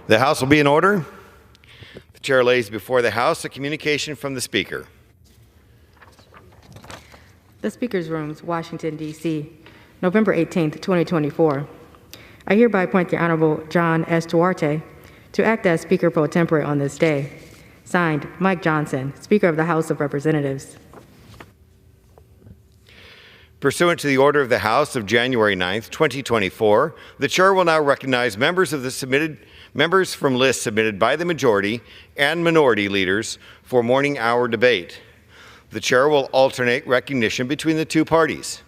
The House will be in order. The Chair lays before the House a communication from the Speaker. The Speaker's Rooms, Washington, D.C., November 18th, 2024. I hereby appoint the Honorable John S. Duarte to act as Speaker pro tempore on this day. Signed, Mike Johnson, Speaker of the House of Representatives. Pursuant to the order of the House of January 9th, 2024, the Chair will now recognize members from lists submitted by the majority and minority leaders for morning hour debate. The Chair will alternate recognition between the two parties,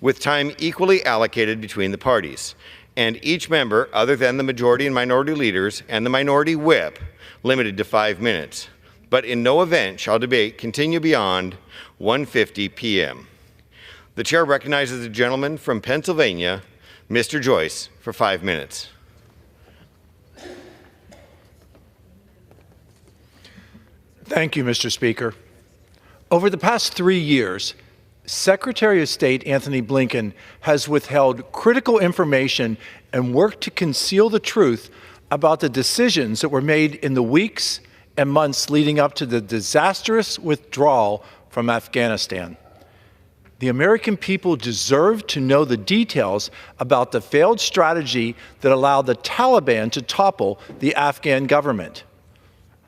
with time equally allocated between the parties, and each member other than the majority and minority leaders and the minority whip limited to 5 minutes, but in no event shall debate continue beyond 1:50 p.m. The Chair recognizes the gentleman from Pennsylvania, Mr. Joyce, for 5 minutes. Thank you, Mr. Speaker. Over the past 3 years, Secretary of State Antony Blinken has withheld critical information and worked to conceal the truth about the decisions that were made in the weeks and months leading up to the disastrous withdrawal from Afghanistan. The American people deserve to know the details about the failed strategy that allowed the Taliban to topple the Afghan government.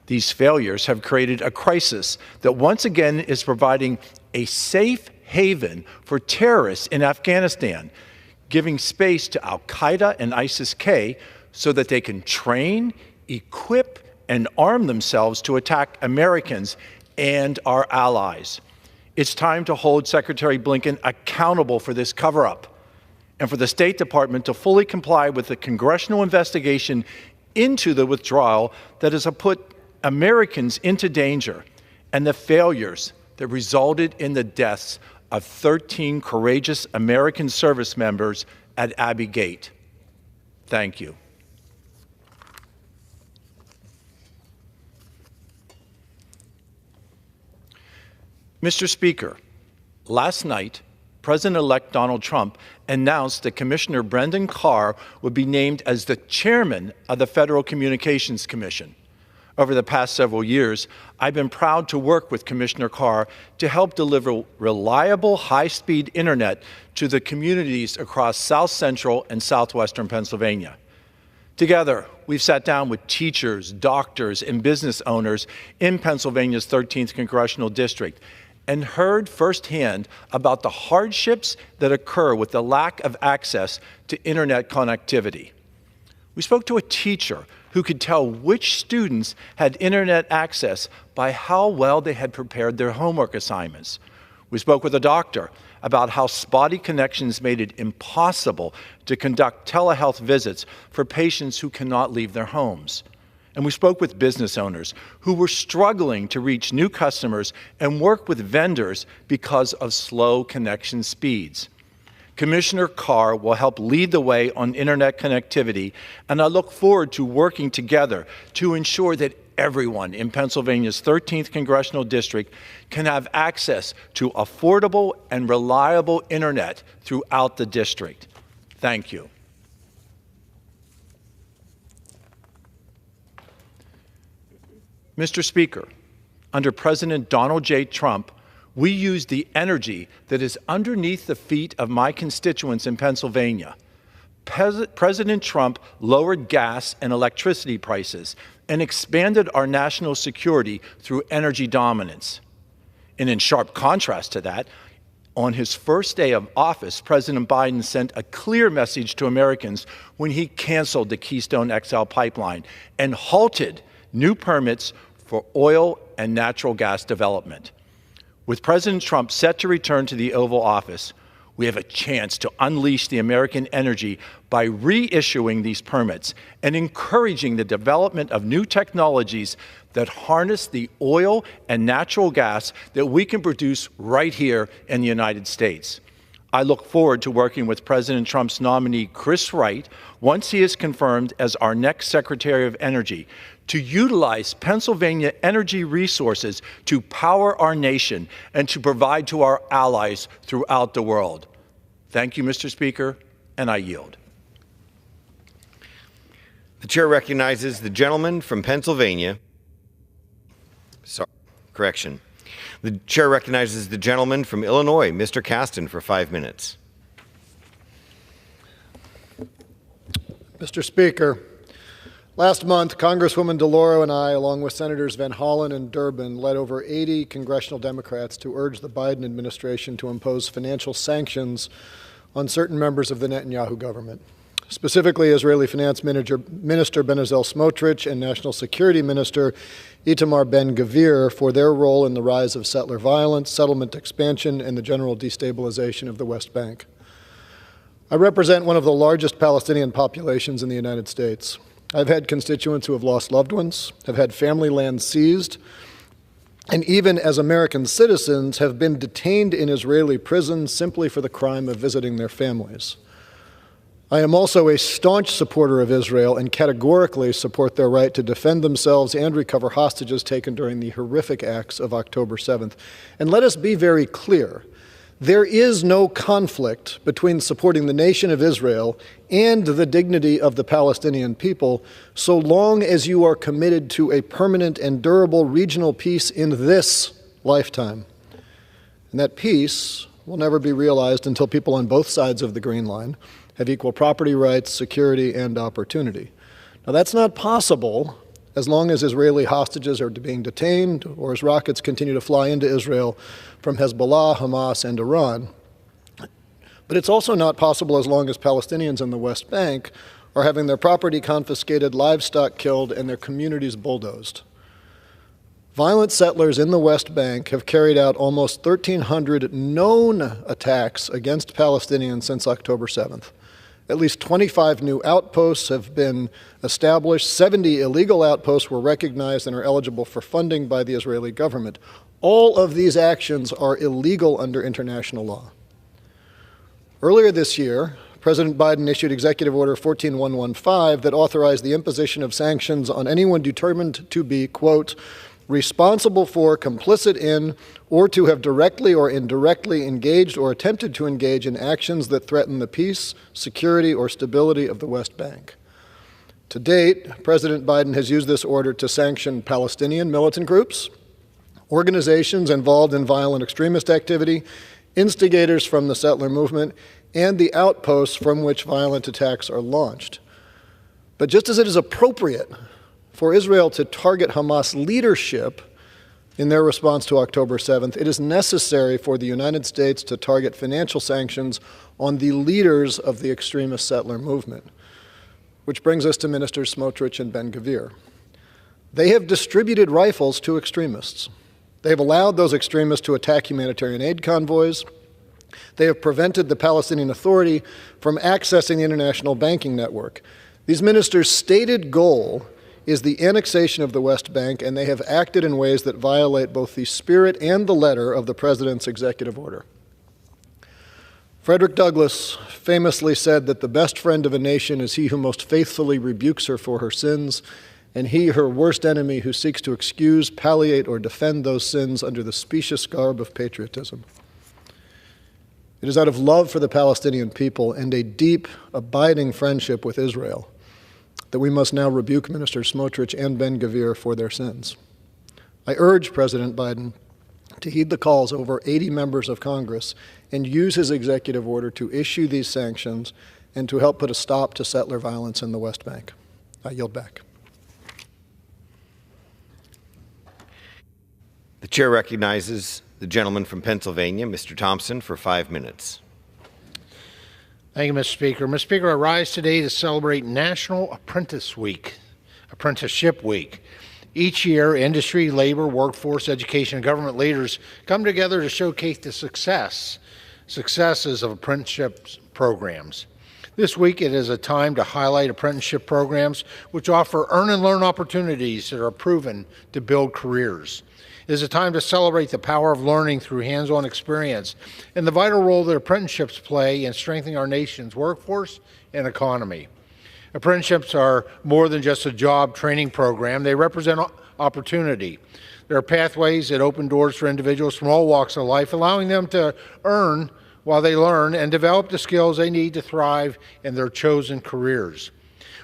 These failures have created a crisis that once again is providing a safe haven for terrorists in Afghanistan, giving space to Al-Qaeda and ISIS-K so that they can train, equip, and arm themselves to attack Americans and our allies. It's time to hold Secretary Blinken accountable for this cover-up and for the State Department to fully comply with the congressional investigation into the withdrawal that has put Americans into danger and the failures that resulted in the deaths of 13 courageous American service members at Abbey Gate. Thank you. Mr. Speaker, last night, President-elect Donald Trump announced that Commissioner Brendan Carr would be named as the chairman of the Federal Communications Commission. Over the past several years, I've been proud to work with Commissioner Carr to help deliver reliable, high-speed internet to the communities across South Central and Southwestern Pennsylvania. Together, we've sat down with teachers, doctors, and business owners in Pennsylvania's 13th Congressional District and heard firsthand about the hardships that occur with the lack of access to internet connectivity. We spoke to a teacher who could tell which students had internet access by how well they had prepared their homework assignments. We spoke with a doctor about how spotty connections made it impossible to conduct telehealth visits for patients who cannot leave their homes. And we spoke with business owners who were struggling to reach new customers and work with vendors because of slow connection speeds. Commissioner Carr will help lead the way on internet connectivity, and I look forward to working together to ensure that everyone in Pennsylvania's 13th Congressional District can have access to affordable and reliable internet throughout the district. Thank you. Mr. Speaker, under President Donald J. Trump, we used the energy that is underneath the feet of my constituents in Pennsylvania. President Trump lowered gas and electricity prices and expanded our national security through energy dominance. And in sharp contrast to that, on his first day of office, President Biden sent a clear message to Americans when he canceled the Keystone XL pipeline and halted new permits for oil and natural gas development. With President Trump set to return to the Oval Office, we have a chance to unleash the American energy by reissuing these permits and encouraging the development of new technologies that harness the oil and natural gas that we can produce right here in the United States. I look forward to working with President Trump's nominee, Chris Wright, once he is confirmed as our next Secretary of Energy, to utilize Pennsylvania energy resources to power our nation and to provide to our allies throughout the world. Thank you, Mr. Speaker, and I yield. The chair recognizes the gentleman from Pennsylvania. Sorry, correction. The chair recognizes the gentleman from Illinois, Mr. Caston, for 5 minutes. Mr. Speaker, last month, Congresswoman Dole and I, along with Senators Van Hollen and Durbin, led over 80 congressional Democrats to urge the Biden administration to impose financial sanctions on certain members of the Netanyahu government, specifically Israeli Finance Minister Bezalel Smotrich and National Security Minister Itamar Ben-Gvir for their role in the rise of settler violence, settlement expansion, and the general destabilization of the West Bank. I represent one of the largest Palestinian populations in the United States. I've had constituents who have lost loved ones, have had family land seized, and even as American citizens have been detained in Israeli prisons simply for the crime of visiting their families. I am also a staunch supporter of Israel and categorically support their right to defend themselves and recover hostages taken during the horrific acts of October 7th. And let us be very clear. There is no conflict between supporting the nation of Israel and the dignity of the Palestinian people, so long as you are committed to a permanent and durable regional peace in this lifetime. And that peace will never be realized until people on both sides of the Green Line have equal property rights, security, and opportunity. Now, that's not possible as long as Israeli hostages are being detained or as rockets continue to fly into Israel from Hezbollah, Hamas, and Iran. But it's also not possible as long as Palestinians in the West Bank are having their property confiscated, livestock killed, and their communities bulldozed. Violent settlers in the West Bank have carried out almost 1,300 known attacks against Palestinians since October 7th. At least 25 new outposts have been established. 70 illegal outposts were recognized and are eligible for funding by the Israeli government. All of these actions are illegal under international law. Earlier this year, President Biden issued Executive Order 14115 that authorized the imposition of sanctions on anyone determined to be, quote, responsible for, complicit in, or to have directly or indirectly engaged or attempted to engage in actions that threaten the peace, security, or stability of the West Bank. To date, President Biden has used this order to sanction Palestinian militant groups, organizations involved in violent extremist activity, instigators from the settler movement, and the outposts from which violent attacks are launched. But just as it is appropriate for Israel to target Hamas leadership in their response to October 7th, it is necessary for the United States to target financial sanctions on the leaders of the extremist settler movement. Which brings us to Ministers Smotrich and Ben-Gvir. They have distributed rifles to extremists. They have allowed those extremists to attack humanitarian aid convoys. They have prevented the Palestinian Authority from accessing the international banking network. These ministers' stated goal is the annexation of the West Bank, and they have acted in ways that violate both the spirit and the letter of the President's executive order. Frederick Douglass famously said that the best friend of a nation is he who most faithfully rebukes her for her sins, and he, her worst enemy, who seeks to excuse, palliate, or defend those sins under the specious garb of patriotism. It is out of love for the Palestinian people and a deep, abiding friendship with Israel that we must now rebuke Ministers Smotrich and Ben-Gvir for their sins. I urge President Biden to heed the calls of over 80 members of Congress and use his executive order to issue these sanctions and to help put a stop to settler violence in the West Bank. I yield back. The chair recognizes the gentleman from Pennsylvania, Mr. Thompson, for 5 minutes. Thank you, Mr. Speaker. Mr. Speaker, I rise today to celebrate National Apprenticeship Week. Each year, industry, labor, workforce, education, and government leaders come together to showcase the successes of apprenticeship programs. This week, it is a time to highlight apprenticeship programs which offer earn and learn opportunities that are proven to build careers. It is a time to celebrate the power of learning through hands-on experience and the vital role that apprenticeships play in strengthening our nation's workforce and economy. Apprenticeships are more than just a job training program. They represent opportunity. There are pathways that open doors for individuals from all walks of life, allowing them to earn while they learn and develop the skills they need to thrive in their chosen careers.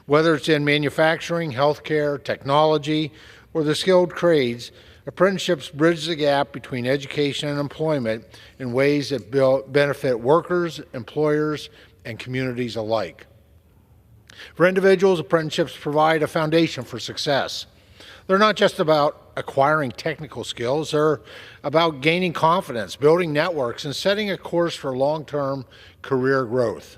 Whether it's in manufacturing, healthcare, technology, or the skilled trades, apprenticeships bridge the gap between education and employment in ways that benefit workers, employers, and communities alike. For individuals, apprenticeships provide a foundation for success. They're not just about acquiring technical skills, they're about gaining confidence, building networks, and setting a course for long-term career growth.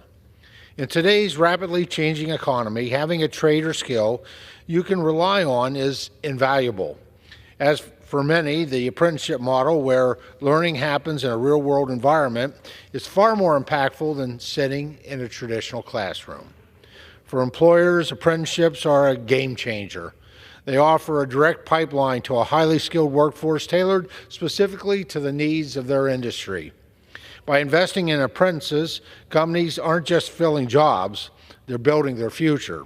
In today's rapidly changing economy, having a trade or skill you can rely on is invaluable. As for many, the apprenticeship model, where learning happens in a real-world environment, is far more impactful than sitting in a traditional classroom. For employers, apprenticeships are a game changer. They offer a direct pipeline to a highly skilled workforce tailored specifically to the needs of their industry. By investing in apprentices, companies aren't just filling jobs, they're building their future.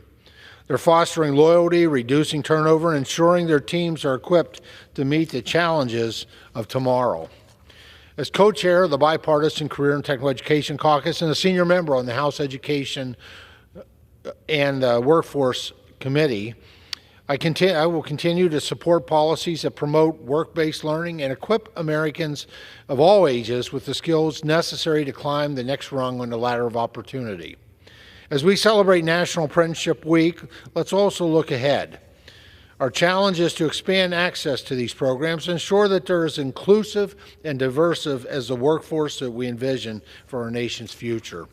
They're fostering loyalty, reducing turnover, and ensuring their teams are equipped to meet the challenges of tomorrow. As co-chair of the Bipartisan Career and Technical Education Caucus and a senior member on the House Education and Workforce Committee, I will continue to support policies that promote work-based learning and equip Americans of all ages with the skills necessary to climb the next rung on the ladder of opportunity. As we celebrate National Apprenticeship Week, let's also look ahead. Our challenge is to expand access to these programs and ensure that they're as inclusive and diverse as the workforce that we envision for our nation's future.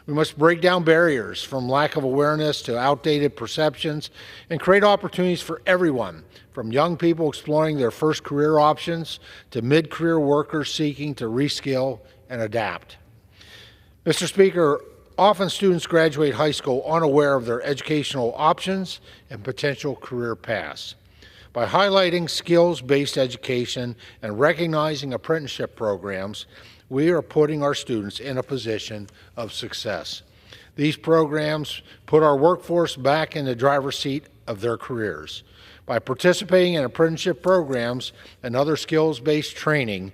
We must break down barriers from lack of awareness to outdated perceptions and create opportunities for everyone, from young people exploring their first career options to mid-career workers seeking to reskill and adapt. Mr. Speaker, often students graduate high school unaware of their educational options and potential career paths. By highlighting skills-based education and recognizing apprenticeship programs, we are putting our students in a position of success. These programs put our workforce back in the driver's seat of their careers. By participating in apprenticeship programs and other skills-based training,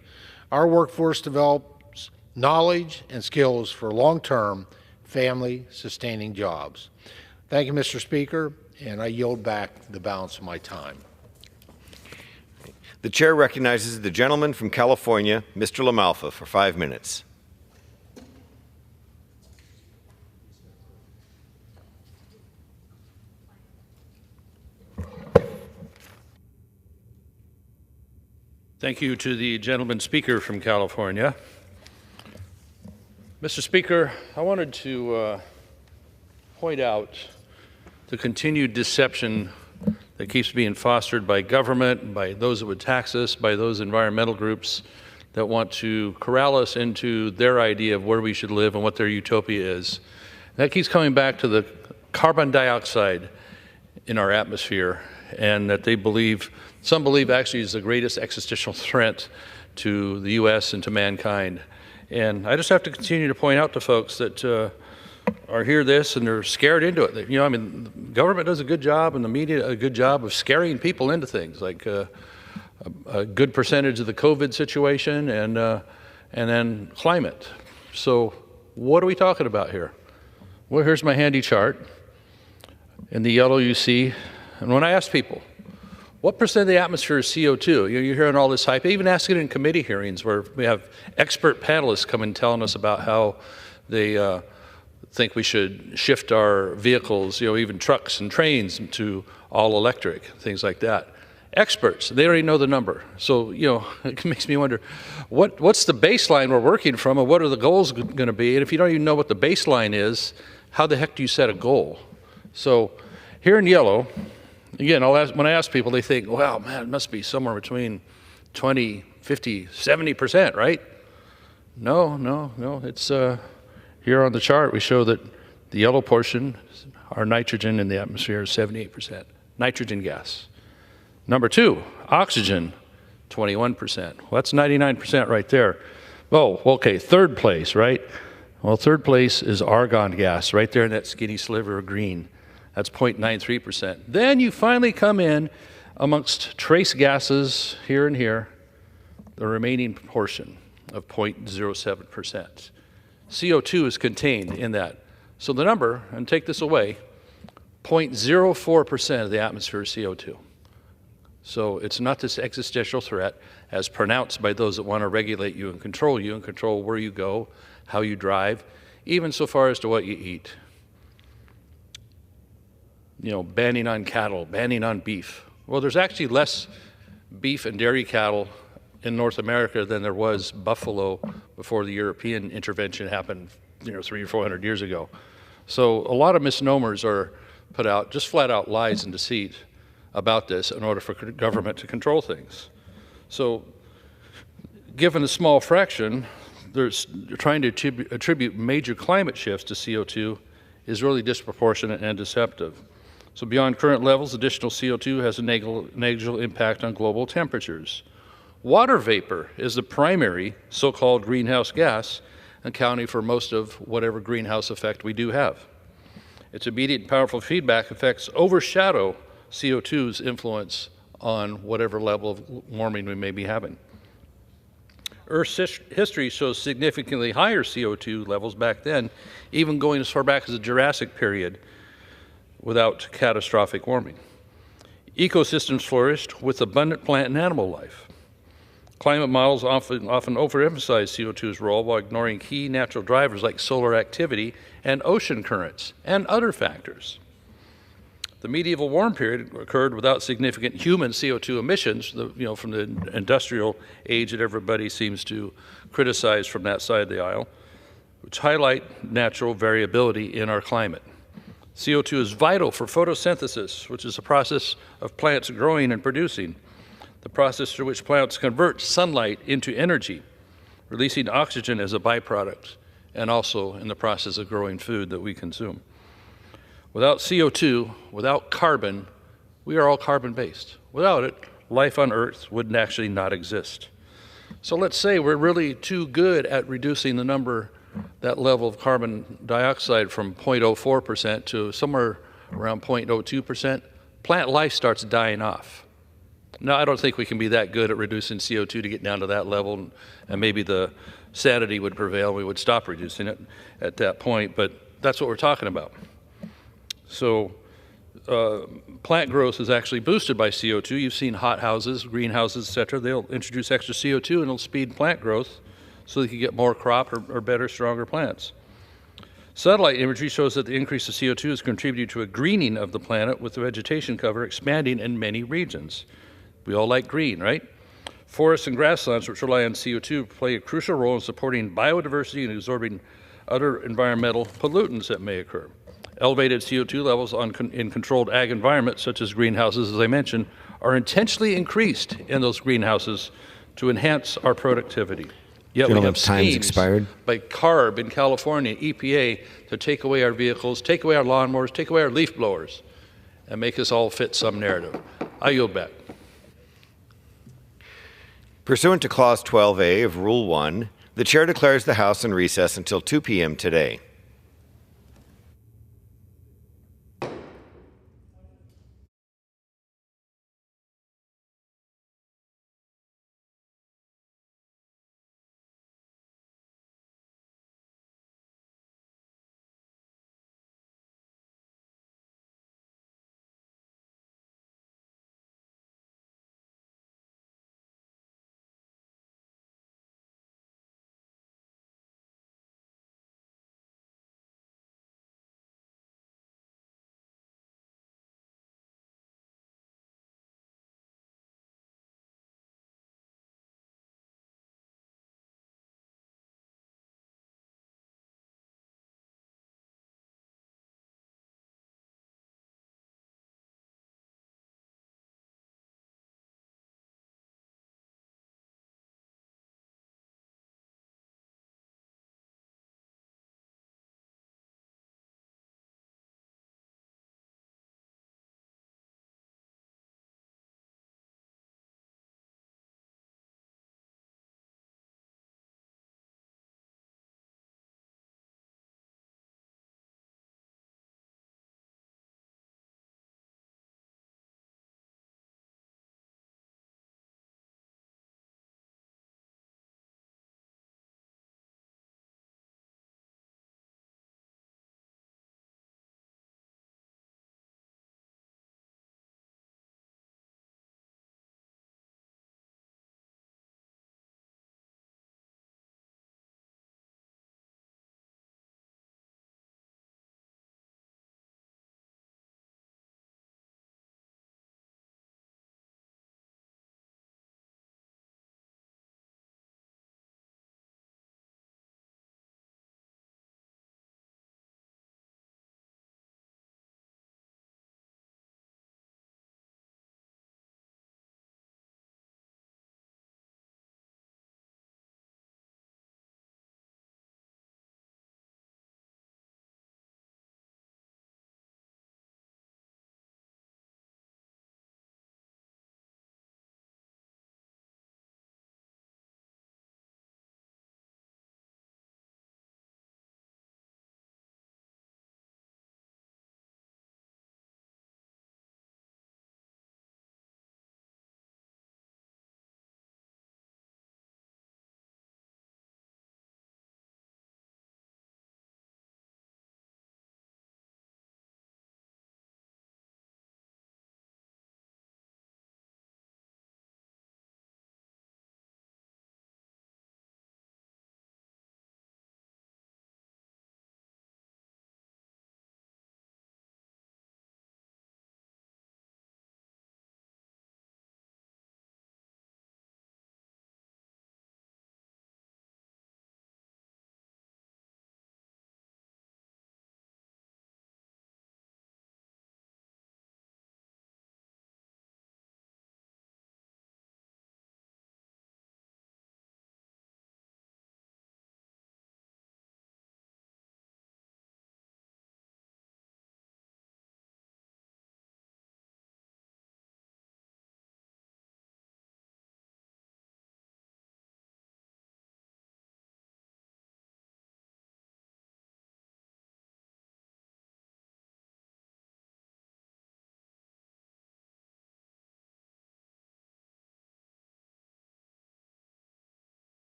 our workforce develops knowledge and skills for long-term, family-sustaining jobs. Thank you, Mr. Speaker, and I yield back the balance of my time. The chair recognizes the gentleman from California, Mr. LaMalfa, for 5 minutes. Thank you to the gentleman speaker from California. Mr. Speaker, I wanted to point out the continued deception that keeps being fostered by government, by those that would tax us, by those environmental groups that want to corral us into their idea of where we should live and what their utopia is. And that keeps coming back to the carbon dioxide in our atmosphere, and that they believe, some believe actually is the greatest existential threat to the U.S. and to mankind. And I just have to continue to point out to folks that or hear this and they're scared into it. You know, I mean, the government does a good job and the media a good job of scaring people into things, like a good percentage of the COVID situation and then climate. So what are we talking about here? Well, here's my handy chart. In the yellow you see, and when I ask people, what percent of the atmosphere is CO2? You're hearing all this hype. I even ask it in committee hearings where we have expert panelists come and telling us about how they think we should shift our vehicles, you know, even trucks and trains to all electric, things like that. Experts, they already know the number. So, you know, it makes me wonder, what's the baseline we're working from and what are the goals going to be? And if you don't even know what the baseline is, how the heck do you set a goal? So here in yellow, again, when I ask people, they think, wow, man, it must be somewhere between 20, 50, 70%, right? No, it's here on the chart, we show that the yellow portion, our nitrogen in the atmosphere is 78%, nitrogen gas. Number 2, oxygen, 21%. Well, that's 99% right there. Oh, okay, third place, right? Well, third place is argon gas, right there in that skinny sliver of green. That's 0.93%. Then you finally come in amongst trace gases here and here, the remaining portion of 0.07%. CO2 is contained in that. So the number, and take this away, 0.04% of the atmosphere is CO2. So it's not this existential threat as pronounced by those that want to regulate you and control where you go, how you drive, even so far as to what you eat. You know, banning on cattle, banning on beef. Well, there's actually less beef and dairy cattle in North America than there was buffalo before the European intervention happened, 300 or 400 years ago. So a lot of misnomers are put out, just flat out lies and deceit about this in order for government to control things. So given a small fraction, trying to attribute major climate shifts to CO2 is really disproportionate and deceptive. So beyond current levels, additional CO2 has a negligible impact on global temperatures. Water vapor is the primary so-called greenhouse gas, accounting for most of whatever greenhouse effect we do have. Its immediate and powerful feedback effects overshadow CO2's influence on whatever level of warming we may be having. Earth's history shows significantly higher CO2 levels back then, even going as far back as the Jurassic period, without catastrophic warming. Ecosystems flourished with abundant plant and animal life. Climate models often overemphasize CO2's role while ignoring key natural drivers like solar activity and ocean currents and other factors. The medieval warm period occurred without significant human CO2 emissions, from the industrial age that everybody seems to criticize from that side of the aisle, which highlight natural variability in our climate. CO2 is vital for photosynthesis, which is a process of plants growing and producing, the process through which plants convert sunlight into energy, releasing oxygen as a byproduct, and also in the process of growing food that we consume. Without CO2, without carbon, we are all carbon-based. Without it, life on Earth would actually not exist. So let's say we're really too good at reducing that level of carbon dioxide from 0.04% to somewhere around 0.02%. Plant life starts dying off. Now, I don't think we can be that good at reducing CO2 to get down to that level, and maybe the sanity would prevail. We would stop reducing it at that point, but that's what we're talking about. So plant growth is actually boosted by CO2. You've seen hothouses, greenhouses, et cetera. They'll introduce extra CO2 and it'll speed plant growth so they can get more crop or better, stronger plants. Satellite imagery shows that the increase of CO2 has contributed to a greening of the planet, with the vegetation cover expanding in many regions. We all like green, right? Forests and grasslands, which rely on CO2, play a crucial role in supporting biodiversity and absorbing other environmental pollutants that may occur. Elevated CO2 levels in controlled ag environments, such as greenhouses, as I mentioned, are intentionally increased in those greenhouses to enhance our productivity. Yet we have schemes by CARB in California, EPA, to take away our vehicles, take away our lawnmowers, take away our leaf blowers, and make us all fit some narrative. I yield back. Pursuant to Clause 12A of Rule 1, the Chair declares the House in recess until 2 p.m. today.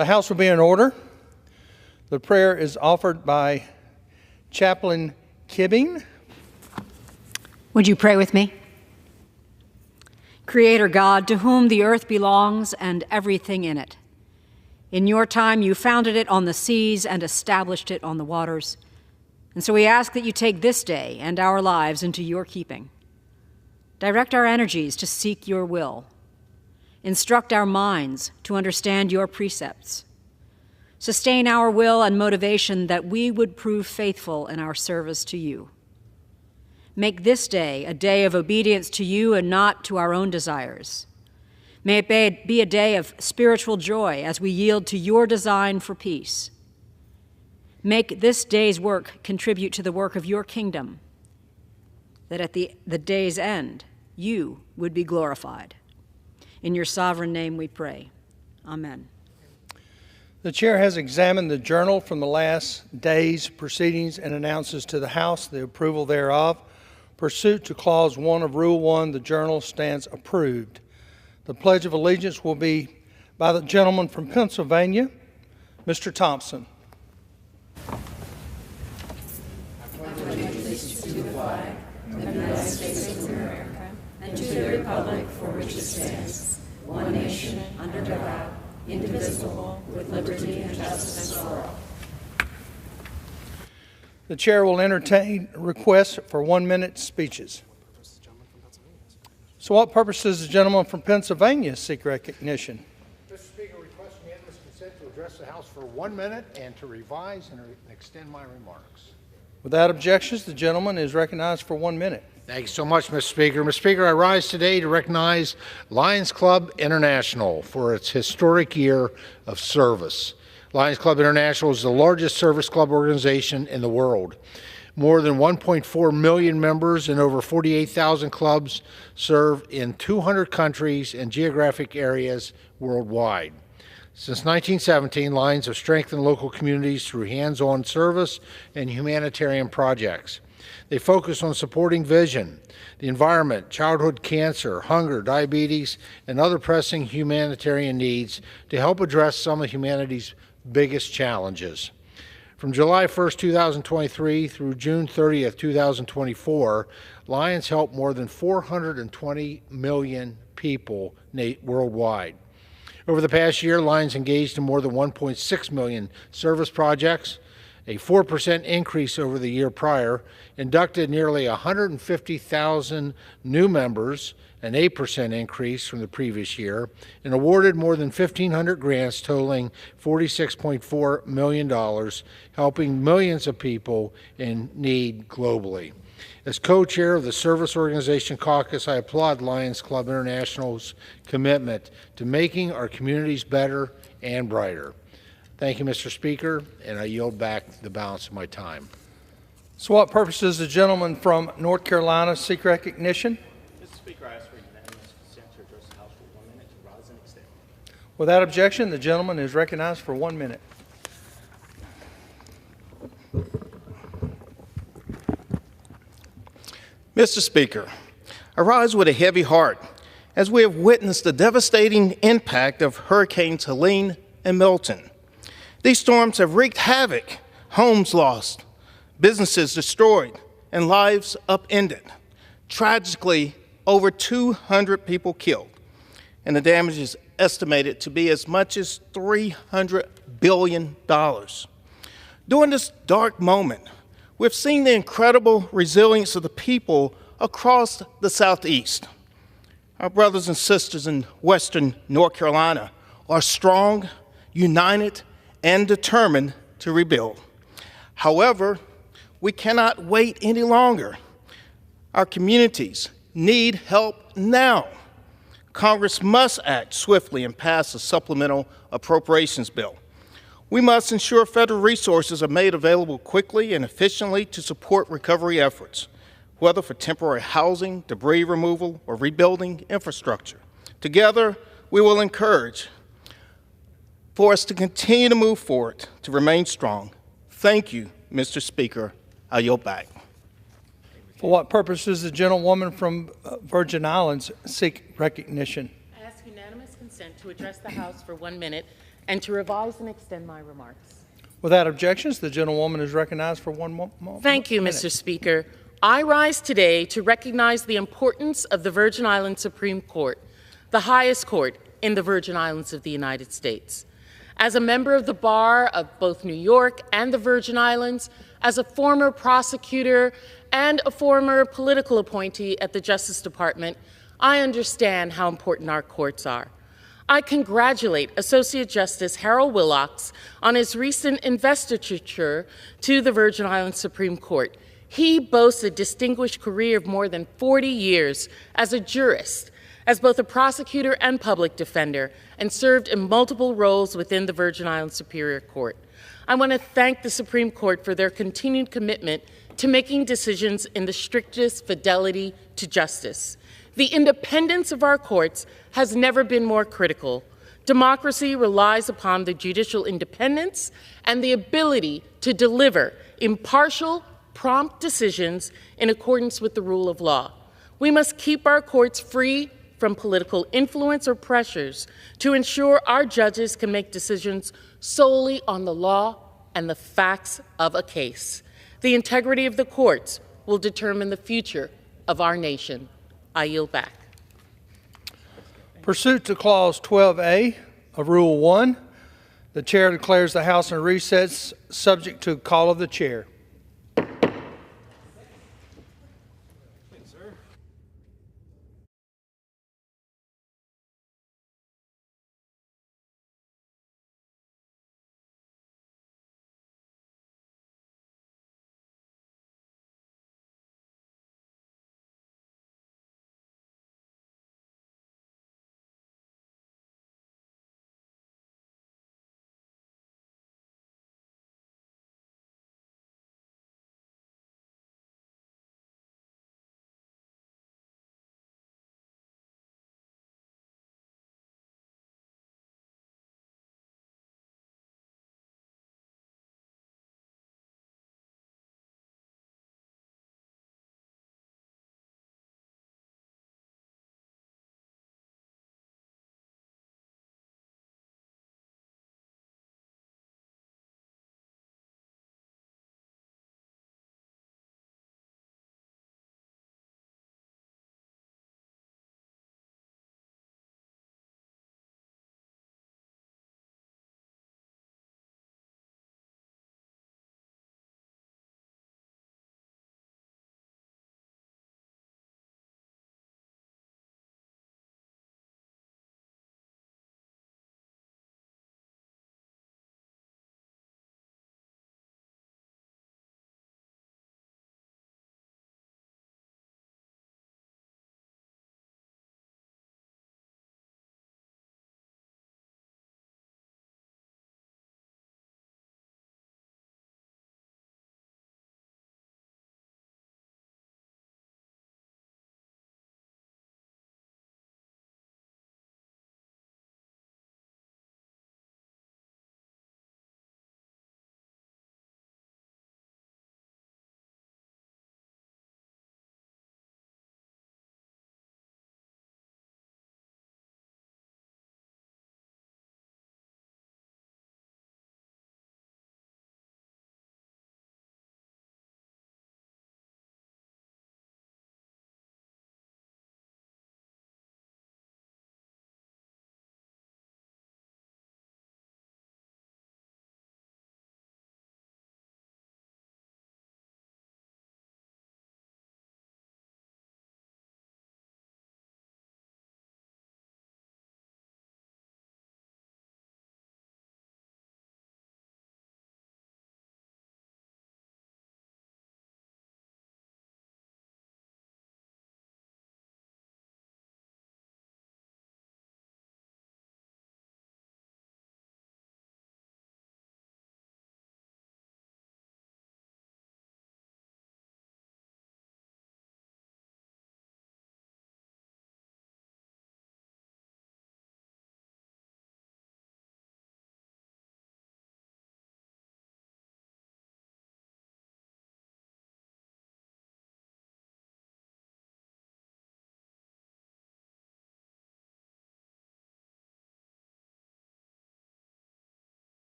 The House will be in order. The prayer is offered by Chaplain Kibbing. Would you pray with me? Creator God, to whom the earth belongs and everything in it. In your time, you founded it on the seas and established it on the waters. And so we ask that you take this day and our lives into your keeping. Direct our energies to seek your will. Instruct our minds to understand your precepts. Sustain our will and motivation that we would prove faithful in our service to you. Make this day a day of obedience to you and not to our own desires. May it be a day of spiritual joy as we yield to your design for peace. Make this day's work contribute to the work of your kingdom, that at the day's end, you would be glorified. In your sovereign name we pray. Amen. The chair has examined the journal from the last day's proceedings and announces to the House the approval thereof. Pursuant to Clause 1 of Rule 1, the journal stands approved. The Pledge of Allegiance will be by the gentleman from Pennsylvania, Mr. Thompson. I pledge allegiance to the flag of the United States of America and to the republic for which it stands, one nation, under God, indivisible, with liberty and justice for all. The chair will entertain requests for 1-minute speeches. So what purpose does the gentleman from Pennsylvania seek recognition? Mr. Speaker, request unanimous consent to address the House for 1 minute and to revise and extend my remarks. Without objections, the gentleman is recognized for 1 minute. Thank you so much, Mr. Speaker. Mr. Speaker, I rise today to recognize Lions Club International for its historic year of service. Lions Club International is the largest service club organization in the world. More than 1.4 million members and over 48,000 clubs serve in 200 countries and geographic areas worldwide. Since 1917, Lions have strengthened local communities through hands-on service and humanitarian projects. They focus on supporting vision, the environment, childhood cancer, hunger, diabetes, and other pressing humanitarian needs to help address some of humanity's biggest challenges. From July 1st, 2023 through June 30th, 2024, Lions helped more than 420 million people worldwide. Over the past year, Lions engaged in more than 1.6 million service projects, a 4% increase over the year prior, inducted nearly 150,000 new members, an 8% increase from the previous year, and awarded more than 1,500 grants totaling $46.4 million, helping millions of people in need globally. As co-chair of the Service Organization Caucus, I applaud Lions Club International's commitment to making our communities better and brighter. Thank you, Mr. Speaker, and I yield back the balance of my time. So what purpose does the gentleman from North Carolina seek recognition? Mr. Speaker, I ask for unanimous consent to address the House for 1 minute to rise and extend. Without objection, the gentleman is recognized for 1 minute. Mr. Speaker, I rise with a heavy heart as we have witnessed the devastating impact of Hurricanes Helene and Milton. These storms have wreaked havoc, homes lost, businesses destroyed, and lives upended. Tragically, over 200 people killed, and the damage is estimated to be as much as $300 billion. During this dark moment, we've seen the incredible resilience of the people across the Southeast. Our brothers and sisters in Western North Carolina are strong, united, and determined to rebuild. However, we cannot wait any longer. Our communities need help now. Congress must act swiftly and pass a supplemental appropriations bill. We must ensure federal resources are made available quickly and efficiently to support recovery efforts, whether for temporary housing, debris removal, or rebuilding infrastructure. Together, we will encourage for us to continue to move forward, to remain strong. Thank you, Mr. Speaker. I yield back. For what purpose does the gentlewoman from Virgin Islands seek recognition? I ask unanimous consent to address the House for 1 minute and to revise and extend my remarks. Without objections, the gentlewoman is recognized for one moment. Thank you, Mr. Speaker. I rise today to recognize the importance of the Virgin Islands Supreme Court, the highest court in the Virgin Islands of the United States. As a member of the bar of both New York and the Virgin Islands, as a former prosecutor and a former political appointee at the Justice Department, I understand how important our courts are. I congratulate Associate Justice Harold Willox on his recent investiture to the Virgin Islands Supreme Court. He boasts a distinguished career of more than 40 years as a jurist, as both a prosecutor and public defender, and served in multiple roles within the Virgin Islands Superior Court. I want to thank the Supreme Court for their continued commitment to making decisions in the strictest fidelity to justice. The independence of our courts has never been more critical. Democracy relies upon the judicial independence and the ability to deliver impartial, prompt decisions in accordance with the rule of law. We must keep our courts free from political influence or pressures to ensure our judges can make decisions solely on the law and the facts of a case. The integrity of the courts will determine the future of our nation. I yield back. Pursuant to Clause 12A of Rule 1, the Chair declares the House in recess subject to call of the Chair.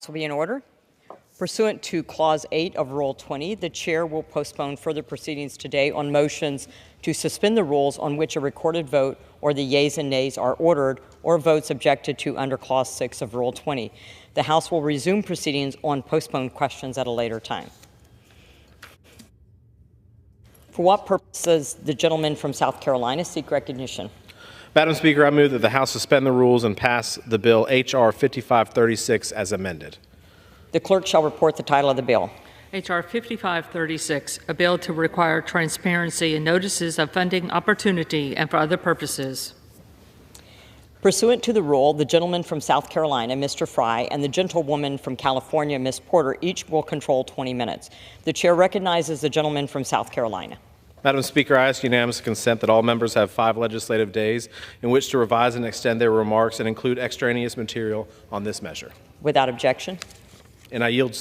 Will be in order. Pursuant to Clause 8 of Rule 20, the Chair will postpone further proceedings today on motions to suspend the rules on which a recorded vote or the yeas and nays are ordered, or votes objected to under Clause 6 of Rule 20. The House will resume proceedings on postponed questions at a later time. For what purpose does the gentleman from South Carolina seek recognition? Madam Speaker, I move that the House suspend the rules and pass the bill H.R. 5536 as amended. The clerk shall report the title of the bill. H.R. 5536, a bill to require transparency in notices of funding opportunity and for other purposes. Pursuant to the rule, the gentleman from South Carolina, Mr. Fry, and the gentlewoman from California, Ms. Porter, each will control 20 minutes. The Chair recognizes the gentleman from South Carolina. Madam Speaker, I ask unanimous consent that all members have 5 legislative days in which to revise and extend their remarks and include extraneous material on this measure. Without objection. And I yield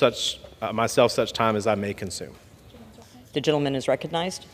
myself such time as I may consume. The gentleman is recognized.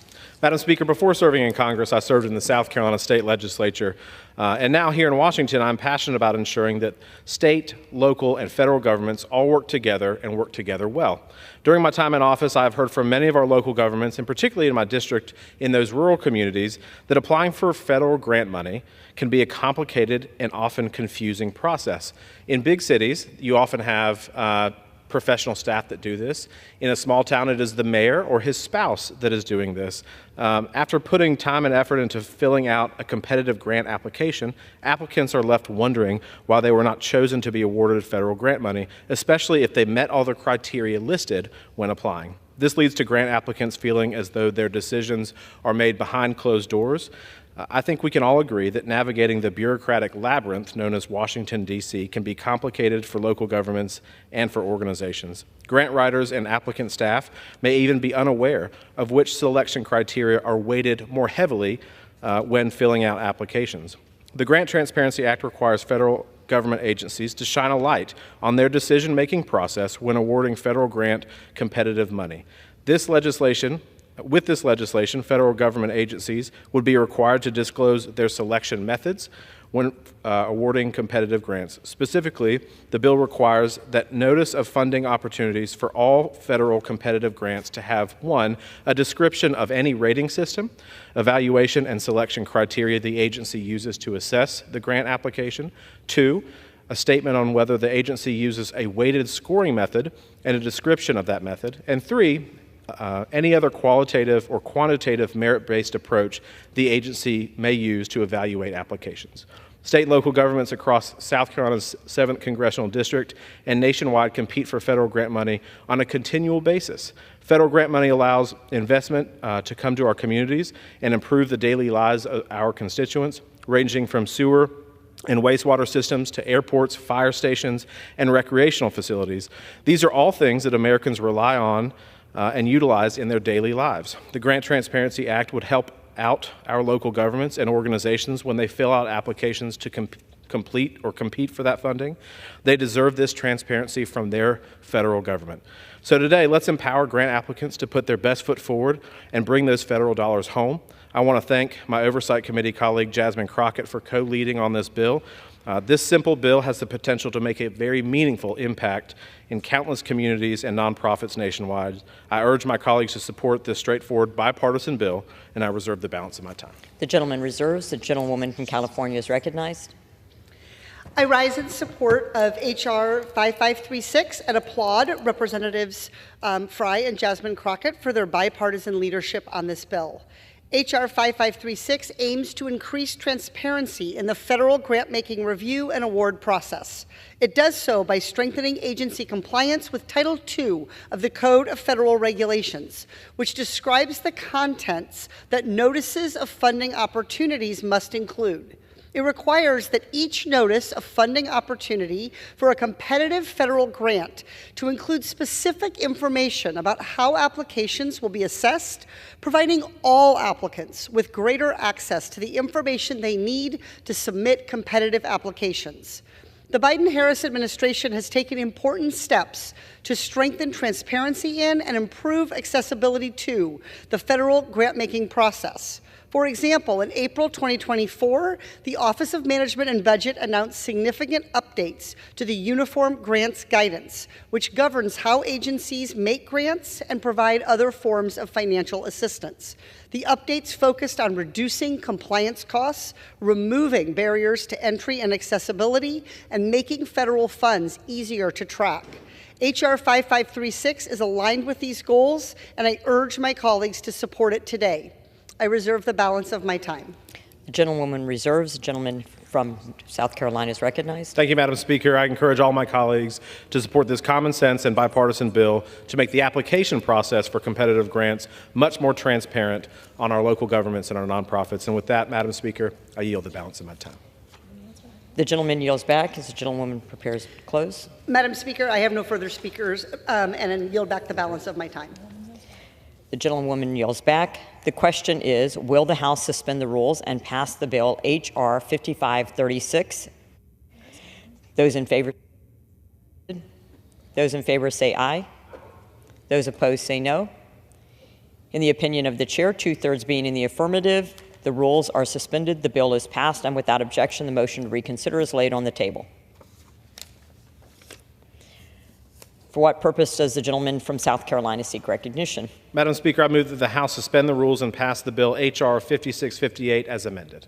Madam Speaker, before serving in Congress, I served in the South Carolina State Legislature. And now here in Washington, I'm passionate about ensuring that state, local, and federal governments all work together and work together well. During my time in office, I've heard from many of our local governments, and particularly in my district in those rural communities, that applying for federal grant money can be a complicated and often confusing process. In big cities, you often have professional staff that do this. In a small town, it is the mayor or his spouse that is doing this. After putting time and effort into filling out a competitive grant application, applicants are left wondering why they were not chosen to be awarded federal grant money, especially if they met all the criteria listed when applying. This leads to grant applicants feeling as though their decisions are made behind closed doors. I think we can all agree that navigating the bureaucratic labyrinth known as Washington, D.C. can be complicated for local governments and for organizations. Grant writers and applicant staff may even be unaware of which selection criteria are weighted more heavily when filling out applications. The Grant Transparency Act requires federal government agencies to shine a light on their decision-making process when awarding federal grant competitive money. With this legislation, federal government agencies would be required to disclose their selection methods when awarding competitive grants. Specifically, the bill requires that notice of funding opportunities for all federal competitive grants to have 1, a description of any rating system, evaluation and selection criteria the agency uses to assess the grant application, 2, a statement on whether the agency uses a weighted scoring method and a description of that method, and 3, any other qualitative or quantitative merit-based approach the agency may use to evaluate applications. State and local governments across South Carolina's 7th Congressional District and nationwide compete for federal grant money on a continual basis. Federal grant money allows investment to come to our communities and improve the daily lives of our constituents, ranging from sewer and wastewater systems to airports, fire stations, and recreational facilities. These are all things that Americans rely on and utilize in their daily lives. The Grant Transparency Act would help out our local governments and organizations when they fill out applications to complete or compete for that funding. They deserve this transparency from their federal government. So today, let's empower grant applicants to put their best foot forward and bring those federal dollars home. I want to thank my Oversight Committee colleague Jasmine Crockett for co-leading on this bill. This simple bill has the potential to make a very meaningful impact in countless communities and nonprofits nationwide. I urge my colleagues to support this straightforward bipartisan bill, and I reserve the balance of my time. The gentleman reserves. The gentlewoman from California is recognized. I rise in support of H.R. 5536 and applaud Representatives Fry and Jasmine Crockett for their bipartisan leadership on this bill. H.R. 5536 aims to increase transparency in the federal grant-making review and award process. It does so by strengthening agency compliance with Title II of the Code of Federal Regulations, which describes the contents that notices of funding opportunities must include. It requires that each notice of funding opportunity for a competitive federal grant to include specific information about how applications will be assessed, providing all applicants with greater access to the information they need to submit competitive applications. The Biden-Harris administration has taken important steps to strengthen transparency in and improve accessibility to the federal grant-making process. For example, in April 2024, the Office of Management and Budget announced significant updates to the Uniform Grants Guidance, which governs how agencies make grants and provide other forms of financial assistance. The updates focused on reducing compliance costs, removing barriers to entry and accessibility, and making federal funds easier to track. HR 5536 is aligned with these goals, and I urge my colleagues to support it today. I reserve the balance of my time. The gentlewoman reserves. The gentleman from South Carolina is recognized. Thank you, Madam Speaker. I encourage all my colleagues to support this common sense and bipartisan bill to make the application process for competitive grants much more transparent on our local governments and our nonprofits. And with that, Madam Speaker, I yield the balance of my time. The gentleman yields back as the gentlewoman prepares to close. Madam Speaker, I have no further speakers and yield back the balance of my time. The gentlewoman yields back. The question is, will the House suspend the rules and pass the bill H.R. 5536? Those in favor say aye. Those opposed say no. In the opinion of the chair, 2/3 being in the affirmative, the rules are suspended, the bill is passed, and without objection, the motion to reconsider is laid on the table. For what purpose does the gentleman from South Carolina seek recognition? Madam Speaker, I move that the House suspend the rules and pass the bill H.R. 5658 as amended.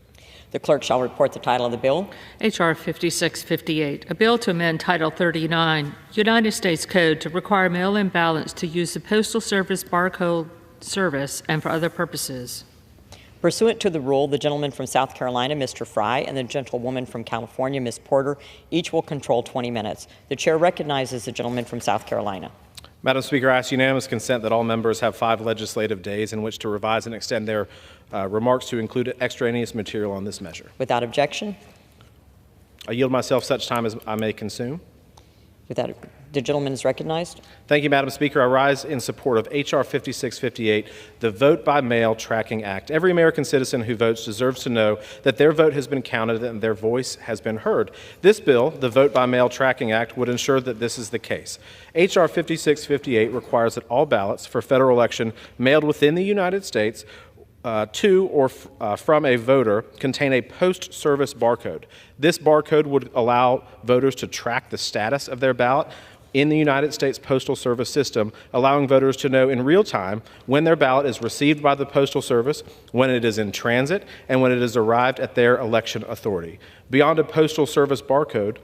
The clerk shall report the title of the bill. H.R. 5658, a bill to amend Title 39, United States Code to require mail-in ballots to use the Postal Service barcode service and for other purposes. Pursuant to the rule, the gentleman from South Carolina, Mr. Fry, and the gentlewoman from California, Ms. Porter, each will control 20 minutes. The chair recognizes the gentleman from South Carolina. Madam Speaker, I ask unanimous consent that all members have 5 legislative days in which to revise and extend their remarks to include extraneous material on this measure. Without objection? I yield myself such time as I may consume. The gentleman is recognized. Thank you, Madam Speaker. I rise in support of H.R. 5658, the Vote by Mail Tracking Act. Every American citizen who votes deserves to know that their vote has been counted and their voice has been heard. This bill, the Vote by Mail Tracking Act, would ensure that this is the case. H.R. 5658 requires that all ballots for federal election mailed within the United States to or from a voter contain a post-service barcode. This barcode would allow voters to track the status of their ballot in the United States Postal Service system, allowing voters to know in real time when their ballot is received by the Postal Service, when it is in transit, and when it has arrived at their election authority. Beyond a Postal Service barcode,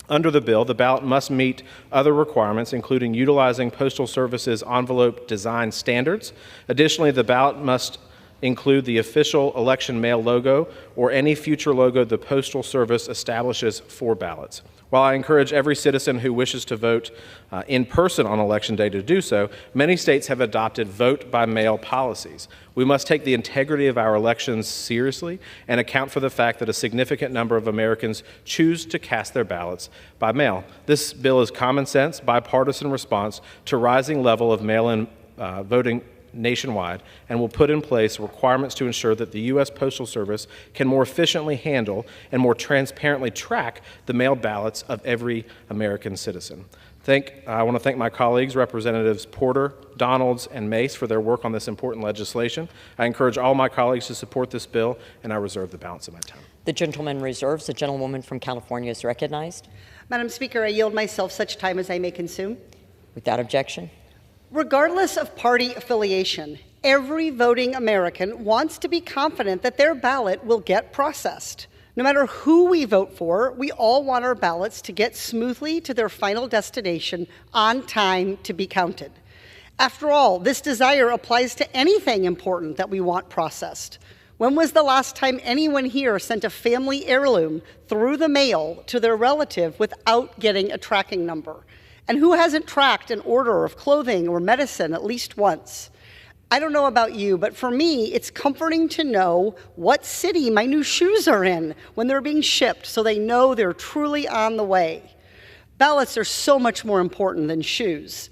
under the bill, the ballot must meet other requirements, including utilizing Postal Service's envelope design standards. Additionally, the ballot must include the official election mail logo or any future logo the Postal Service establishes for ballots. While I encourage every citizen who wishes to vote in person on Election Day to do so, many states have adopted vote-by-mail policies. We must take the integrity of our elections seriously and account for the fact that a significant number of Americans choose to cast their ballots by mail. This bill is common sense, bipartisan response to rising level of mail-in voting nationwide and will put in place requirements to ensure that the U.S. Postal Service can more efficiently handle and more transparently track the mail ballots of every American citizen. I want to thank my colleagues, Representatives Porter, Donalds, and Mace for their work on this important legislation. I encourage all my colleagues to support this bill, and I reserve the balance of my time. The gentleman reserves. The gentlewoman from California is recognized. Madam Speaker, I yield myself such time as I may consume. Without objection. Regardless of party affiliation, every voting American wants to be confident that their ballot will get processed. No matter who we vote for, we all want our ballots to get smoothly to their final destination on time to be counted. After all, this desire applies to anything important that we want processed. When was the last time anyone here sent a family heirloom through the mail to their relative without getting a tracking number? And who hasn't tracked an order of clothing or medicine at least once? I don't know about you, but for me, it's comforting to know what city my new shoes are in when they're being shipped so they know they're truly on the way. Ballots are so much more important than shoes.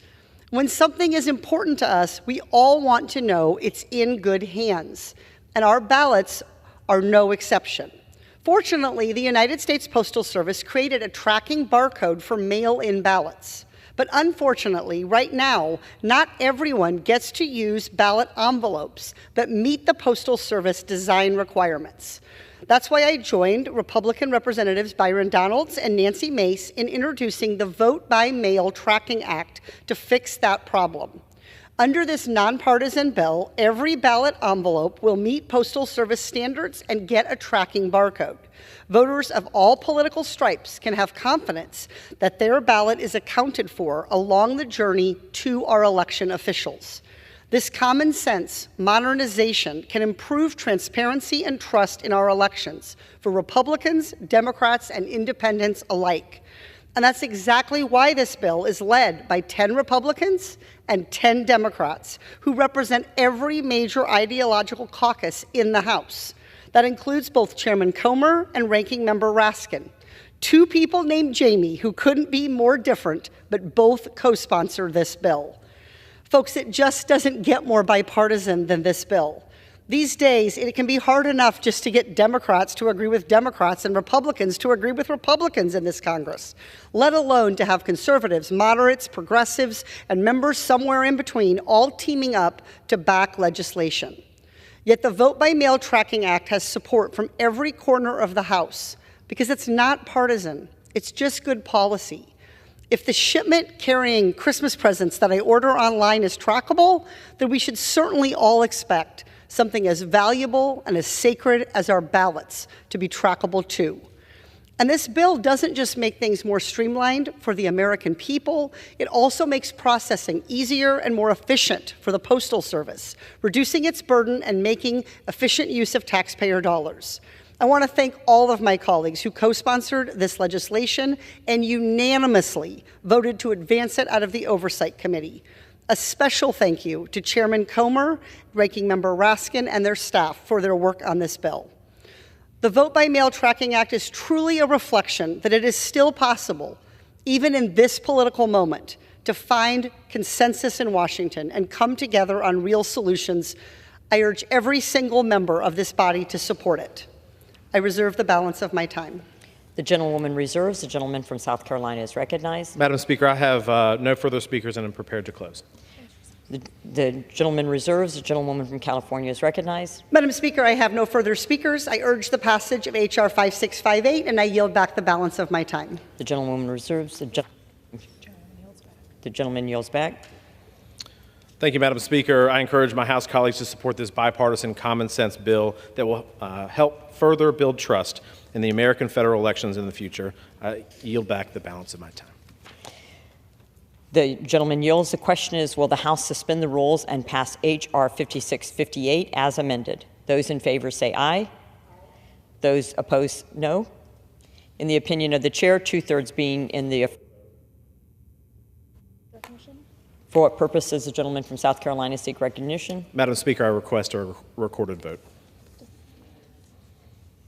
When something is important to us, we all want to know it's in good hands, and our ballots are no exception. Fortunately, the United States Postal Service created a tracking barcode for mail-in ballots. But unfortunately, right now, not everyone gets to use ballot envelopes that meet the Postal Service design requirements. That's why I joined Republican Representatives Byron Donalds and Nancy Mace in introducing the Vote by Mail Tracking Act to fix that problem. Under this nonpartisan bill, every ballot envelope will meet Postal Service standards and get a tracking barcode. Voters of all political stripes can have confidence that their ballot is accounted for along the journey to our election officials. This common sense modernization can improve transparency and trust in our elections for Republicans, Democrats, and independents alike. And that's exactly why this bill is led by 10 Republicans and 10 Democrats who represent every major ideological caucus in the House. That includes both Chairman Comer and Ranking Member Raskin. Two people named Jamie who couldn't be more different, but both co-sponsor this bill. Folks, it just doesn't get more bipartisan than this bill. These days, it can be hard enough just to get Democrats to agree with Democrats and Republicans to agree with Republicans in this Congress, let alone to have conservatives, moderates, progressives, and members somewhere in between all teaming up to back legislation. Yet the Vote by Mail Tracking Act has support from every corner of the House because it's not partisan. It's just good policy. If the shipment carrying Christmas presents that I order online is trackable, then we should certainly all expect something as valuable and as sacred as our ballots to be trackable too. And this bill doesn't just make things more streamlined for the American people, it also makes processing easier and more efficient for the Postal Service, reducing its burden and making efficient use of taxpayer dollars. I want to thank all of my colleagues who co-sponsored this legislation and unanimously voted to advance it out of the Oversight Committee. A special thank you to Chairman Comer, Ranking Member Raskin, and their staff for their work on this bill. The Vote by Mail Tracking Act is truly a reflection that it is still possible, even in this political moment, to find consensus in Washington and come together on real solutions. I urge every single member of this body to support it. I reserve the balance of my time. The gentlewoman reserves. The gentleman from South Carolina is recognized. Madam Speaker, I have no further speakers and am prepared to close. The gentleman reserves. The gentlewoman from California is recognized. Madam Speaker, I have no further speakers. I urge the passage of H.R. 5658, and I yield back the balance of my time. The gentlewoman reserves. The gentleman yields back. Thank you, Madam Speaker. I encourage my House colleagues to support this bipartisan common sense bill that will help further build trust in the American federal elections in the future. I yield back the balance of my time. The gentleman yields. The question is, will the House suspend the rules and pass H.R. 5658 as amended? Those in favor say aye. Those opposed, no. In the opinion of the chair, two-thirds being in the affirmative. For what purpose does the gentleman from South Carolina seek recognition? Madam Speaker, I request a recorded vote.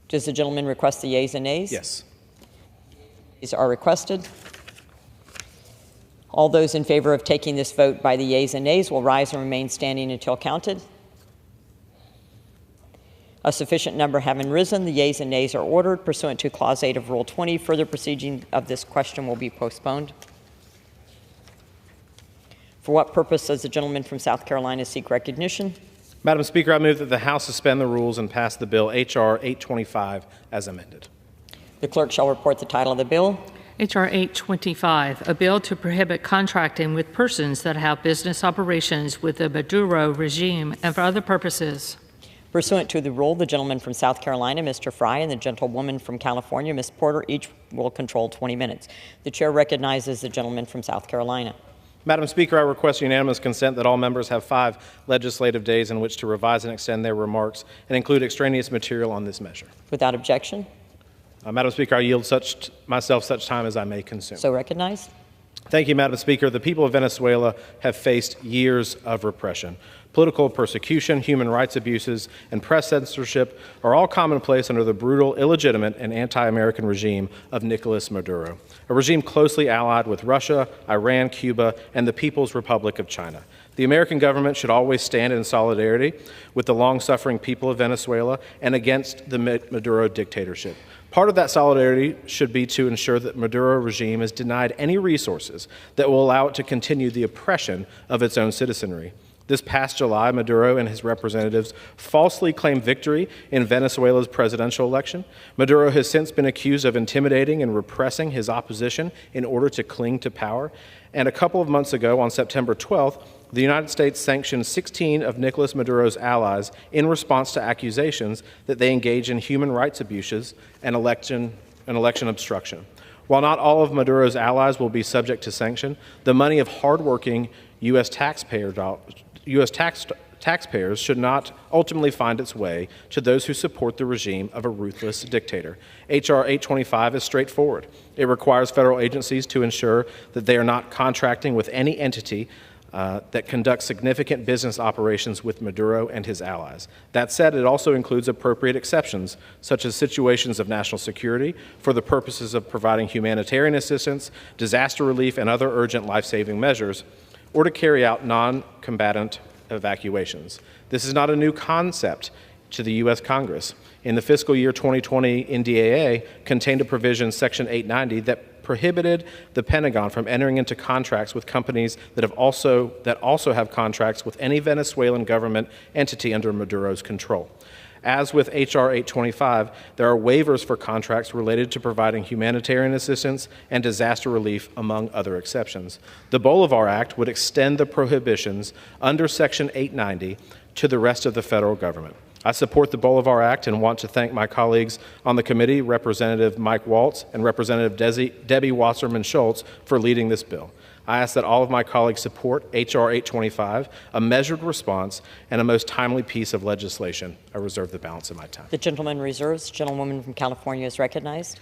Does the gentleman request the yeas and nays? Yes. These are requested. All those in favor of taking this vote by the yeas and nays will rise and remain standing until counted. A sufficient number having risen, the yeas and nays are ordered. Pursuant to Clause 8 of Rule 20, further proceeding of this question will be postponed. For what purpose does the gentleman from South Carolina seek recognition? Madam Speaker, I move that the House suspend the rules and pass the bill H.R. 825 as amended. The clerk shall report the title of the bill. H.R. 825, a bill to prohibit contracting with persons that have business operations with the Maduro regime and for other purposes. Pursuant to the rule, the gentleman from South Carolina, Mr. Fry, and the gentlewoman from California, Ms. Porter, each will control 20 minutes. The chair recognizes the gentleman from South Carolina. Madam Speaker, I request unanimous consent that all members have 5 legislative days in which to revise and extend their remarks and include extraneous material on this measure. Without objection. Madam Speaker, I yield myself such time as I may consume. So recognized. Thank you, Madam Speaker. The people of Venezuela have faced years of repression. Political persecution, human rights abuses, and press censorship are all commonplace under the brutal, illegitimate, and anti-American regime of Nicolas Maduro, a regime closely allied with Russia, Iran, Cuba, and the People's Republic of China. The American government should always stand in solidarity with the long-suffering people of Venezuela and against the Maduro dictatorship. Part of that solidarity should be to ensure that Maduro regime is denied any resources that will allow it to continue the oppression of its own citizenry. This past July, Maduro and his representatives falsely claimed victory in Venezuela's presidential election. Maduro has since been accused of intimidating and repressing his opposition in order to cling to power. And a couple of months ago, on September 12th, the United States sanctioned 16 of Nicolas Maduro's allies in response to accusations that they engage in human rights abuses and election obstruction. While not all of Maduro's allies will be subject to sanction, the money of hardworking U.S. taxpayers should not ultimately find its way to those who support the regime of a ruthless dictator. H.R. 825 is straightforward. It requires federal agencies to ensure that they are not contracting with any entity that conducts significant business operations with Maduro and his allies. That said, it also includes appropriate exceptions, such as situations of national security for the purposes of providing humanitarian assistance, disaster relief, and other urgent life-saving measures, or to carry out non-combatant evacuations. This is not a new concept to the U.S. Congress. In the fiscal year 2020, NDAA contained a provision, Section 890, that prohibited the Pentagon from entering into contracts with companies that also have contracts with any Venezuelan government entity under Maduro's control. As with H.R. 825, there are waivers for contracts related to providing humanitarian assistance and disaster relief, among other exceptions. The Bolivar Act would extend the prohibitions under Section 890 to the rest of the federal government. I support the Bolivar Act and want to thank my colleagues on the committee, Representative Mike Waltz and Representative Debbie Wasserman Schultz, for leading this bill. I ask that all of my colleagues support H.R. 825, a measured response and a most timely piece of legislation. I reserve the balance of my time. The gentleman reserves. Gentlewoman from California is recognized.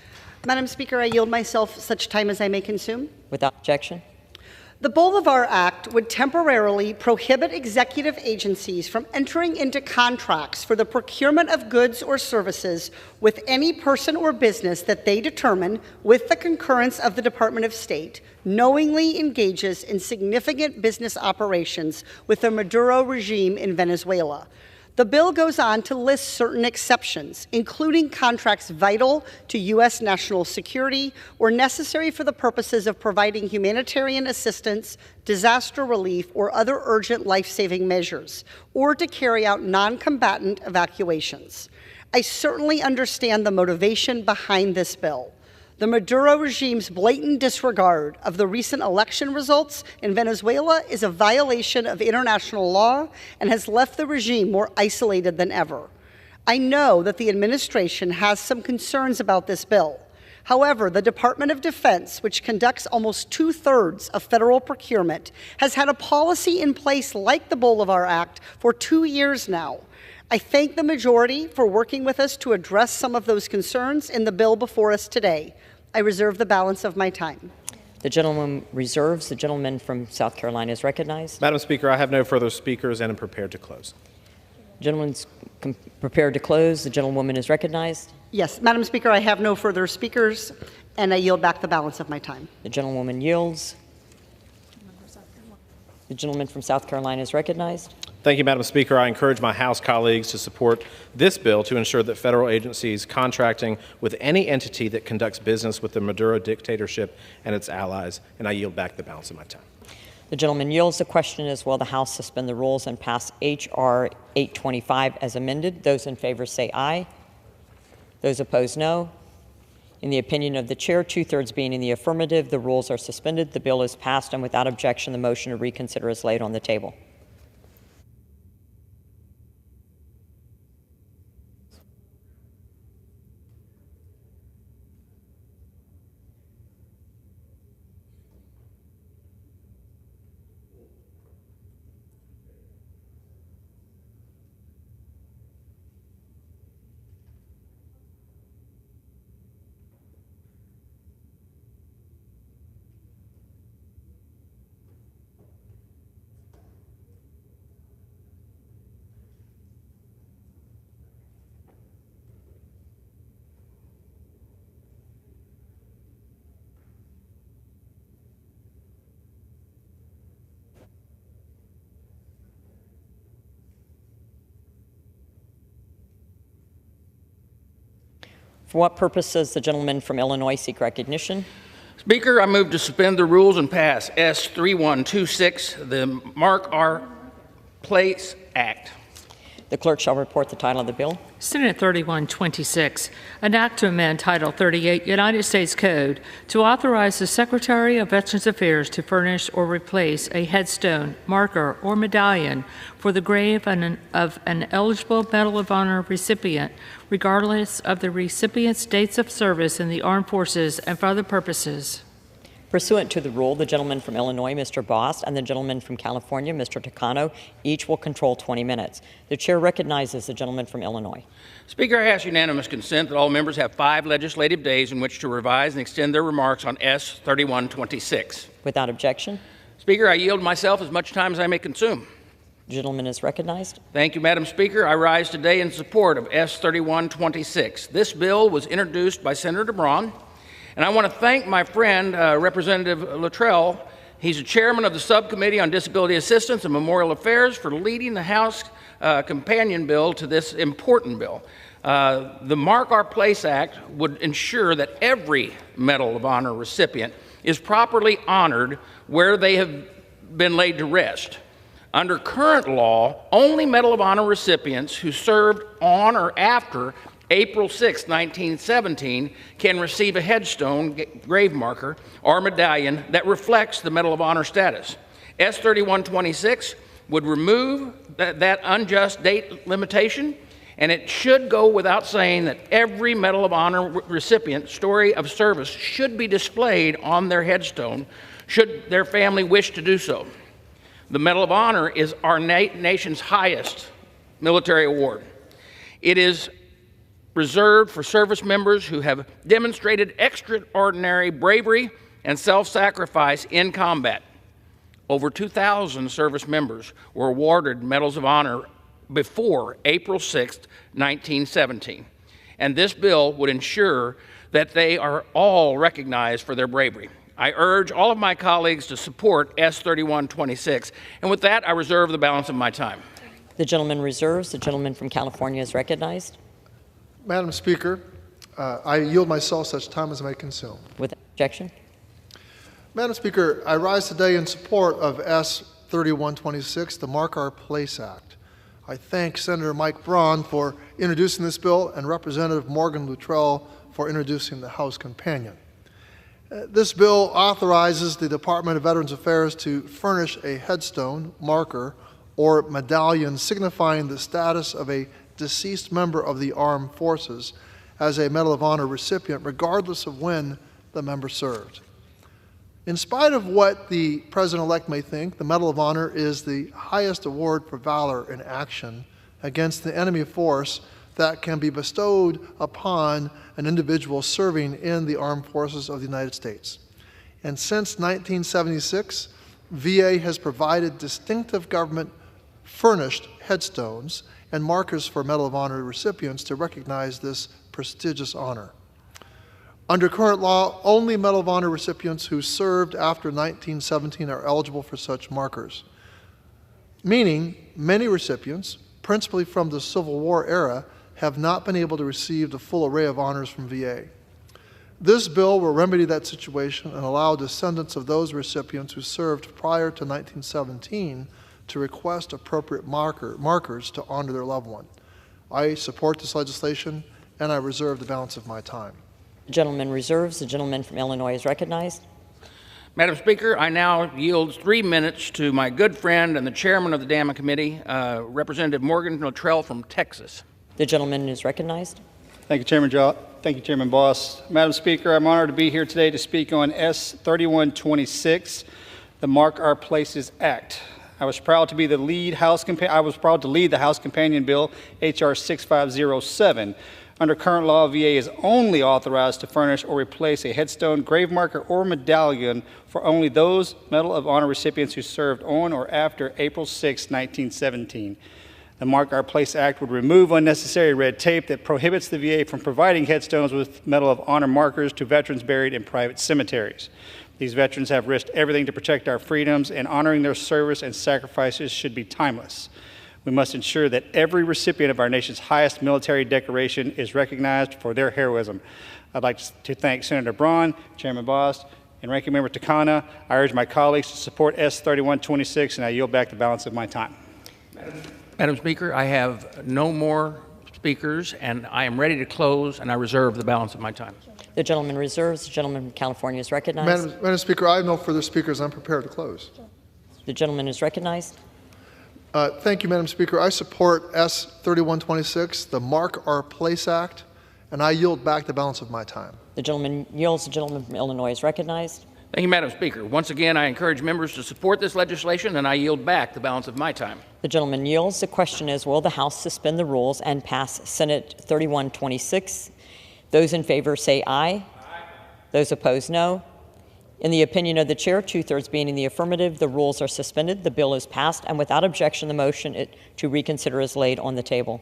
Madam Speaker, I yield myself such time as I may consume. Without objection. The Bolivar Act would temporarily prohibit executive agencies from entering into contracts for the procurement of goods or services with any person or business that they determine, with the concurrence of the Department of State, knowingly engages in significant business operations with the Maduro regime in Venezuela. The bill goes on to list certain exceptions, including contracts vital to U.S. national security or necessary for the purposes of providing humanitarian assistance, disaster relief, or other urgent life-saving measures, or to carry out non-combatant evacuations. I certainly understand the motivation behind this bill. The Maduro regime's blatant disregard of the recent election results in Venezuela is a violation of international law and has left the regime more isolated than ever. I know that the administration has some concerns about this bill. However, the Department of Defense, which conducts almost 2/3 of federal procurement, has had a policy in place like the Bolivar Act for 2 years now. I thank the majority for working with us to address some of those concerns in the bill before us today. I reserve the balance of my time. The gentleman reserves. The gentleman from South Carolina is recognized. Madam Speaker, I have no further speakers and am prepared to close. Gentleman's prepared to close. The gentlewoman is recognized. Yes, Madam Speaker, I have no further speakers, and I yield back the balance of my time. The gentlewoman yields. The gentleman from South Carolina is recognized. Thank you, Madam Speaker. I encourage my House colleagues to support this bill to ensure that federal agencies contracting with any entity that conducts business with the Maduro dictatorship and its allies, and I yield back the balance of my time. The gentleman yields. The question is, will the House suspend the rules and pass H.R. 825 as amended? Those in favor say aye. Those opposed, no. In the opinion of the chair, 2/3 being in the affirmative, the rules are suspended. The bill is passed, and without objection, the motion to reconsider is laid on the table. For what purpose does the gentleman from Illinois seek recognition? Speaker, I move to suspend the rules and pass S3126, the Mark R. Place Act. The clerk shall report the title of the bill. Senate 3126, an act to amend Title 38 United States Code to authorize the Secretary of Veterans Affairs to furnish or replace a headstone, marker, or medallion for the grave of an eligible Medal of Honor recipient, regardless of the recipient's dates of service in the armed forces and for other purposes. Pursuant to the rule, the gentleman from Illinois, Mr. Bost, and the gentleman from California, Mr. Takano, each will control 20 minutes. The chair recognizes the gentleman from Illinois. Speaker, I ask unanimous consent that all members have 5 legislative days in which to revise and extend their remarks on S3126. Without objection. Speaker, I yield myself as much time as I may consume. The gentleman is recognized. Thank you, Madam Speaker. I rise today in support of S3126. This bill was introduced by Senator Braun, and I want to thank my friend, Representative Luttrell. He's the chairman of the Subcommittee on Disability Assistance and Memorial Affairs, for leading the House companion bill to this important bill. The Mark Our Place Act would ensure that every Medal of Honor recipient is properly honored where they have been laid to rest. Under current law, only Medal of Honor recipients who served on or after April 6, 1917, can receive a headstone, grave marker, or medallion that reflects the Medal of Honor status. S3126 would remove that unjust date limitation, and it should go without saying that every Medal of Honor recipient's story of service should be displayed on their headstone, should their family wish to do so. The Medal of Honor is our nation's highest military award. It is reserved for service members who have demonstrated extraordinary bravery and self-sacrifice in combat. Over 2,000 service members were awarded Medals of Honor before April 6, 1917, and this bill would ensure that they are all recognized for their bravery. I urge all of my colleagues to support S3126, and with that, I reserve the balance of my time. The gentleman reserves. The gentleman from California is recognized. Madam Speaker, I yield myself such time as I may consume. With objection. Madam Speaker, I rise today in support of S3126, the Mark Our Place Act. I thank Senator Mike Braun for introducing this bill and Representative Morgan Luttrell for introducing the House companion. This bill authorizes the Department of Veterans Affairs to furnish a headstone, marker, or medallion signifying the status of a deceased member of the armed forces as a Medal of Honor recipient, regardless of when the member served. In spite of what the President-elect may think, the Medal of Honor is the highest award for valor in action against the enemy force that can be bestowed upon an individual serving in the armed forces of the United States. And since 1976, VA has provided distinctive government-furnished headstones and markers for Medal of Honor recipients to recognize this prestigious honor. Under current law, only Medal of Honor recipients who served after 1917 are eligible for such markers, meaning many recipients, principally from the Civil War era, have not been able to receive the full array of honors from VA. This bill will remedy that situation and allow descendants of those recipients who served prior to 1917 to request appropriate markers to honor their loved one. I support this legislation, and I reserve the balance of my time. The gentleman reserves. The gentleman from Illinois is recognized. Madam Speaker, I now yield 3 minutes to my good friend and the chairman of the DAMA Committee, Representative Morgan Luttrell from Texas. The gentleman is recognized. Thank you, Chairman Boss. Madam Speaker, I'm honored to be here today to speak on S3126, the Mark Our Places Act. I was proud to lead the House Companion Bill, H.R. 6507. Under current law, VA is only authorized to furnish or replace a headstone, grave marker, or medallion for only those Medal of Honor recipients who served on or after April 6, 1917. The Mark Our Place Act would remove unnecessary red tape that prohibits the VA from providing headstones with Medal of Honor markers to veterans buried in private cemeteries. These veterans have risked everything to protect our freedoms, and honoring their service and sacrifices should be timeless. We must ensure that every recipient of our nation's highest military decoration is recognized for their heroism. I'd like to thank Senator Braun, Chairman Boss, and Ranking Member Takana. I urge my colleagues to support S. 3126, and I yield back the balance of my time. Madam Speaker, I have no more speakers, and I am ready to close, and I reserve the balance of my time. The gentleman reserves. The gentleman from California is recognized. Madam Speaker, I have no further speakers. I'm prepared to close. The gentleman is recognized. Thank you, Madam Speaker. I support S. 3126, the Mark Our Place Act, and I yield back the balance of my time. The gentleman yields. The gentleman from Illinois is recognized. Thank you, Madam Speaker. Once again, I encourage members to support this legislation, and I yield back the balance of my time. The gentleman yields. The question is, will the House suspend the rules and pass Senate 3126? Those in favor say aye. Aye. Those opposed, no. In the opinion of the chair, 2/3 being in the affirmative, the rules are suspended, the bill is passed, and without objection, the motion to reconsider is laid on the table.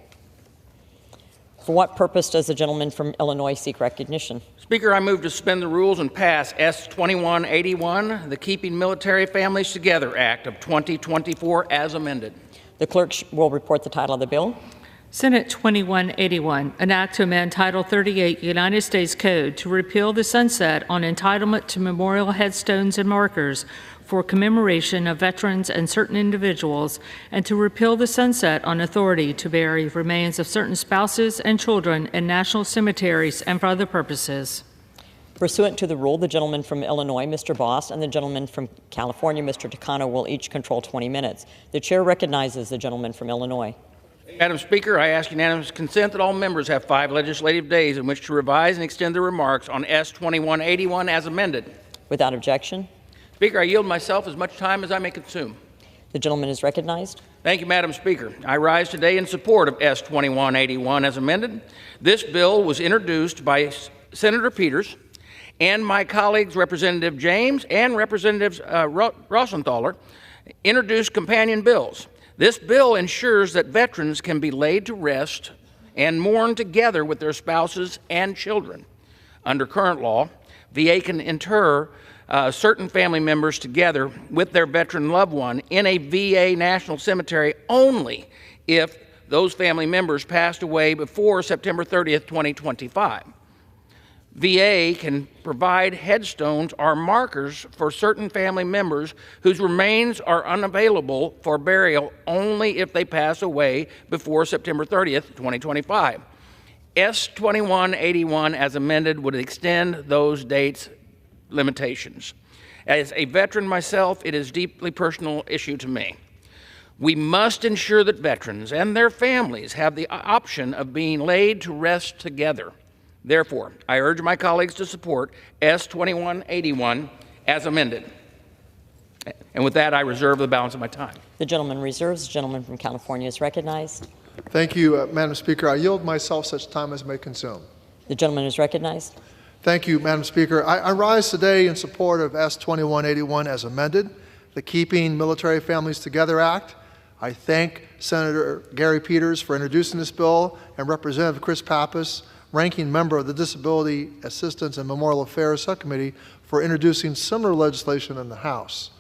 For what purpose does the gentleman from Illinois seek recognition? Speaker, I move to suspend the rules and pass S. 2181, the Keeping Military Families Together Act of 2024, as amended. The clerk will report the title of the bill. Senate 2181, an act to amend Title 38 United States Code to repeal the sunset on entitlement to memorial headstones and markers for commemoration of veterans and certain individuals, and to repeal the sunset on authority to bury remains of certain spouses and children in national cemeteries and for other purposes. Pursuant to the rule, the gentleman from Illinois, Mr. Boss, and the gentleman from California, Mr. Takano, will each control 20 minutes. The chair recognizes the gentleman from Illinois. Madam Speaker, I ask unanimous consent that all members have 5 legislative days in which to revise and extend their remarks on S. 2181 as amended. Without objection. Speaker, I yield myself as much time as I may consume. The gentleman is recognized. Thank you, Madam Speaker. I rise today in support of S. 2181 as amended. This bill was introduced by Senator Peters and my colleagues, Representative James and Representatives Rossenthaler, introduced companion bills. This bill ensures that veterans can be laid to rest and mourn together with their spouses and children. Under current law, VA can inter certain family members together with their veteran loved one in a VA national cemetery only if those family members passed away before September 30th, 2025. VA can provide headstones or markers for certain family members whose remains are unavailable for burial only if they pass away before September 30th, 2025. S. 2181 as amended would extend those dates limitations. As a veteran myself, it is a deeply personal issue to me. We must ensure that veterans and their families have the option of being laid to rest together. Therefore, I urge my colleagues to support S. 2181 as amended. And with that, I reserve the balance of my time. The gentleman reserves. The gentleman from California is recognized. Thank you, Madam Speaker. I yield myself such time as may consume. The gentleman is recognized. Thank you, Madam Speaker. I rise today in support of S. 2181 as amended, the Keeping Military Families Together Act. I thank Senator Gary Peters for introducing this bill and Representative Chris Pappas, ranking member of the Disability Assistance and Memorial Affairs Subcommittee, for introducing similar legislation in the House.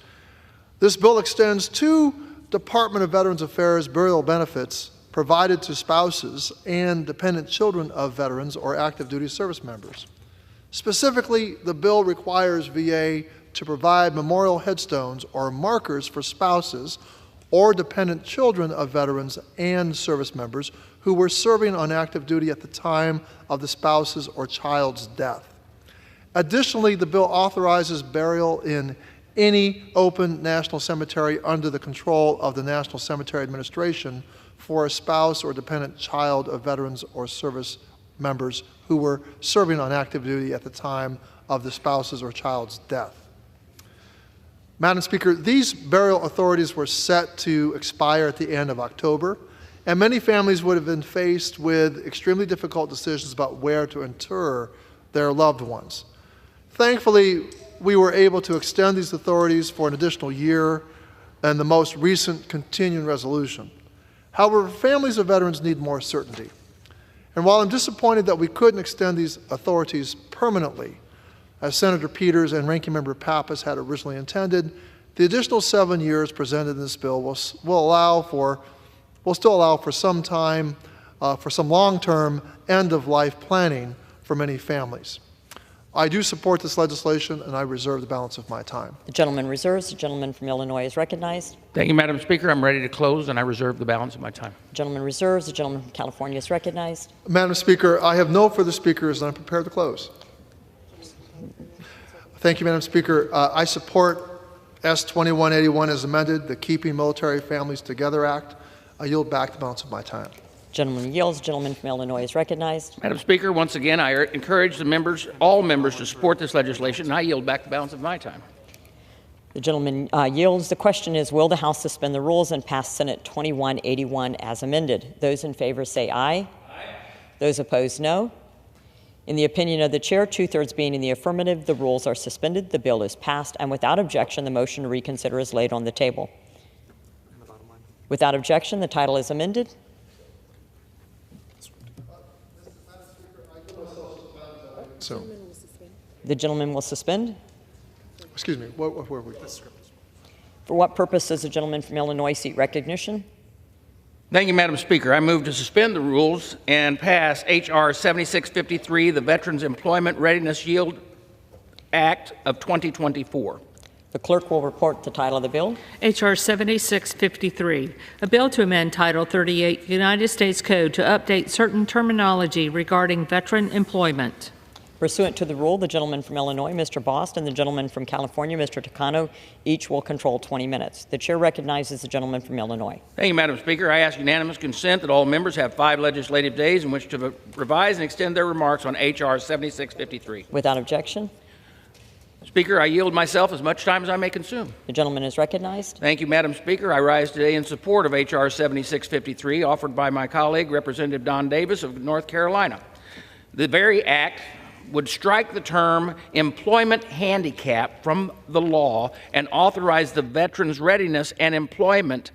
This bill extends 2 Department of Veterans Affairs burial benefits provided to spouses and dependent children of veterans or active duty service members. Specifically, the bill requires VA to provide memorial headstones or markers for spouses or dependent children of veterans and service members who were serving on active duty at the time of the spouse's or child's death. Additionally, the bill authorizes burial in any open national cemetery under the control of the National Cemetery Administration for a spouse or dependent child of veterans or service members who were serving on active duty at the time of the spouse's or child's death. Madam Speaker, these burial authorities were set to expire at the end of October, and many families would have been faced with extremely difficult decisions about where to inter their loved ones. Thankfully, we were able to extend these authorities for an additional year and the most recent continuing resolution. However, families of veterans need more certainty. And while I'm disappointed that we couldn't extend these authorities permanently, as Senator Peters and Ranking Member Pappas had originally intended, the additional 7 years presented in this bill will allow for will still allow for some time, for some long-term end-of-life planning for many families. I do support this legislation, and I reserve the balance of my time. The gentleman reserves. The gentleman from Illinois is recognized. Thank you, Madam Speaker. I'm ready to close, and I reserve the balance of my time. The gentleman reserves. The gentleman from California is recognized. Madam Speaker, I have no further speakers, and I'm prepared to close. Thank you, Madam Speaker. I support S-2181 as amended, the Keeping Military Families Together Act. I yield back the balance of my time. Gentleman yields. The gentleman from Illinois is recognized. Madam Speaker, once again, I encourage the members, all members, to support this legislation, and I yield back the balance of my time. The gentleman yields. The question is, will the House suspend the rules and pass Senate 2181 as amended? Those in favor say aye. Aye. Those opposed, no. In the opinion of the chair, 2/3 being in the affirmative, the rules are suspended, the bill is passed, and without objection, the motion to reconsider is laid on the table. Without objection, the title is amended. So, the gentleman will suspend. Excuse me, where were we? For what purpose does the gentleman from Illinois seek recognition? Thank you, Madam Speaker. I move to suspend the rules and pass H.R. 7653, the Veterans Employment Readiness Yield Act of 2024. The clerk will report the title of the bill. H.R. 7653, a bill to amend Title 38 United States Code to update certain terminology regarding veteran employment. Pursuant to the rule, the gentleman from Illinois, Mr. Bost, and the gentleman from California, Mr. Takano, each will control 20 minutes. The chair recognizes the gentleman from Illinois. Thank you, Madam Speaker. I ask unanimous consent that all members have 5 legislative days in which to revise and extend their remarks on H.R. 7653. Without objection. Speaker, I yield myself as much time as I may consume. The gentleman is recognized. Thank you, Madam Speaker. I rise today in support of H.R. 7653, offered by my colleague, Representative Don Davis of North Carolina. The very act would strike the term employment handicap from the law and authorize the veterans' readiness and employment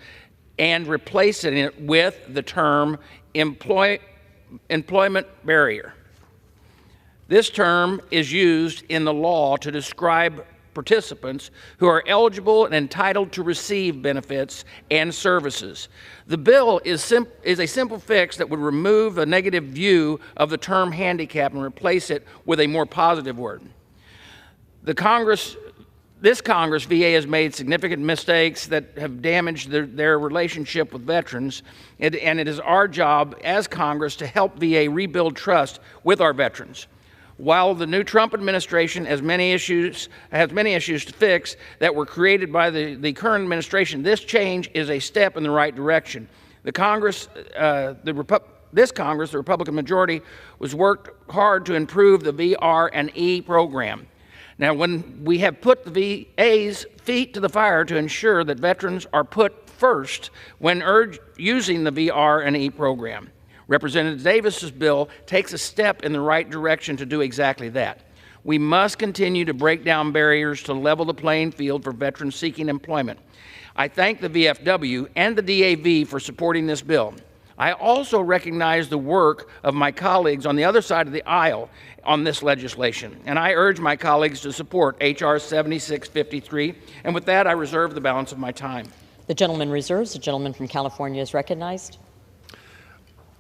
and replace it with the term employment barrier. This term is used in the law to describe participants who are eligible and entitled to receive benefits and services. The bill is a simple fix that would remove the negative view of the term handicap and replace it with a more positive word. This Congress, VA has made significant mistakes that have damaged their relationship with veterans, and it is our job as Congress to help VA rebuild trust with our veterans. While the new Trump administration has many issues to fix that were created by the current administration, this change is a step in the right direction. This Congress, the Republican majority, was worked hard to improve the VR&E program. Now, when we have put the VA's feet to the fire to ensure that veterans are put first when using the VR&E program. Representative Davis's bill takes a step in the right direction to do exactly that. We must continue to break down barriers to level the playing field for veterans seeking employment. I thank the VFW and the DAV for supporting this bill. I also recognize the work of my colleagues on the other side of the aisle on this legislation, and I urge my colleagues to support H.R. 7653, and with that, I reserve the balance of my time. The gentleman reserves. The gentleman from California is recognized.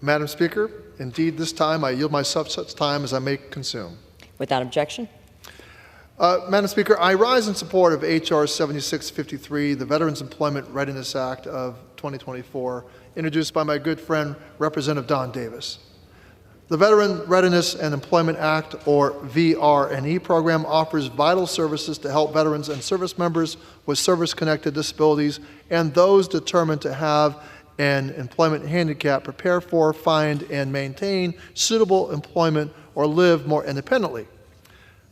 Madam Speaker, indeed, this time I yield myself such time as I may consume. Without objection. Madam Speaker, I rise in support of H.R. 7653, the Veterans Employment Readiness Act of 2024, introduced by my good friend, Representative Don Davis. The Veteran Readiness and Employment Act, or VR&E program, offers vital services to help veterans and service members with service-connected disabilities and those determined to have an employment handicap prepare for, find, and maintain suitable employment or live more independently.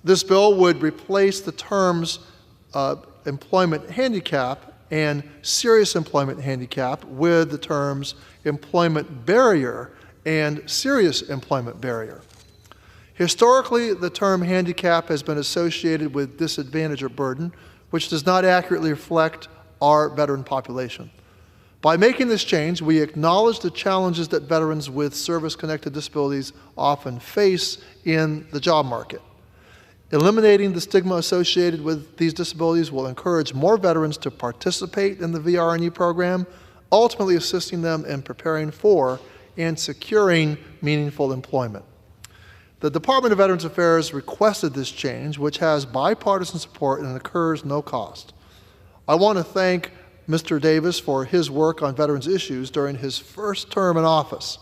This bill would replace the terms employment handicap and serious employment handicap with the terms employment barrier and serious employment barrier. Historically, the term handicap has been associated with disadvantage or burden, which does not accurately reflect our veteran population. By making this change, we acknowledge the challenges that veterans with service-connected disabilities often face in the job market. Eliminating the stigma associated with these disabilities will encourage more veterans to participate in the VR&E program, ultimately assisting them in preparing for and securing meaningful employment. The Department of Veterans Affairs requested this change, which has bipartisan support and incurs no cost. I want to thank Mr. Davis for his work on veterans issues during his first term in office.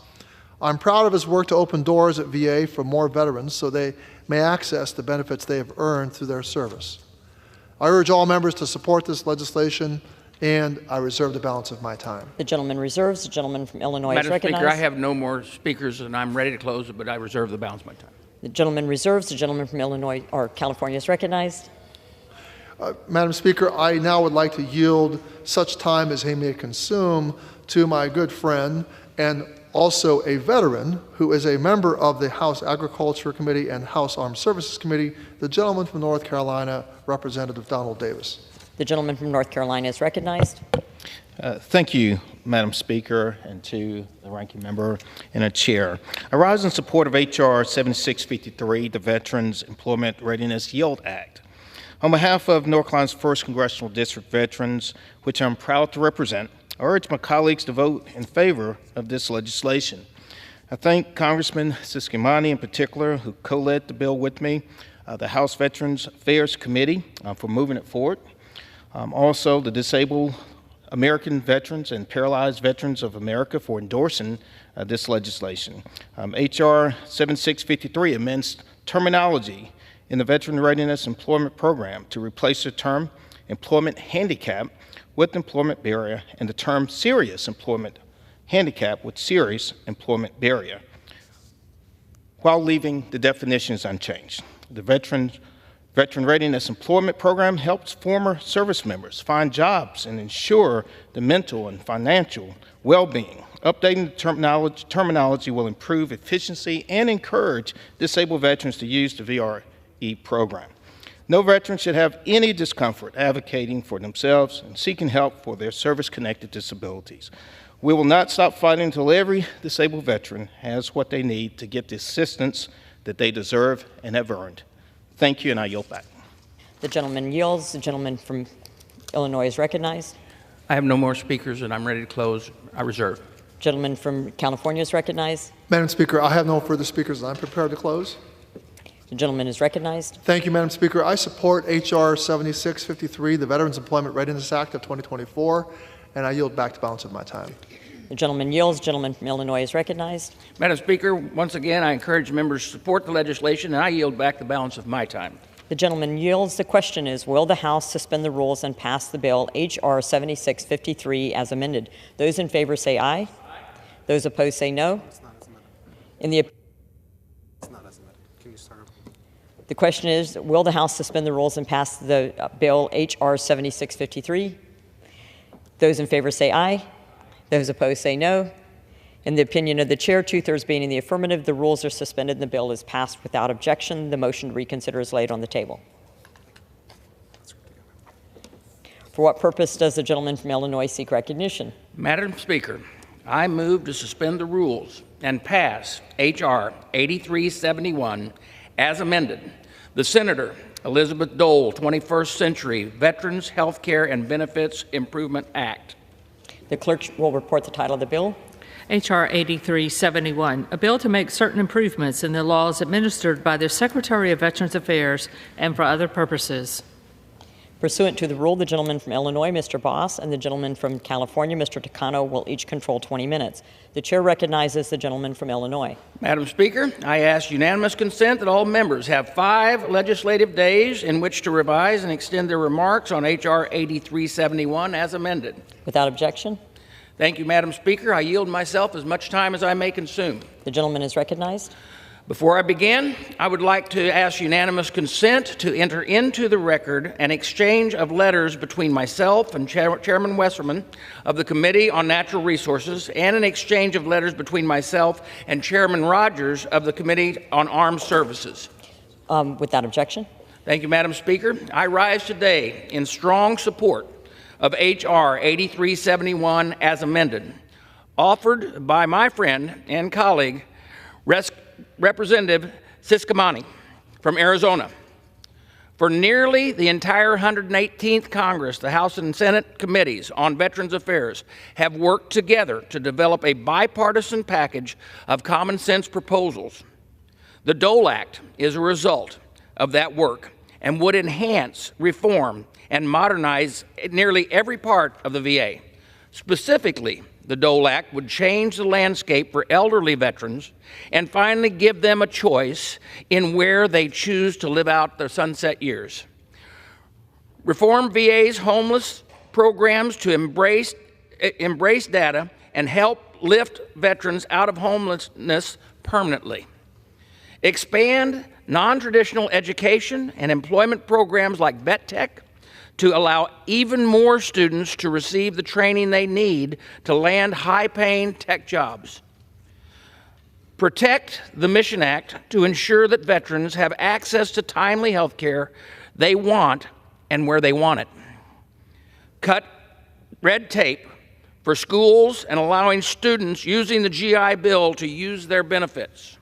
I'm proud of his work to open doors at VA for more veterans so they may access the benefits they have earned through their service. I urge all members to support this legislation, and I reserve the balance of my time. The gentleman reserves. The gentleman from Illinois Madam is recognized. Speaker, I have no more speakers, and I'm ready to close it, but I reserve the balance of my time. The gentleman reserves. The gentleman from Illinois or California is recognized. Madam Speaker, I now would like to yield such time as he may consume to my good friend and also a veteran who is a member of the House Agriculture Committee and House Armed Services Committee, the gentleman from North Carolina, Representative Donald Davis. The gentleman from North Carolina is recognized. Thank you, Madam Speaker, and to the ranking member and the chair. I rise in support of H.R. 7653, the Veterans Employment Readiness Yield Act. On behalf of North Carolina's 1st Congressional District veterans, which I'm proud to represent, I urge my colleagues to vote in favor of this legislation. I thank Congressman Siskimani in particular, who co-led the bill with me, the House Veterans Affairs Committee for moving it forward. Also, the Disabled American Veterans and Paralyzed Veterans of America for endorsing this legislation. H.R. 7653 amends terminology in the Veteran Readiness Employment Program to replace the term employment handicap with employment barrier and the term serious employment handicap with serious employment barrier, while leaving the definitions unchanged. The Veteran Readiness Employment Program helps former service members find jobs and ensure the mental and financial well-being. Updating the terminology will improve efficiency and encourage disabled veterans to use the VRE program. No veteran should have any discomfort advocating for themselves and seeking help for their service-connected disabilities. We will not stop fighting until every disabled veteran has what they need to get the assistance that they deserve and have earned. Thank you, and I yield back. The gentleman yields. The gentleman from Illinois is recognized. I have no more speakers, and I'm ready to close. I reserve. Gentleman from California is recognized. Madam Speaker, I have no further speakers, and I'm prepared to close. The gentleman is recognized. Thank you, Madam Speaker. I support H.R. 7653, the Veterans Employment Readiness Act of 2024, and I yield back the balance of my time. The gentleman yields. The gentleman from Illinois is recognized. Madam Speaker, once again, I encourage members to support the legislation, and I yield back the balance of my time. The gentleman yields. The question is, will the House suspend the rules and pass the bill H.R. 7653 as amended? Those in favor say aye. Aye. Those opposed say no. The question is, will the House suspend the rules and pass the bill H.R. 7653? Those in favor say aye. Those opposed say no. In the opinion of the chair, 2/3 being in the affirmative, the rules are suspended and the bill is passed without objection. The motion to reconsider is laid on the table. For what purpose does the gentleman from Illinois seek recognition? Madam Speaker, I move to suspend the rules and pass H.R. 8371 as amended. The Senator Elizabeth Dole 21st Century Veterans Health Care and Benefits Improvement Act. The clerk will report the title of the bill. H.R. 8371, a bill to make certain improvements in the laws administered by the Secretary of Veterans Affairs and for other purposes. Pursuant to the rule, the gentleman from Illinois, Mr. Boss, and the gentleman from California, Mr. Takano, will each control 20 minutes. The chair recognizes the gentleman from Illinois. Madam Speaker, I ask unanimous consent that all members have 5 legislative days in which to revise and extend their remarks on H.R. 8371 as amended. Without objection. Thank you, Madam Speaker. I yield myself as much time as I may consume. The gentleman is recognized. Before I begin, I would like to ask unanimous consent to enter into the record an exchange of letters between myself and Chairman Westerman of the Committee on Natural Resources and an exchange of letters between myself and Chairman Rogers of the Committee on Armed Services. Without objection. Thank you, Madam Speaker. I rise today in strong support of H.R. 8371 as amended, offered by my friend and colleague, Representative Siskimani from Arizona. For nearly the entire 118th Congress, the House and Senate committees on Veterans Affairs have worked together to develop a bipartisan package of common sense proposals. The Dole Act is a result of that work and would enhance, reform, and modernize nearly every part of the VA. Specifically, the Dole Act would change the landscape for elderly veterans and finally give them a choice in where they choose to live out their sunset years. Reform VA's homeless programs to embrace data and help lift veterans out of homelessness permanently. Expand non-traditional education and employment programs like Vet Tech to allow even more students to receive the training they need to land high-paying tech jobs. Protect the Mission Act to ensure that veterans have access to timely health care they want and where they want it. Cut red tape for schools and allowing students using the GI Bill to use their benefits.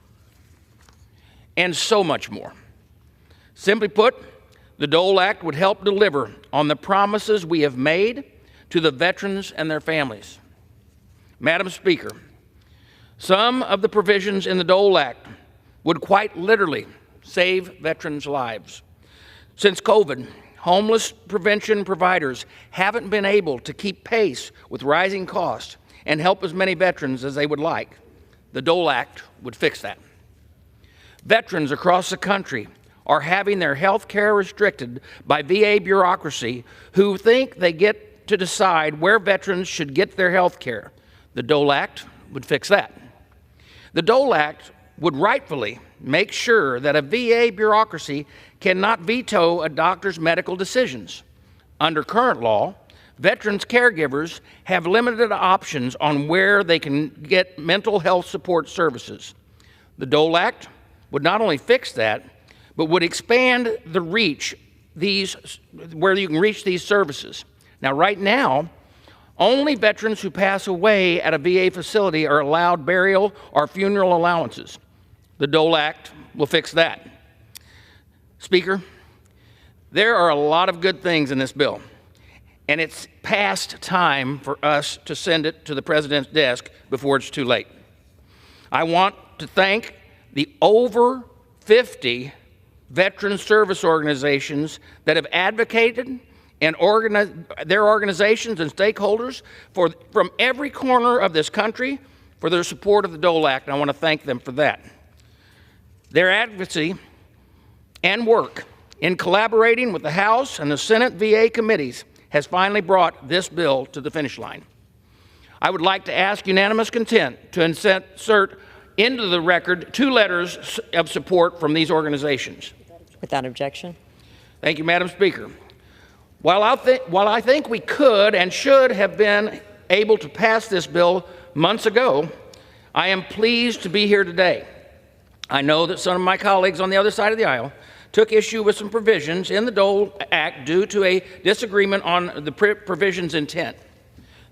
And so much more. Simply put, the Dole Act would help deliver on the promises we have made to the veterans and their families. Madam Speaker, some of the provisions in the Dole Act would quite literally save veterans' lives. Since COVID, homeless prevention providers haven't been able to keep pace with rising costs and help as many veterans as they would like. The Dole Act would fix that. Veterans across the country are having their health care restricted by VA bureaucracy who think they get to decide where veterans should get their health care. The Dole Act would fix that. The Dole Act would rightfully make sure that a VA bureaucracy cannot veto a doctor's medical decisions. Under current law, veterans caregivers have limited options on where they can get mental health support services. The Dole Act would not only fix that, but would expand the reach where you can reach these services. Now, right now, only veterans who pass away at a VA facility are allowed burial or funeral allowances. The Dole Act will fix that. Speaker, there are a lot of good things in this bill, and it's past time for us to send it to the President's desk before it's too late. I want to thank the over 50 veteran service organizations that have advocated and their organizations and stakeholders from every corner of this country for their support of the Dole Act, and I want to thank them for that. Their advocacy and work in collaborating with the House and the Senate VA committees has finally brought this bill to the finish line. I would like to ask unanimous consent to insert into the record 2 letters of support from these organizations. Without objection. Thank you, Madam Speaker. While I think we could and should have been able to pass this bill months ago, I am pleased to be here today. I know that some of my colleagues on the other side of the aisle took issue with some provisions in the Dole Act due to a disagreement on the provision's intent.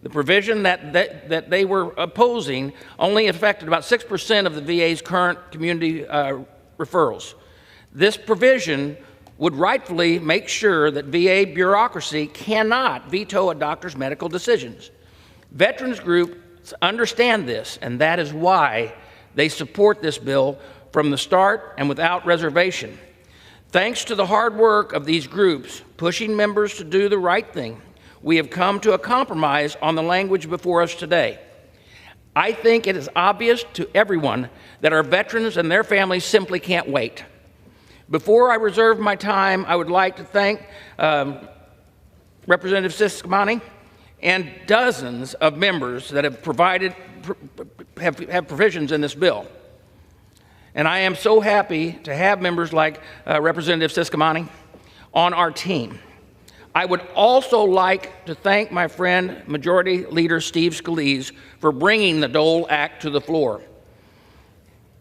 The provision that they were opposing only affected about 6% of the VA's current community referrals. This provision would rightfully make sure that VA bureaucracy cannot veto a doctor's medical decisions. Veterans groups understand this, and that is why they support this bill from the start and without reservation. Thanks to the hard work of these groups pushing members to do the right thing, we have come to a compromise on the language before us today. I think it is obvious to everyone that our veterans and their families simply can't wait. Before I reserve my time, I would like to thank Representative Siscomani and dozens of members that have have provisions in this bill. And I am so happy to have members like Representative Siscomani on our team. I would also like to thank my friend, Majority Leader Steve Scalise, for bringing the Dole Act to the floor.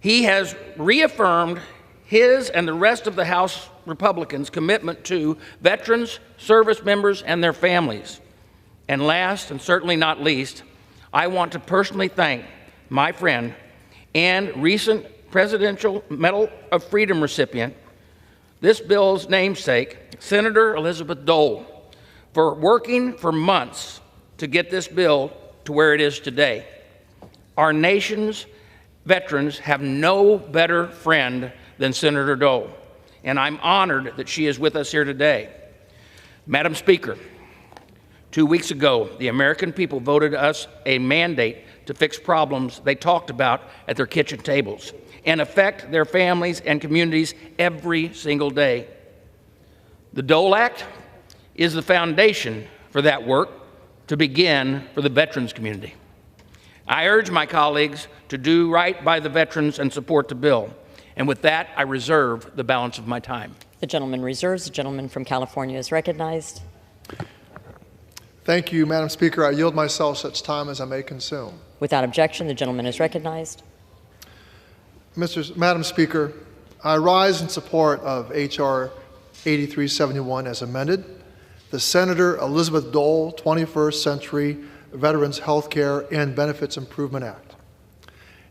He has reaffirmed his and the rest of the House Republicans' commitment to veterans, service members, and their families. And last, and certainly not least, I want to personally thank my friend and recent Presidential Medal of Freedom recipient, this bill's namesake, Senator Elizabeth Dole, for working for months to get this bill to where it is today. Our nation's veterans have no better friend than Senator Dole, and I'm honored that she is with us here today. Madam Speaker, 2 weeks ago, the American people voted us a mandate to fix problems they talked about at their kitchen tables and affect their families and communities every single day. The Dole Act is the foundation for that work to begin for the veterans community. I urge my colleagues to do right by the veterans and support the bill. And with that, I reserve the balance of my time. The gentleman reserves. The gentleman from California is recognized. Thank you, Madam Speaker. I yield myself such time as I may consume. Without objection, the gentleman is recognized. Madam Speaker, I rise in support of H.R. 8371 as amended, the Senator Elizabeth Dole 21st Century Veterans Health Care and Benefits Improvement Act.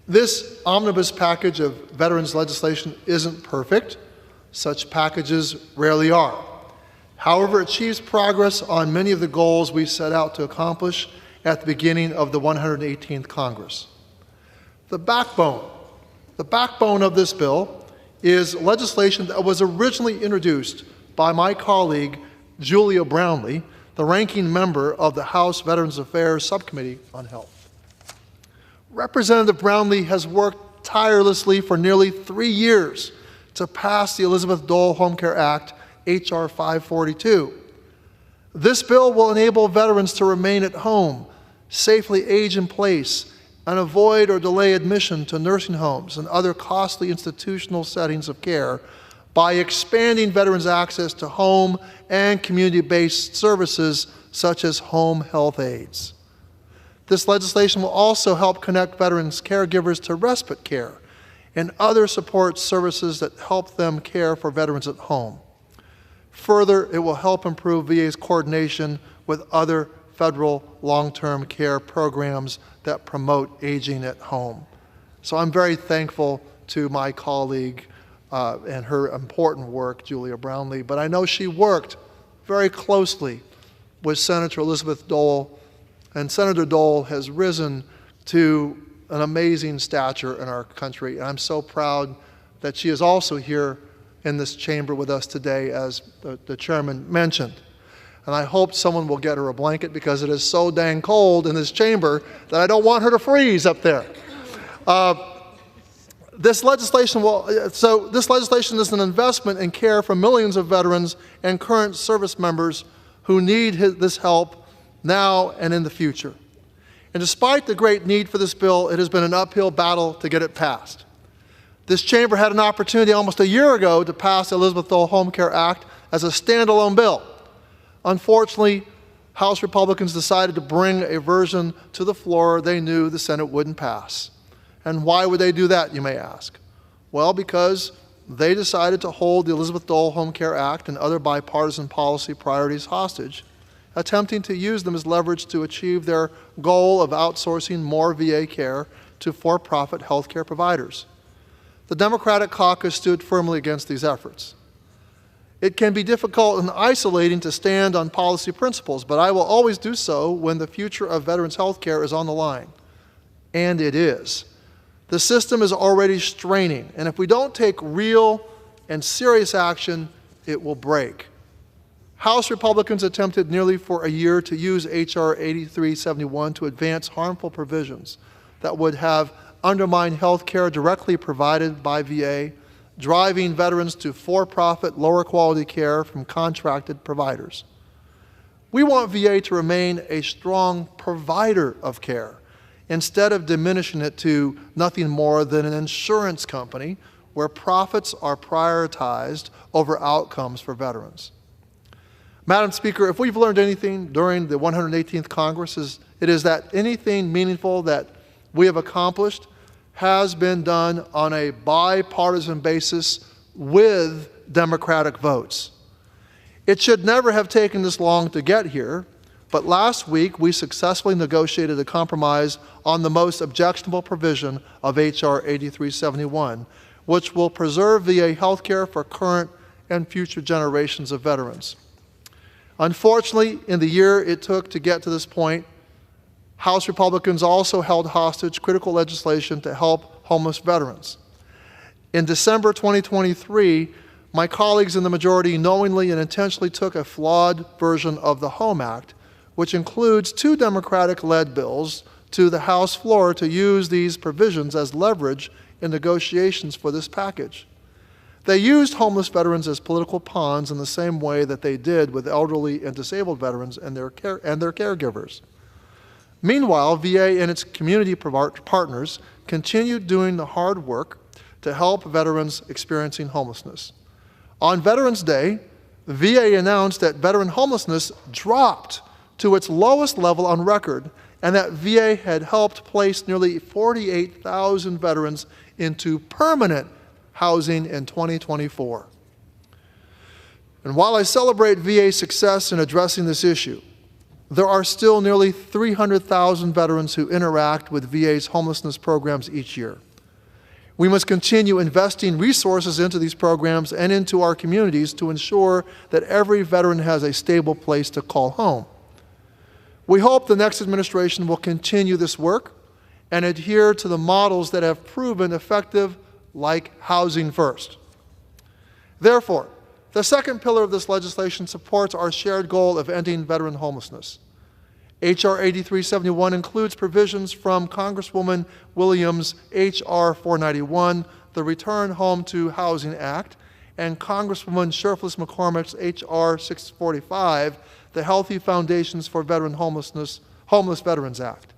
This omnibus package of veterans legislation isn't perfect. Such packages rarely are. However, it achieves progress on many of the goals we set out to accomplish at the beginning of the 118th Congress. The backbone of this bill is legislation that was originally introduced by my colleague, Julia Brownley, the ranking member of the House Veterans Affairs Subcommittee on Health. Representative Brownley has worked tirelessly for nearly 3 years to pass the Elizabeth Dole Home Care Act, H.R. 542. This bill will enable veterans to remain at home, safely age in place, and avoid or delay admission to nursing homes and other costly institutional settings of care by expanding veterans' access to home and community-based services such as home health aides. This legislation will also help connect veterans' caregivers to respite care and other support services that help them care for veterans at home. Further, it will help improve VA's coordination with other federal long-term care programs that promote aging at home. So I'm very thankful to my colleague and her important work, Julia Brownley, but I know she worked very closely with Senator Elizabeth Dole, and Senator Dole has risen to an amazing stature in our country, and I'm so proud that she is also here in this chamber with us today, as the chairman mentioned. And I hope someone will get her a blanket because it is so dang cold in this chamber that I don't want her to freeze up there. This legislation is an investment in care for millions of veterans and current service members who need this help now and in the future. And despite the great need for this bill, it has been an uphill battle to get it passed. This chamber had an opportunity almost a year ago to pass the Elizabeth Dole Home Care Act as a standalone bill. Unfortunately, House Republicans decided to bring a version to the floor they knew the Senate wouldn't pass. And why would they do that, you may ask? Well, because they decided to hold the Elizabeth Dole Home Care Act and other bipartisan policy priorities hostage, attempting to use them as leverage to achieve their goal of outsourcing more VA care to for-profit health care providers. The Democratic caucus stood firmly against these efforts. It can be difficult and isolating to stand on policy principles, but I will always do so when the future of veterans' health care is on the line. And it is. The system is already straining, and if we don't take real and serious action, it will break. House Republicans attempted nearly for a year to use H.R. 8371 to advance harmful provisions that would have undermined health care directly provided by VA, driving veterans to for-profit, lower-quality care from contracted providers. We want VA to remain a strong provider of care instead of diminishing it to nothing more than an insurance company where profits are prioritized over outcomes for veterans. Madam Speaker, if we've learned anything during the 118th Congress, it is that anything meaningful that we have accomplished has been done on a bipartisan basis with Democratic votes. It should never have taken this long to get here, but last week we successfully negotiated a compromise on the most objectionable provision of H.R. 8371, which will preserve VA health care for current and future generations of veterans. Unfortunately, in the year it took to get to this point, House Republicans also held hostage critical legislation to help homeless veterans. In December 2023, my colleagues in the majority knowingly and intentionally took a flawed version of the HOME Act, which includes 2 Democratic-led bills, to the House floor to use these provisions as leverage in negotiations for this package. They used homeless veterans as political pawns in the same way that they did with elderly and disabled veterans and their caregivers. Meanwhile, VA and its community partners continued doing the hard work to help veterans experiencing homelessness. On Veterans Day, VA announced that veteran homelessness dropped to its lowest level on record, and that VA had helped place nearly 48,000 veterans into permanent housing in 2024. And while I celebrate VA's success in addressing this issue, there are still nearly 300,000 veterans who interact with VA's homelessness programs each year. We must continue investing resources into these programs and into our communities to ensure that every veteran has a stable place to call home. We hope the next administration will continue this work and adhere to the models that have proven effective, like Housing First. Therefore, the second pillar of this legislation supports our shared goal of ending veteran homelessness. H.R. 8371 includes provisions from Congresswoman Williams' H.R. 491, the Return Home to Housing Act, and Congresswoman Shirley McCormick's H.R. 645, the Healthy Foundations for Homeless Veterans Act.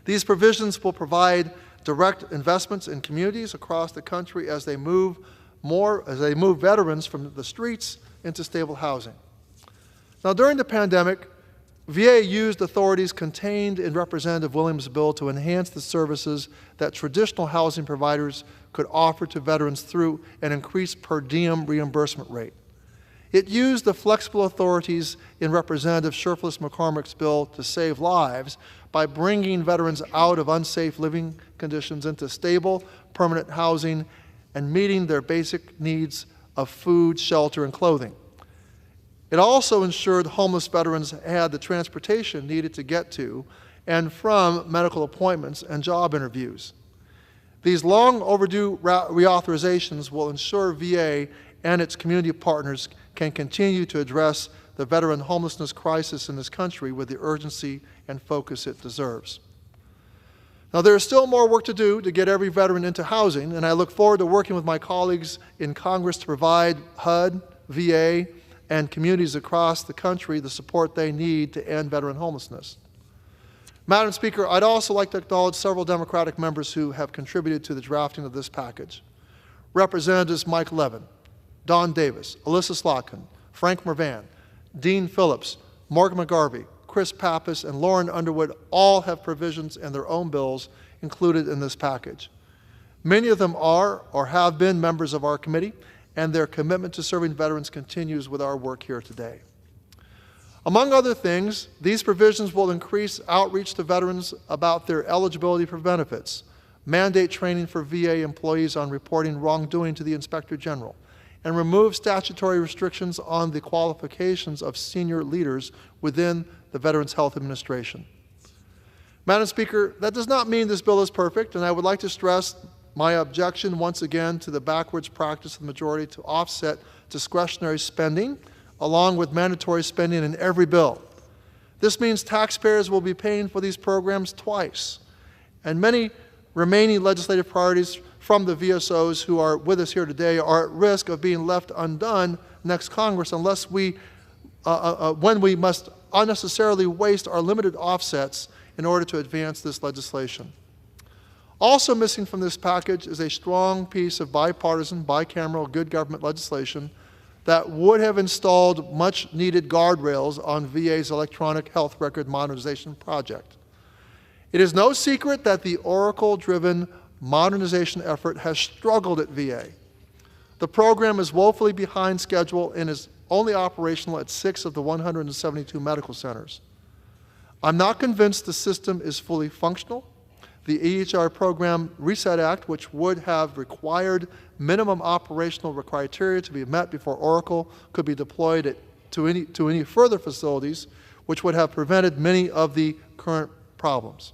These provisions will provide direct investments in communities across the country as they move veterans from the streets into stable housing. Now, during the pandemic, VA used authorities contained in Representative Williams' bill to enhance the services that traditional housing providers could offer to veterans through an increased per diem reimbursement rate. It used the flexible authorities in Representative Shirley McCormick's bill to save lives by bringing veterans out of unsafe living conditions into stable, permanent housing and meeting their basic needs of food, shelter, and clothing. It also ensured homeless veterans had the transportation needed to get to and from medical appointments and job interviews. These long overdue reauthorizations will ensure VA and its community partners can continue to address the veteran homelessness crisis in this country with the urgency and focus it deserves. Now, there is still more work to do to get every veteran into housing, and I look forward to working with my colleagues in Congress to provide HUD, VA, and communities across the country the support they need to end veteran homelessness. Madam Speaker, I'd also like to acknowledge several Democratic members who have contributed to the drafting of this package. Representatives Mike Levin, Don Davis, Alyssa Slotkin, Frank Mervan, Dean Phillips, Morgan McGarvey, Chris Pappas, and Lauren Underwood all have provisions in their own bills included in this package. Many of them are or have been members of our committee, and their commitment to serving veterans continues with our work here today. Among other things, these provisions will increase outreach to veterans about their eligibility for benefits, mandate training for VA employees on reporting wrongdoing to the Inspector General, and remove statutory restrictions on the qualifications of senior leaders within the Veterans Health Administration. Madam Speaker, that does not mean this bill is perfect, and I would like to stress my objection once again to the backwards practice of the majority to offset discretionary spending along with mandatory spending in every bill. This means taxpayers will be paying for these programs twice, and many remaining legislative priorities from the VSOs who are with us here today are at risk of being left undone next Congress unless when we must unnecessarily waste our limited offsets in order to advance this legislation. Also missing from this package is a strong piece of bipartisan, bicameral, good government legislation that would have installed much-needed guardrails on VA's electronic health record modernization project. It is no secret that the Oracle-driven modernization effort has struggled at VA. The program is woefully behind schedule and is only operational at 6 of the 172 medical centers. I'm not convinced the system is fully functional, The EHR Program Reset Act, which would have required minimum operational criteria to be met before Oracle could be deployed to any further facilities, which would have prevented many of the current problems.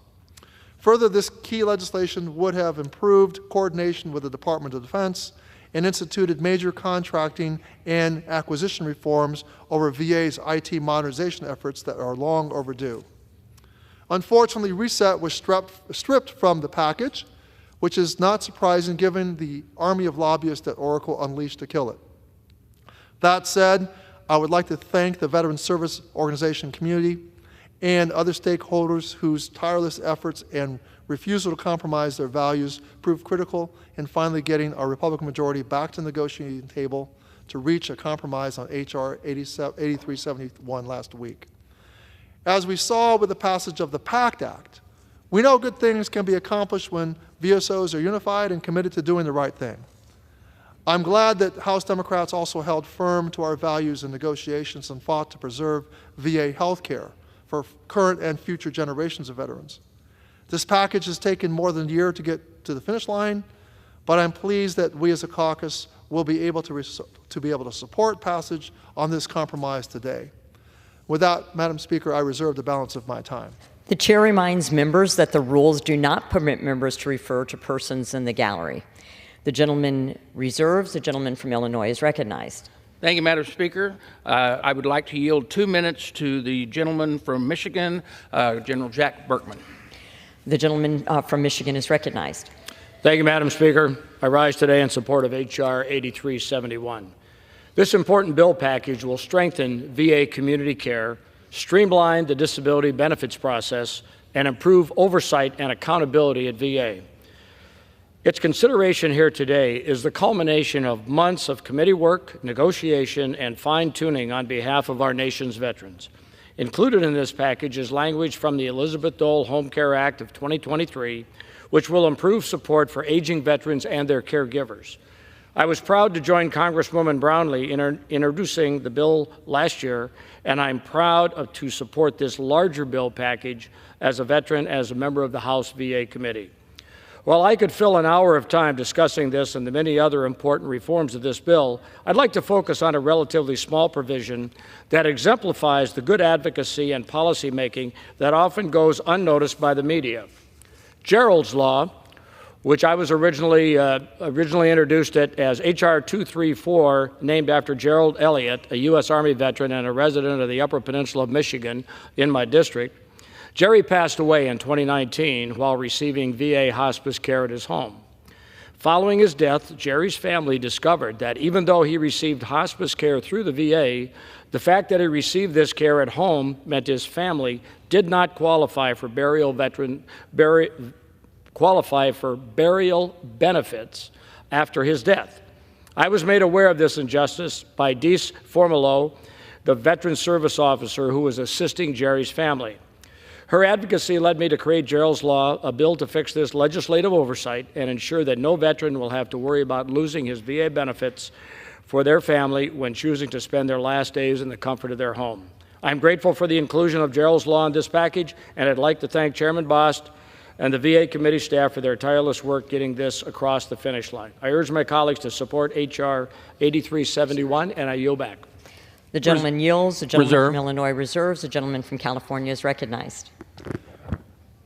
Further, this key legislation would have improved coordination with the Department of Defense and instituted major contracting and acquisition reforms over VA's IT modernization efforts that are long overdue. Unfortunately, Reset was stripped from the package, which is not surprising given the army of lobbyists that Oracle unleashed to kill it. That said, I would like to thank the Veteran Service Organization community and other stakeholders whose tireless efforts and refusal to compromise their values proved critical in finally getting our Republican majority back to the negotiating table to reach a compromise on H.R. 8371 last week. As we saw with the passage of the PACT Act, we know good things can be accomplished when VSOs are unified and committed to doing the right thing. I'm glad that House Democrats also held firm to our values in negotiations and fought to preserve VA health care for current and future generations of veterans. This package has taken more than a year to get to the finish line, but I'm pleased that we as a caucus will be able to support passage on this compromise today. With that, Madam Speaker, I reserve the balance of my time. The chair reminds members that the rules do not permit members to refer to persons in the gallery. The gentleman reserves. The gentleman from Illinois is recognized. Thank you, Madam Speaker. I would like to yield 2 minutes to the gentleman from Michigan, General Jack Berkman. The gentleman from Michigan is recognized. Thank you, Madam Speaker. I rise today in support of H.R. 8371. This important bill package will strengthen VA community care, streamline the disability benefits process, and improve oversight and accountability at VA. Its consideration here today is the culmination of months of committee work, negotiation, and fine-tuning on behalf of our nation's veterans. Included in this package is language from the Elizabeth Dole Home Care Act of 2023, which will improve support for aging veterans and their caregivers. I was proud to join Congresswoman Brownley in introducing the bill last year, and I'm proud to support this larger bill package as a veteran, as a member of the House VA Committee. While I could fill an hour of time discussing this and the many other important reforms of this bill, I'd like to focus on a relatively small provision that exemplifies the good advocacy and policymaking that often goes unnoticed by the media. Gerald's Law, which I was originally introduced it as H.R. 234, named after Gerald Elliott, a U.S. Army veteran and a resident of the Upper Peninsula of Michigan in my district. Jerry passed away in 2019 while receiving VA hospice care at his home. Following his death, Jerry's family discovered that even though he received hospice care through the VA, the fact that he received this care at home meant his family did not qualify for burial benefits after his death. I was made aware of this injustice by Deese Formolo, the veteran service officer who was assisting Jerry's family. Her advocacy led me to create Gerald's Law, a bill to fix this legislative oversight and ensure that no veteran will have to worry about losing his VA benefits for their family when choosing to spend their last days in the comfort of their home. I'm grateful for the inclusion of Gerald's Law in this package, and I'd like to thank Chairman Bost and the VA committee staff for their tireless work getting this across the finish line. I urge my colleagues to support H.R. 8371, and I yield back. The gentleman yields. The gentleman from Illinois reserves. The gentleman from California is recognized.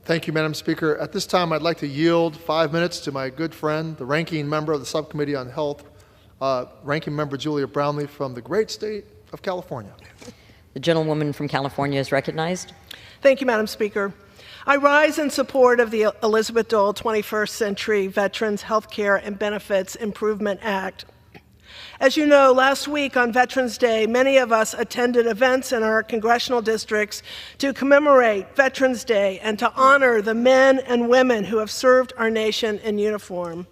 Thank you, Madam Speaker. At this time, I'd like to yield 5 minutes to my good friend, the ranking member of the Subcommittee on Health, Ranking Member Julia Brownley from the great state of California. The gentlewoman from California is recognized. Thank you, Madam Speaker. I rise in support of the Elizabeth Dole 21st Century Veterans Health Care and Benefits Improvement Act. As you know, last week on Veterans Day, many of us attended events in our congressional districts to commemorate Veterans Day and to honor the men and women who have served our nation in uniform.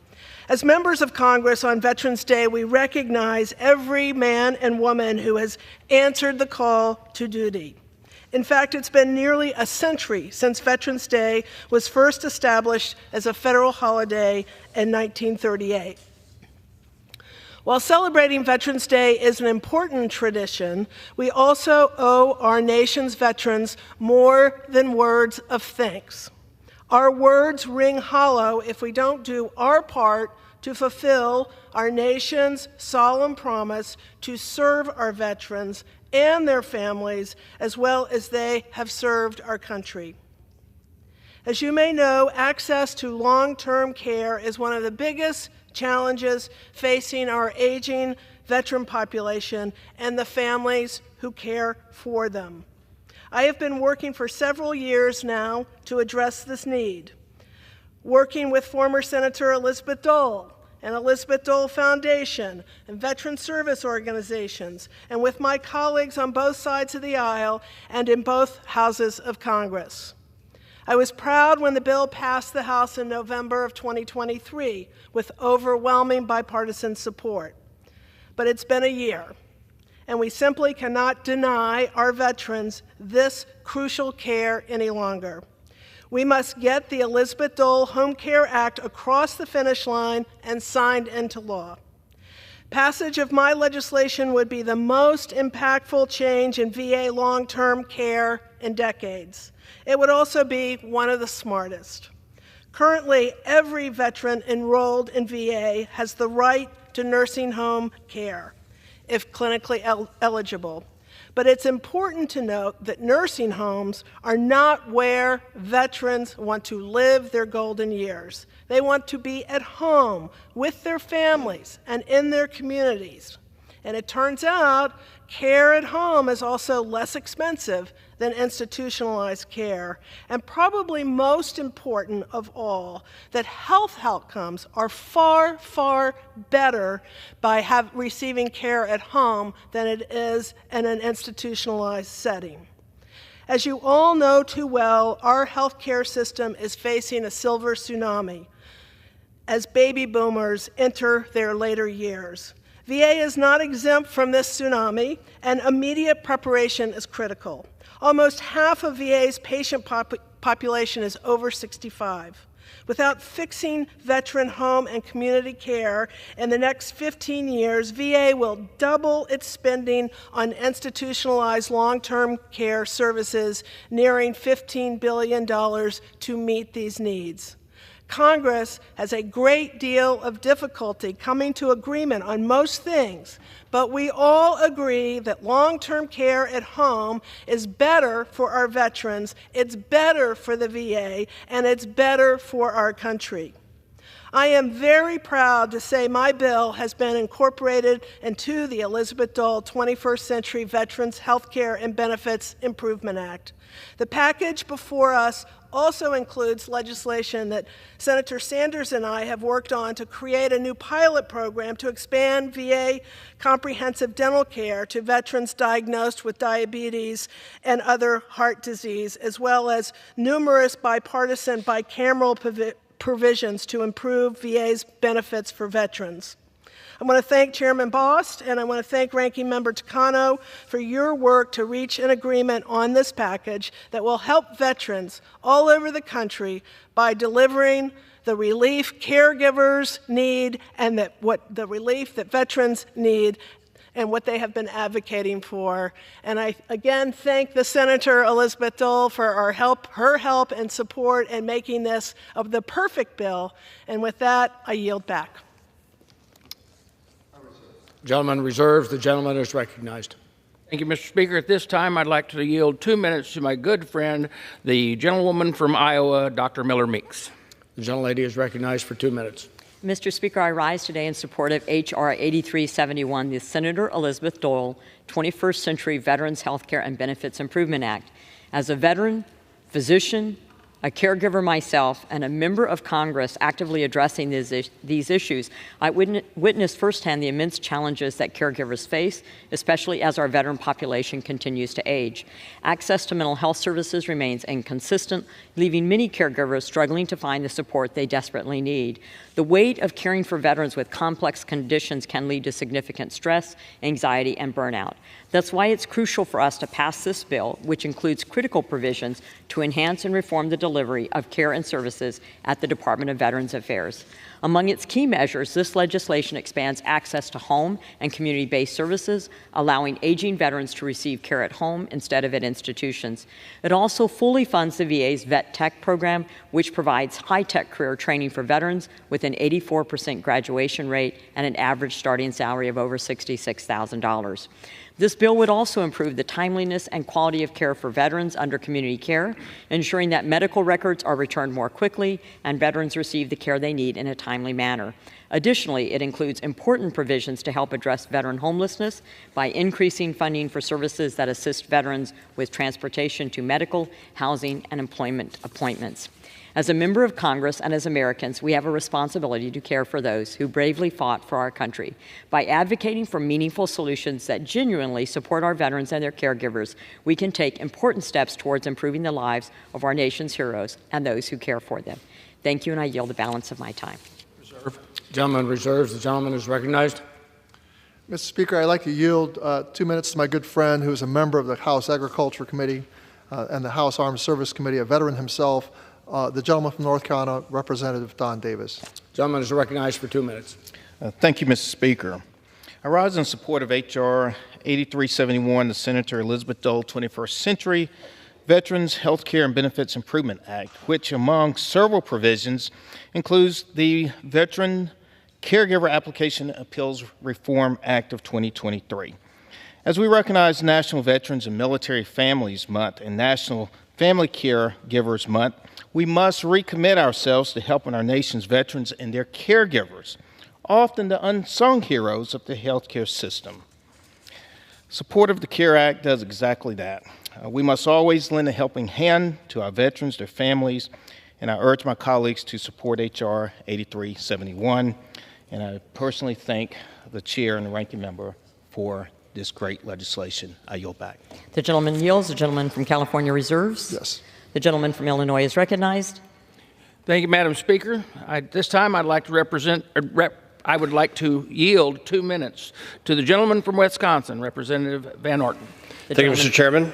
As members of Congress on Veterans Day, we recognize every man and woman who has answered the call to duty. In fact, it's been nearly a century since Veterans Day was first established as a federal holiday in 1938. While celebrating Veterans Day is an important tradition, we also owe our nation's veterans more than words of thanks. Our words ring hollow if we don't do our part to fulfill our nation's solemn promise to serve our veterans and their families as well as they have served our country. As you may know, access to long-term care is one of the biggest challenges facing our aging veteran population and the families who care for them. I have been working for several years now to address this need, working with former Senator Elizabeth Dole and Elizabeth Dole Foundation and veteran service organizations, and with my colleagues on both sides of the aisle and in both houses of Congress. I was proud when the bill passed the House in November of 2023 with overwhelming bipartisan support. But it's been a year, and we simply cannot deny our veterans this crucial care any longer. We must get the Elizabeth Dole Home Care Act across the finish line and signed into law. Passage of my legislation would be the most impactful change in VA long-term care in decades. It would also be one of the smartest. Currently, every veteran enrolled in VA has the right to nursing home care, if clinically eligible. But it's important to note that nursing homes are not where veterans want to live their golden years. They want to be at home with their families and in their communities. And it turns out care at home is also less expensive than institutionalized care. And probably most important of all, that health outcomes are far, far better by receiving care at home than it is in an institutionalized setting. As you all know too well, our healthcare system is facing a silver tsunami as baby boomers enter their later years. VA is not exempt from this tsunami, and immediate preparation is critical. Almost half of VA's patient population is over 65. Without fixing veteran home and community care in the next 15 years, VA will double its spending on institutionalized long-term care services, nearing $15 billion to meet these needs. Congress has a great deal of difficulty coming to agreement on most things, but we all agree that long-term care at home is better for our veterans, it's better for the VA, and it's better for our country. I am very proud to say my bill has been incorporated into the Elizabeth Dole 21st Century Veterans Healthcare and Benefits Improvement Act. The package before us also includes legislation that Senator Sanders and I have worked on to create a new pilot program to expand VA comprehensive dental care to veterans diagnosed with diabetes and other heart disease, as well as numerous bipartisan bicameral provisions to improve VA's benefits for veterans. I want to thank Chairman Bost and I want to thank Ranking Member Takano for your work to reach an agreement on this package that will help veterans all over the country by delivering the relief caregivers need and the relief that veterans need and what they have been advocating for. And I again thank the Senator Elizabeth Dole for her help and support in making this the perfect bill. And with that, I yield back. Gentleman reserves. The gentleman is recognized. Thank you, Mr. Speaker. At this time, I'd like to yield 2 minutes to my good friend, the gentlewoman from Iowa, Dr. Miller Meeks. The gentlelady is recognized for 2 minutes. Mr. Speaker, I rise today in support of H.R. 8371, the Senator Elizabeth Dole 21st Century Veterans Healthcare and Benefits Improvement Act. As a veteran, physician, a caregiver myself, and a member of Congress actively addressing these issues, I witnessed firsthand the immense challenges that caregivers face, especially as our veteran population continues to age. Access to mental health services remains inconsistent, leaving many caregivers struggling to find the support they desperately need. The weight of caring for veterans with complex conditions can lead to significant stress, anxiety, and burnout. That's why it's crucial for us to pass this bill, which includes critical provisions to enhance and reform the delivery of care and services at the Department of Veterans Affairs. Among its key measures, this legislation expands access to home and community-based services, allowing aging veterans to receive care at home instead of at institutions. It also fully funds the VA's Vet Tech program, which provides high-tech career training for veterans with an 84% graduation rate and an average starting salary of over $66,000. This bill would also improve the timeliness and quality of care for veterans under community care, ensuring that medical records are returned more quickly and veterans receive the care they need in a timely manner. Additionally, it includes important provisions to help address veteran homelessness by increasing funding for services that assist veterans with transportation to medical, housing, and employment appointments. As a member of Congress and as Americans, we have a responsibility to care for those who bravely fought for our country. By advocating for meaningful solutions that genuinely support our veterans and their caregivers, we can take important steps towards improving the lives of our nation's heroes and those who care for them. Thank you, and I yield the balance of my time. Reserve. Gentleman reserves. The gentleman is recognized. Mr. Speaker, I'd like to yield 2 minutes to my good friend who is a member of the House Agriculture Committee and the House Armed Service Committee, a veteran himself, the gentleman from North Carolina, Representative Don Davis. The gentleman is recognized for 2 minutes. Thank you, Mr. Speaker. I rise in support of H.R. 8371, the Senator Elizabeth Dole 21st Century Veterans Health Care and Benefits Improvement Act, which, among several provisions, includes the Veteran Caregiver Application Appeals Reform Act of 2023. As we recognize National Veterans and Military Families Month and National Family Caregivers Month, we must recommit ourselves to helping our nation's veterans and their caregivers, often the unsung heroes of the healthcare system. Support of the CARE Act does exactly that. We must always lend a helping hand to our veterans, their families, and I urge my colleagues to support H.R. 8371. And I personally thank the chair and the ranking member for this great legislation. I yield back. The gentleman yields. The gentleman from California reserves. Yes. The gentleman from Illinois is recognized. Thank you, Madam Speaker. This time I'd like to I would like to yield 2 minutes to the gentleman from Wisconsin, Representative Van Orten. Thank you, Mr. Chairman.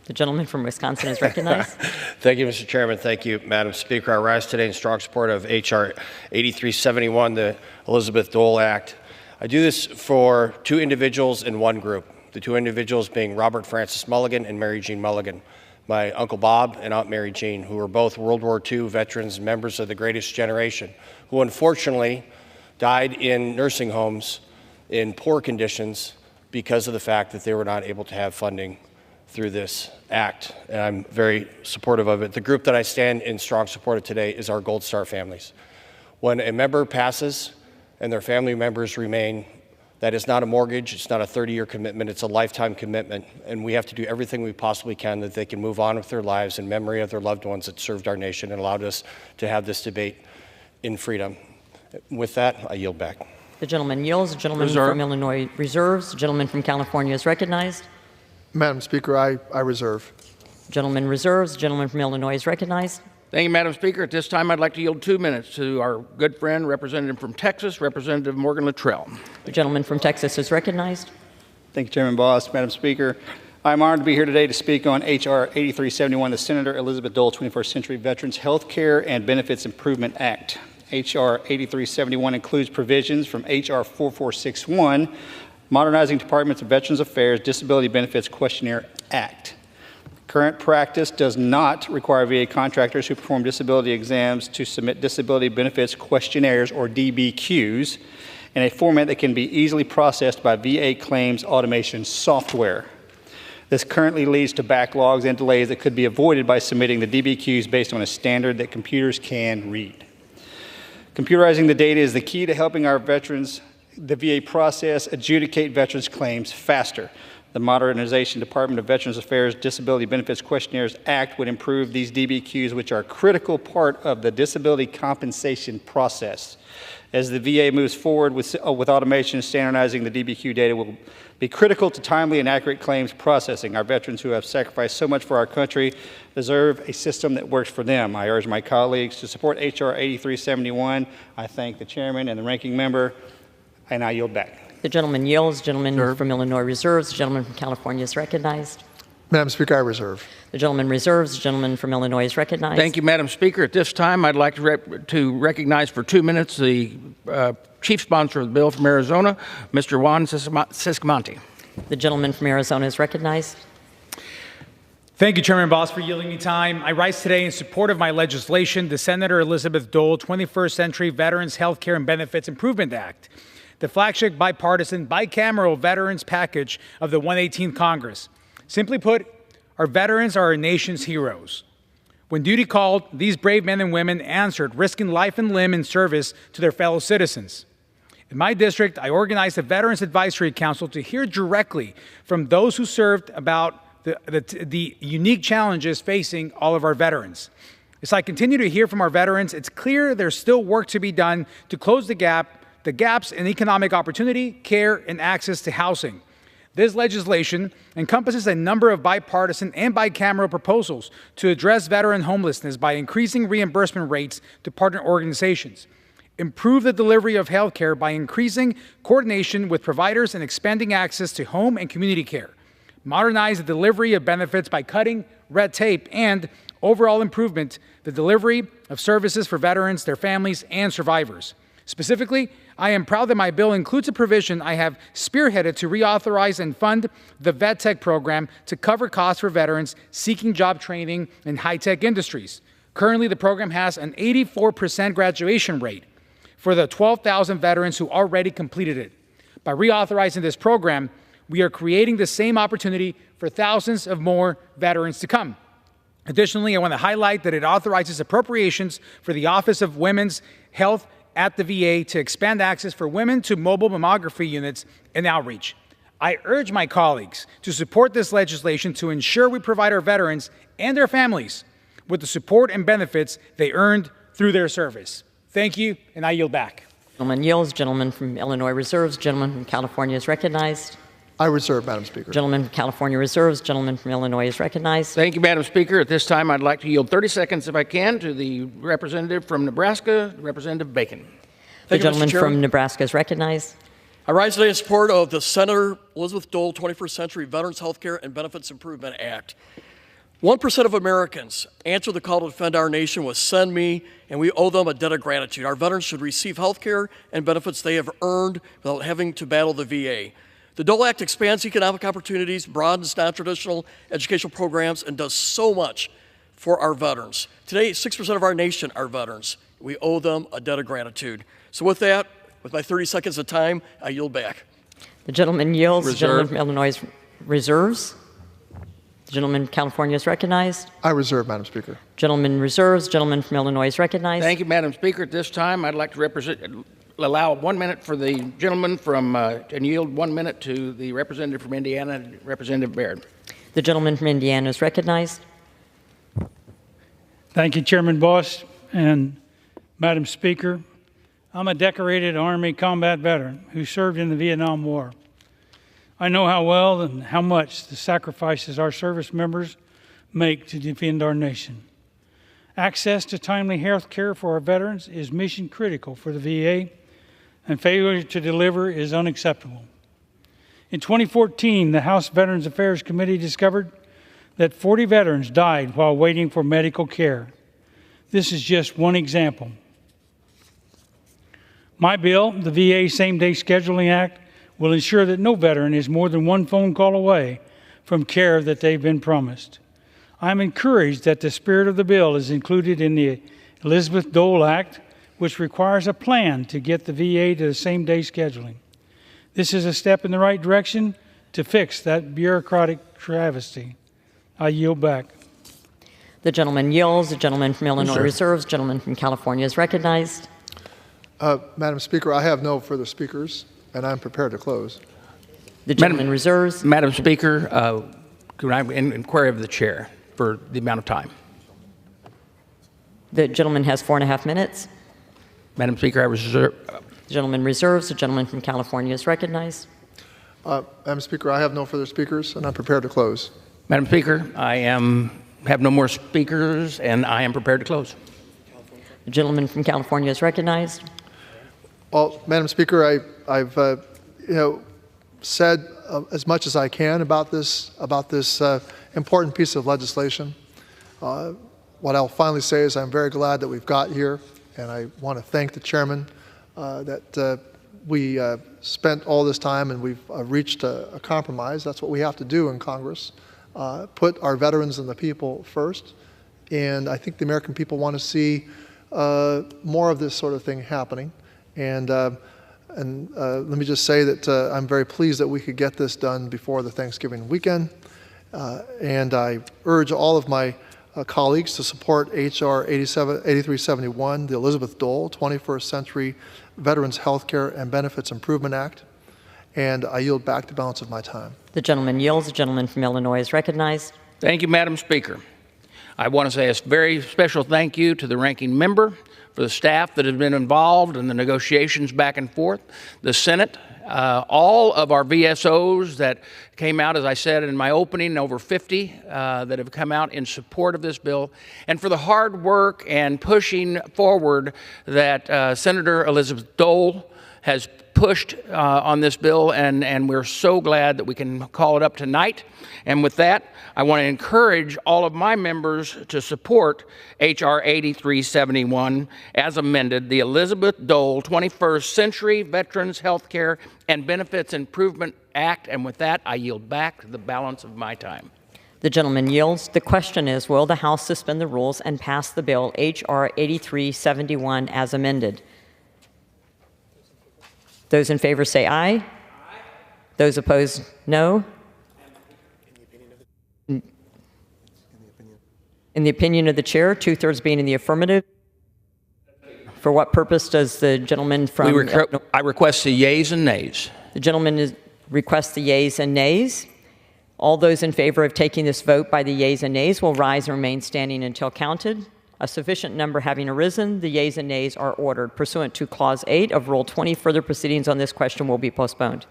The gentleman from Wisconsin is recognized. Thank you, Mr. Chairman. Thank you, Madam Speaker. I rise today in strong support of H.R. 8371, the Elizabeth Dole Act. I do this for 2 individuals in one group, the 2 individuals being Robert Francis Mulligan and Mary Jean Mulligan. My Uncle Bob and Aunt Mary Jean, who were both World War II veterans and members of the greatest generation, who unfortunately died in nursing homes in poor conditions because of the fact that they were not able to have funding through this act. And I'm very supportive of it. The group that I stand in strong support of today is our Gold Star families. When a member passes and their family members remain, that is not a mortgage, it's not a 30-year commitment, it's a lifetime commitment, and we have to do everything we possibly can that they can move on with their lives in memory of their loved ones that served our nation and allowed us to have this debate in freedom. With that, I yield back. The gentleman yields. The gentleman from Illinois reserves. The gentleman from California is recognized. Madam Speaker, I reserve. The gentleman reserves. The gentleman from Illinois is recognized. Thank you, Madam Speaker. At this time, I'd like to yield 2 minutes to our good friend, Representative from Texas, Representative Morgan Luttrell. The gentleman from Texas is recognized. Thank you, Chairman Boss. Madam Speaker, I'm honored to be here today to speak on H.R. 8371, the Senator Elizabeth Dole 21st Century Veterans Health Care and Benefits Improvement Act. H.R. 8371 includes provisions from H.R. 4461, Modernizing Departments of Veterans Affairs Disability Benefits Questionnaire Act. Current practice does not require VA contractors who perform disability exams to submit disability benefits questionnaires, or DBQs, in a format that can be easily processed by VA claims automation software. This currently leads to backlogs and delays that could be avoided by submitting the DBQs based on a standard that computers can read. Computerizing the data is the key to helping our veterans, the VA process, adjudicate veterans' claims faster. The Modernization Department of Veterans Affairs Disability Benefits Questionnaires Act would improve these DBQs, which are a critical part of the disability compensation process. As the VA moves forward with automation, standardizing the DBQ data will be critical to timely and accurate claims processing. Our veterans who have sacrificed so much for our country deserve a system that works for them. I urge my colleagues to support H.R. 8371. I thank the chairman and the ranking member, and I yield back. The gentleman yields. The gentleman from Illinois reserves. The gentleman from California is recognized. Madam Speaker, I reserve. The gentleman reserves. The gentleman from Illinois is recognized. Thank you, Madam Speaker. At this time, I'd like to recognize for 2 minutes the chief sponsor of the bill from Arizona, Mr. Juan Siscamonte. The gentleman from Arizona is recognized. Thank you, Chairman Boss, for yielding me time. I rise today in support of my legislation, the Senator Elizabeth Dole 21st Century Veterans Healthcare and Benefits Improvement Act, the flagship bipartisan, bicameral veterans package of the 118th Congress. Simply put, our veterans are our nation's heroes. When duty called, these brave men and women answered, risking life and limb in service to their fellow citizens. In my district, I organized a Veterans Advisory Council to hear directly from those who served about the unique challenges facing all of our veterans. As I continue to hear from our veterans, it's clear there's still work to be done to close the gaps in economic opportunity, care, and access to housing. This legislation encompasses a number of bipartisan and bicameral proposals to address veteran homelessness by increasing reimbursement rates to partner organizations, improve the delivery of health care by increasing coordination with providers and expanding access to home and community care, modernize the delivery of benefits by cutting red tape, and overall improvement the delivery of services for veterans, their families, and survivors. Specifically, I am proud that my bill includes a provision I have spearheaded to reauthorize and fund the Vet Tech program to cover costs for veterans seeking job training in high-tech industries. Currently, the program has an 84% graduation rate for the 12,000 veterans who already completed it. By reauthorizing this program, we are creating the same opportunity for thousands of more veterans to come. Additionally, I want to highlight that it authorizes appropriations for the Office of Women's Health at the VA to expand access for women to mobile mammography units and outreach. I urge my colleagues to support this legislation to ensure we provide our veterans and their families with the support and benefits they earned through their service. Thank you, and I yield back. Gentleman yields. Gentleman from Illinois reserves. Gentleman from California is recognized. I reserve, Madam Speaker. Gentleman from California reserves. Gentleman from Illinois is recognized. Thank you, Madam Speaker. At this time, I'd like to yield 30 seconds, if I can, to the representative from Nebraska, Representative Bacon. The gentleman from Nebraska is recognized. I rise today in support of the Senator Elizabeth Dole 21st Century Veterans Healthcare and Benefits Improvement Act. 1% of Americans answer the call to defend our nation with "Send me," and we owe them a debt of gratitude. Our veterans should receive health care and benefits they have earned without having to battle the VA. The Dole Act expands economic opportunities, broadens non-traditional educational programs, and does so much for our veterans. Today, 6% of our nation are veterans. We owe them a debt of gratitude. So with that, with my 30 seconds of time, I yield back. The gentleman yields. Reserve. The gentleman from Illinois reserves. The gentleman from California is recognized. I reserve, Madam Speaker. Gentleman reserves. Gentleman from Illinois is recognized. Thank you, Madam Speaker. At this time, I'd like to allow 1 minute for the gentleman from, and yield 1 minute to the representative from Indiana, Representative Baird. The gentleman from Indiana is recognized. Thank you, Chairman Boss and Madam Speaker. I'm a decorated Army combat veteran who served in the Vietnam War. I know how well and how much the sacrifices our service members make to defend our nation. Access to timely health care for our veterans is mission critical for the VA, and failure to deliver is unacceptable. In 2014, the House Veterans Affairs Committee discovered that 40 veterans died while waiting for medical care. This is just one example. My bill, the VA Same-Day Scheduling Act, will ensure that no veteran is more than one phone call away from care that they've been promised. I'm encouraged that the spirit of the bill is included in the Elizabeth Dole Act, which requires a plan to get the VA to the same-day scheduling. This is a step in the right direction to fix that bureaucratic travesty. I yield back. The gentleman yields. The gentleman from Illinois Sure. reserves. Gentleman from California is recognized. Madam Speaker, I have no further speakers, and I'm prepared to close. The gentleman reserves. Madam Speaker, could I inquire of the chair for the amount of time? The gentleman has 4.5 minutes. Madam Speaker, I reserve. The gentleman reserves. The gentleman from California is recognized. Madam Speaker, I have no further speakers, and I'm prepared to close. Madam Speaker, I have no more speakers, and I am prepared to close. The gentleman from California is recognized. Well, Madam Speaker, I've said as much as I can about this important piece of legislation. What I'll finally say is I'm very glad that we've got here, and I want to thank the chairman that we spent all this time and we've reached a compromise. That's what we have to do in Congress, put our veterans and the people first. And I think the American people want to see more of this sort of thing happening. And let me just say that I'm very pleased that we could get this done before the Thanksgiving weekend. And I urge all of my colleagues to support H.R. 8371, the Elizabeth Dole 21st Century Veterans Healthcare and Benefits Improvement Act. And I yield back the balance of my time. The gentleman yields. The gentleman from Illinois is recognized. Thank you, Madam Speaker. I want to say a very special thank you to the ranking member, for the staff that has been involved in the negotiations back and forth, the Senate, all of our VSOs that came out, as I said in my opening, over 50 that have come out in support of this bill, and for the hard work and pushing forward that Senator Elizabeth Dole has pushed on this bill, and we're so glad that we can call it up tonight. And with that, I want to encourage all of my members to support H.R. 8371 as amended, the Elizabeth Dole 21st Century Veterans Healthcare and Benefits Improvement Act. And with that, I yield back the balance of my time. The gentleman yields. The question is, will the House suspend the rules and pass the bill H.R. 8371 as amended? Those in favor say aye. Aye. Those opposed, no. In the opinion of the chair, 2/3 being in the affirmative. For what purpose does the gentleman from... I request the yeas and nays. The gentleman requests the yeas and nays. All those in favor of taking this vote by the yeas and nays will rise and remain standing until counted. A sufficient number having arisen, the yeas and nays are ordered. Pursuant to Clause 8 of Rule 20, further proceedings on this question will be postponed.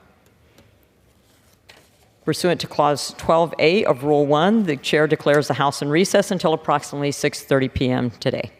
Pursuant to Clause 12A of Rule 1, the chair declares the House in recess until approximately 6:30 p.m. today.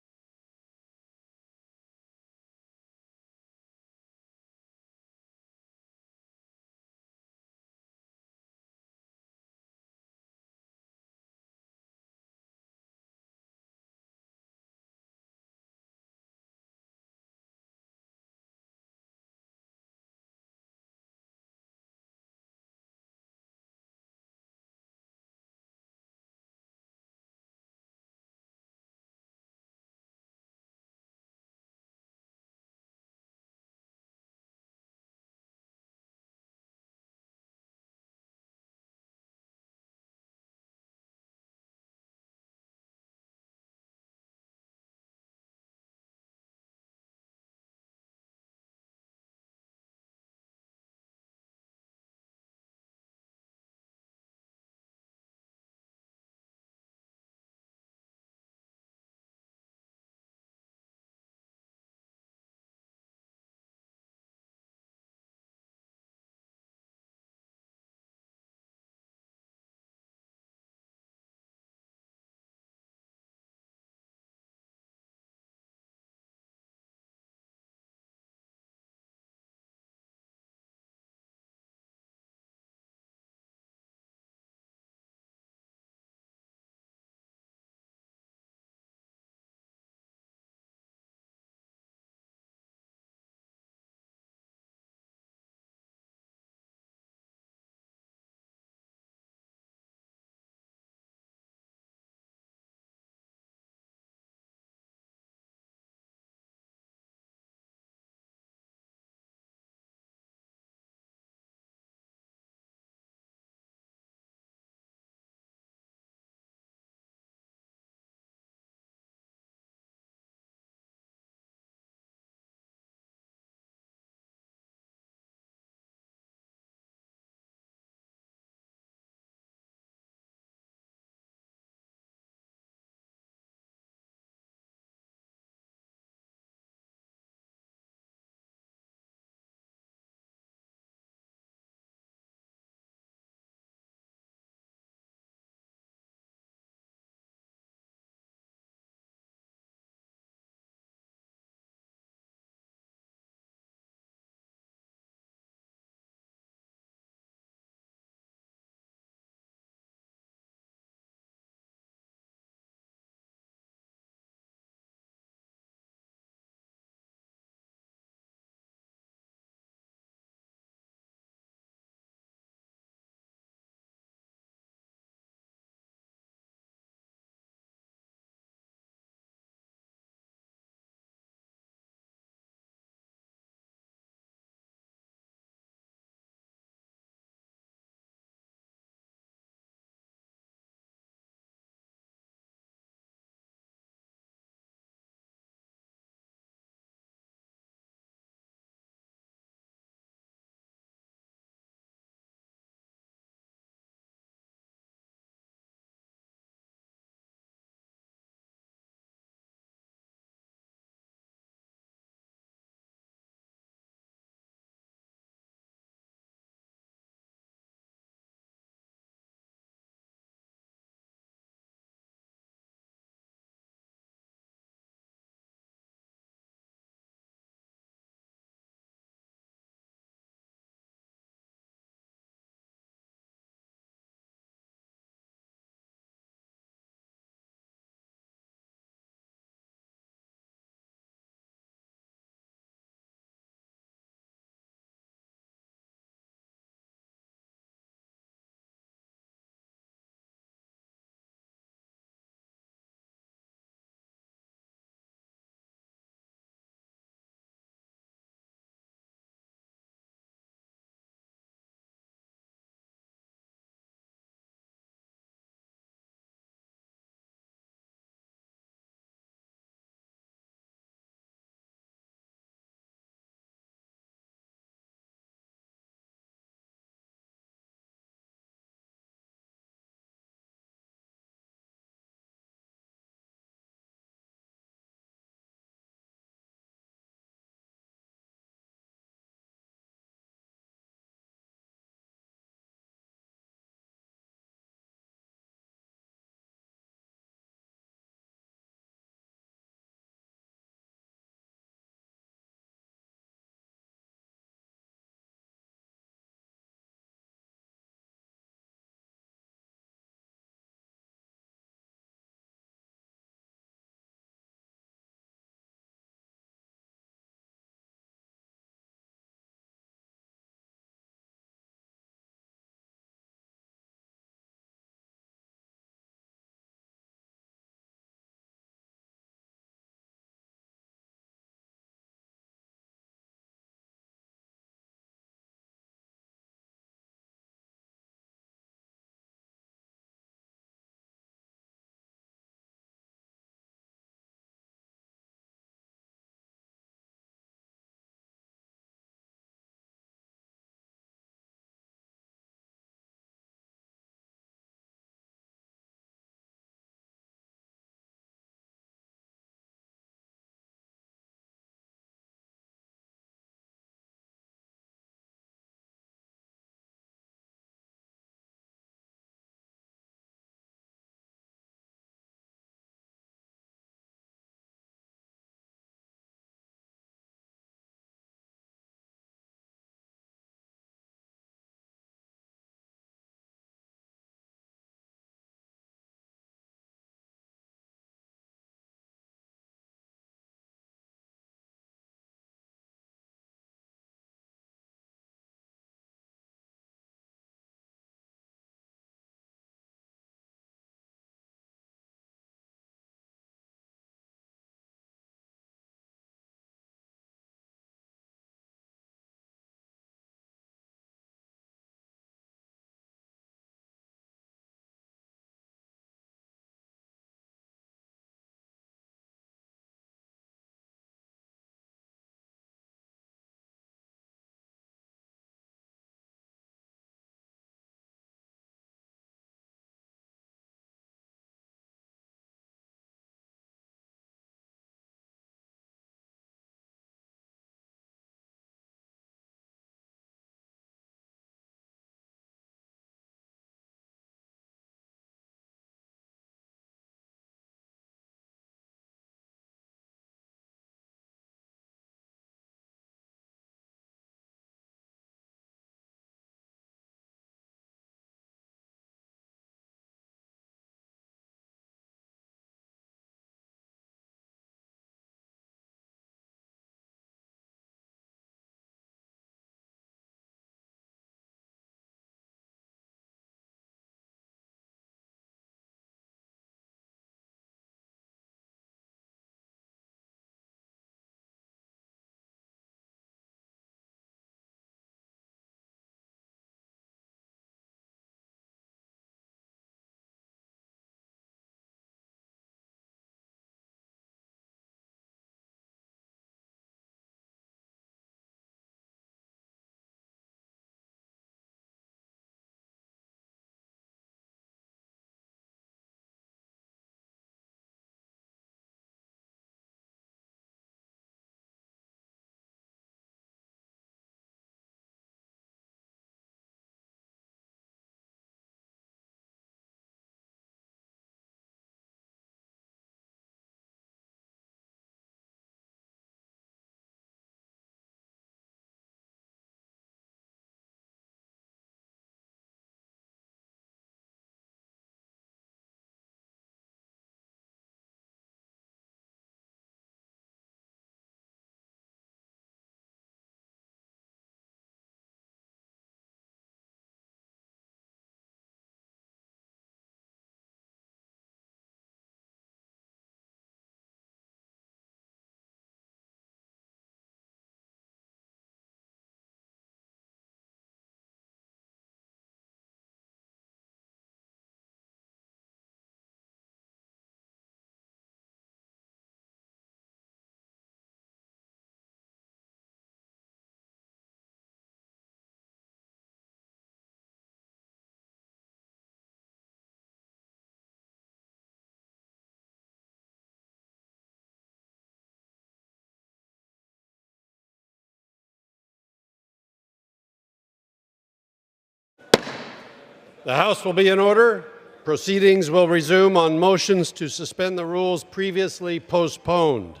The House will be in order. Proceedings will resume on motions to suspend the rules previously postponed.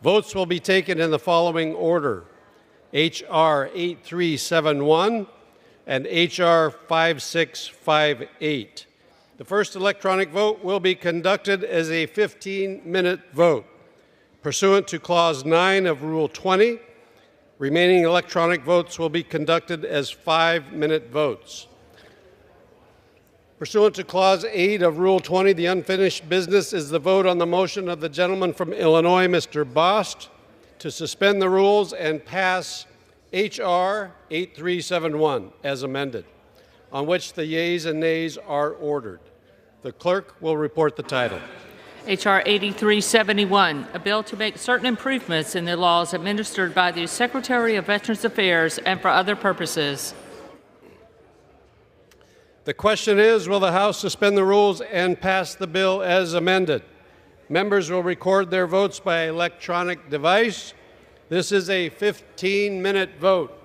Votes will be taken in the following order: H.R. 8371 and H.R. 5658. The first electronic vote will be conducted as a 15-minute vote. Pursuant to Clause 9 of Rule 20, remaining electronic votes will be conducted as 5-minute votes. Pursuant to Clause 8 of Rule 20, the unfinished business is the vote on the motion of the gentleman from Illinois, Mr. Bost, to suspend the rules and pass H.R. 8371 as amended, on which the yeas and nays are ordered. The clerk will report the title. H.R. 8371, a bill to make certain improvements in the laws administered by the Secretary of Veterans Affairs and for other purposes. The question is, will the House suspend the rules and pass the bill as amended? Members will record their votes by electronic device. This is a 15-minute vote.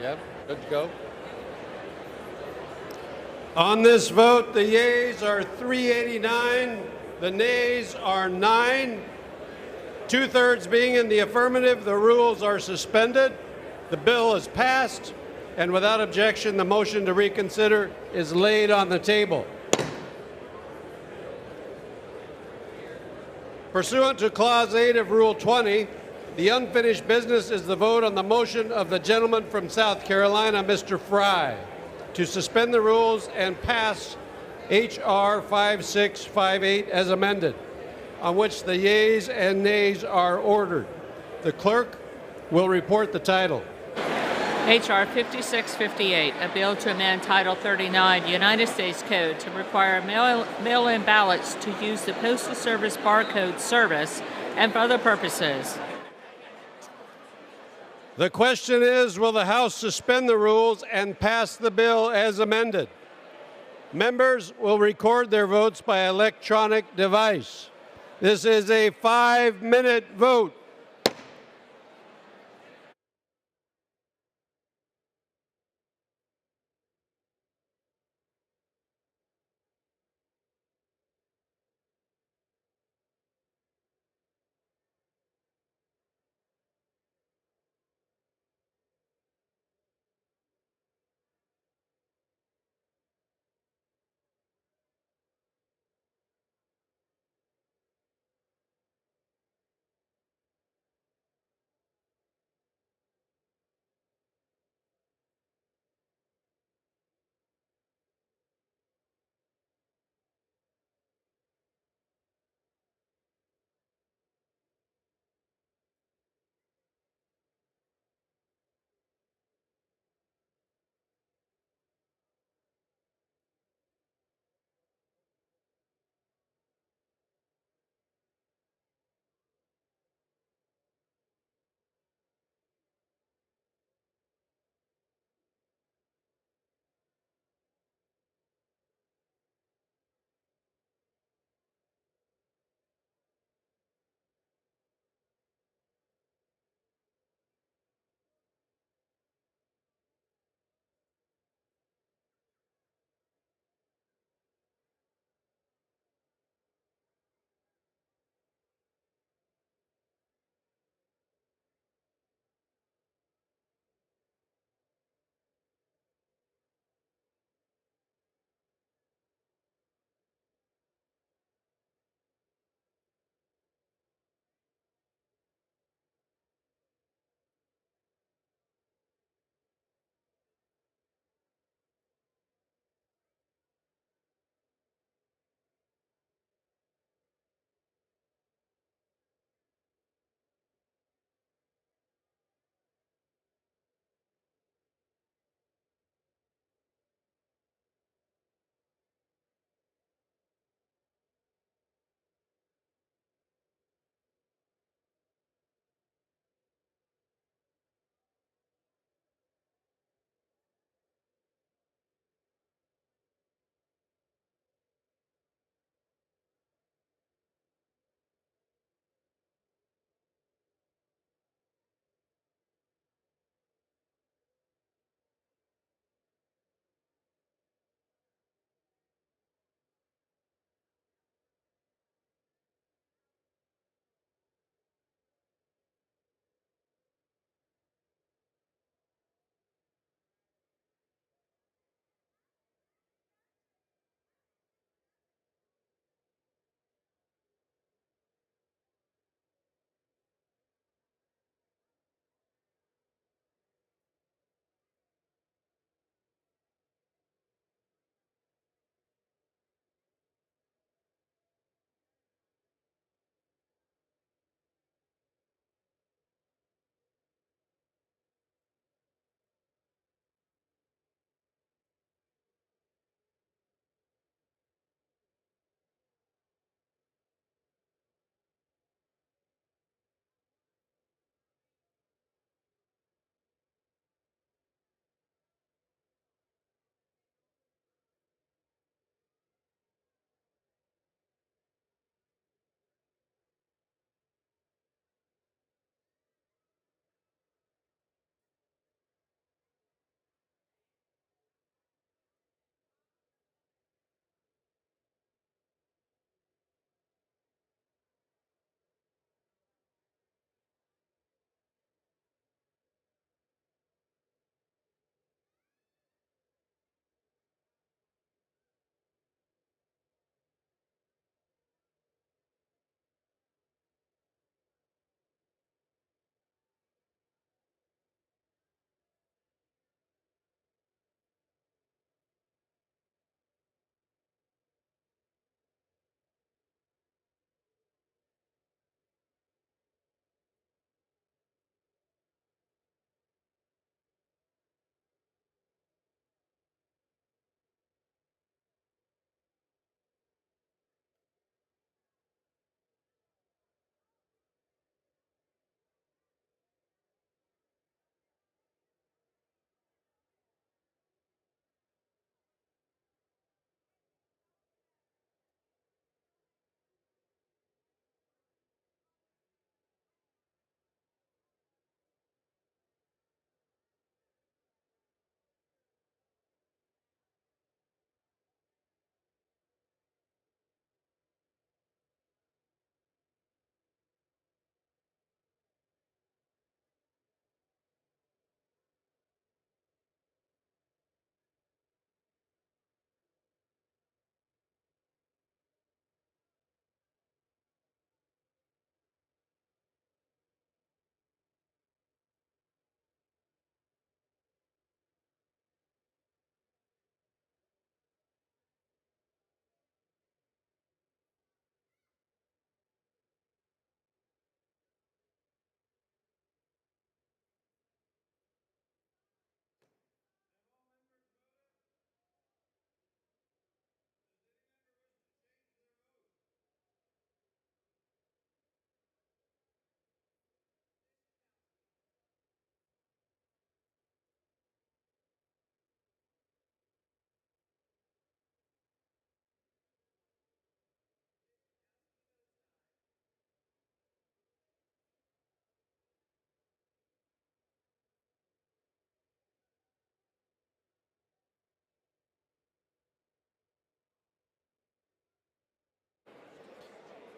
Yep, good to go. On this vote, the yeas are 389, the nays are 9. Two-thirds being in the affirmative, the rules are suspended. The bill is passed, and without objection, the motion to reconsider is laid on the table. Pursuant to Clause 8 of Rule 20, the unfinished business is the vote on the motion of the gentleman from South Carolina, Mr. Fry, to suspend the rules and pass H.R. 5658 as amended, on which the yeas and nays are ordered. The clerk will report the title. H.R. 5658, a bill to amend Title 39 United States Code to require mail-in ballots to use the Postal Service barcode service and for other purposes. The question is, will the House suspend the rules and pass the bill as amended? Members will record their votes by electronic device. This is a 5-minute vote.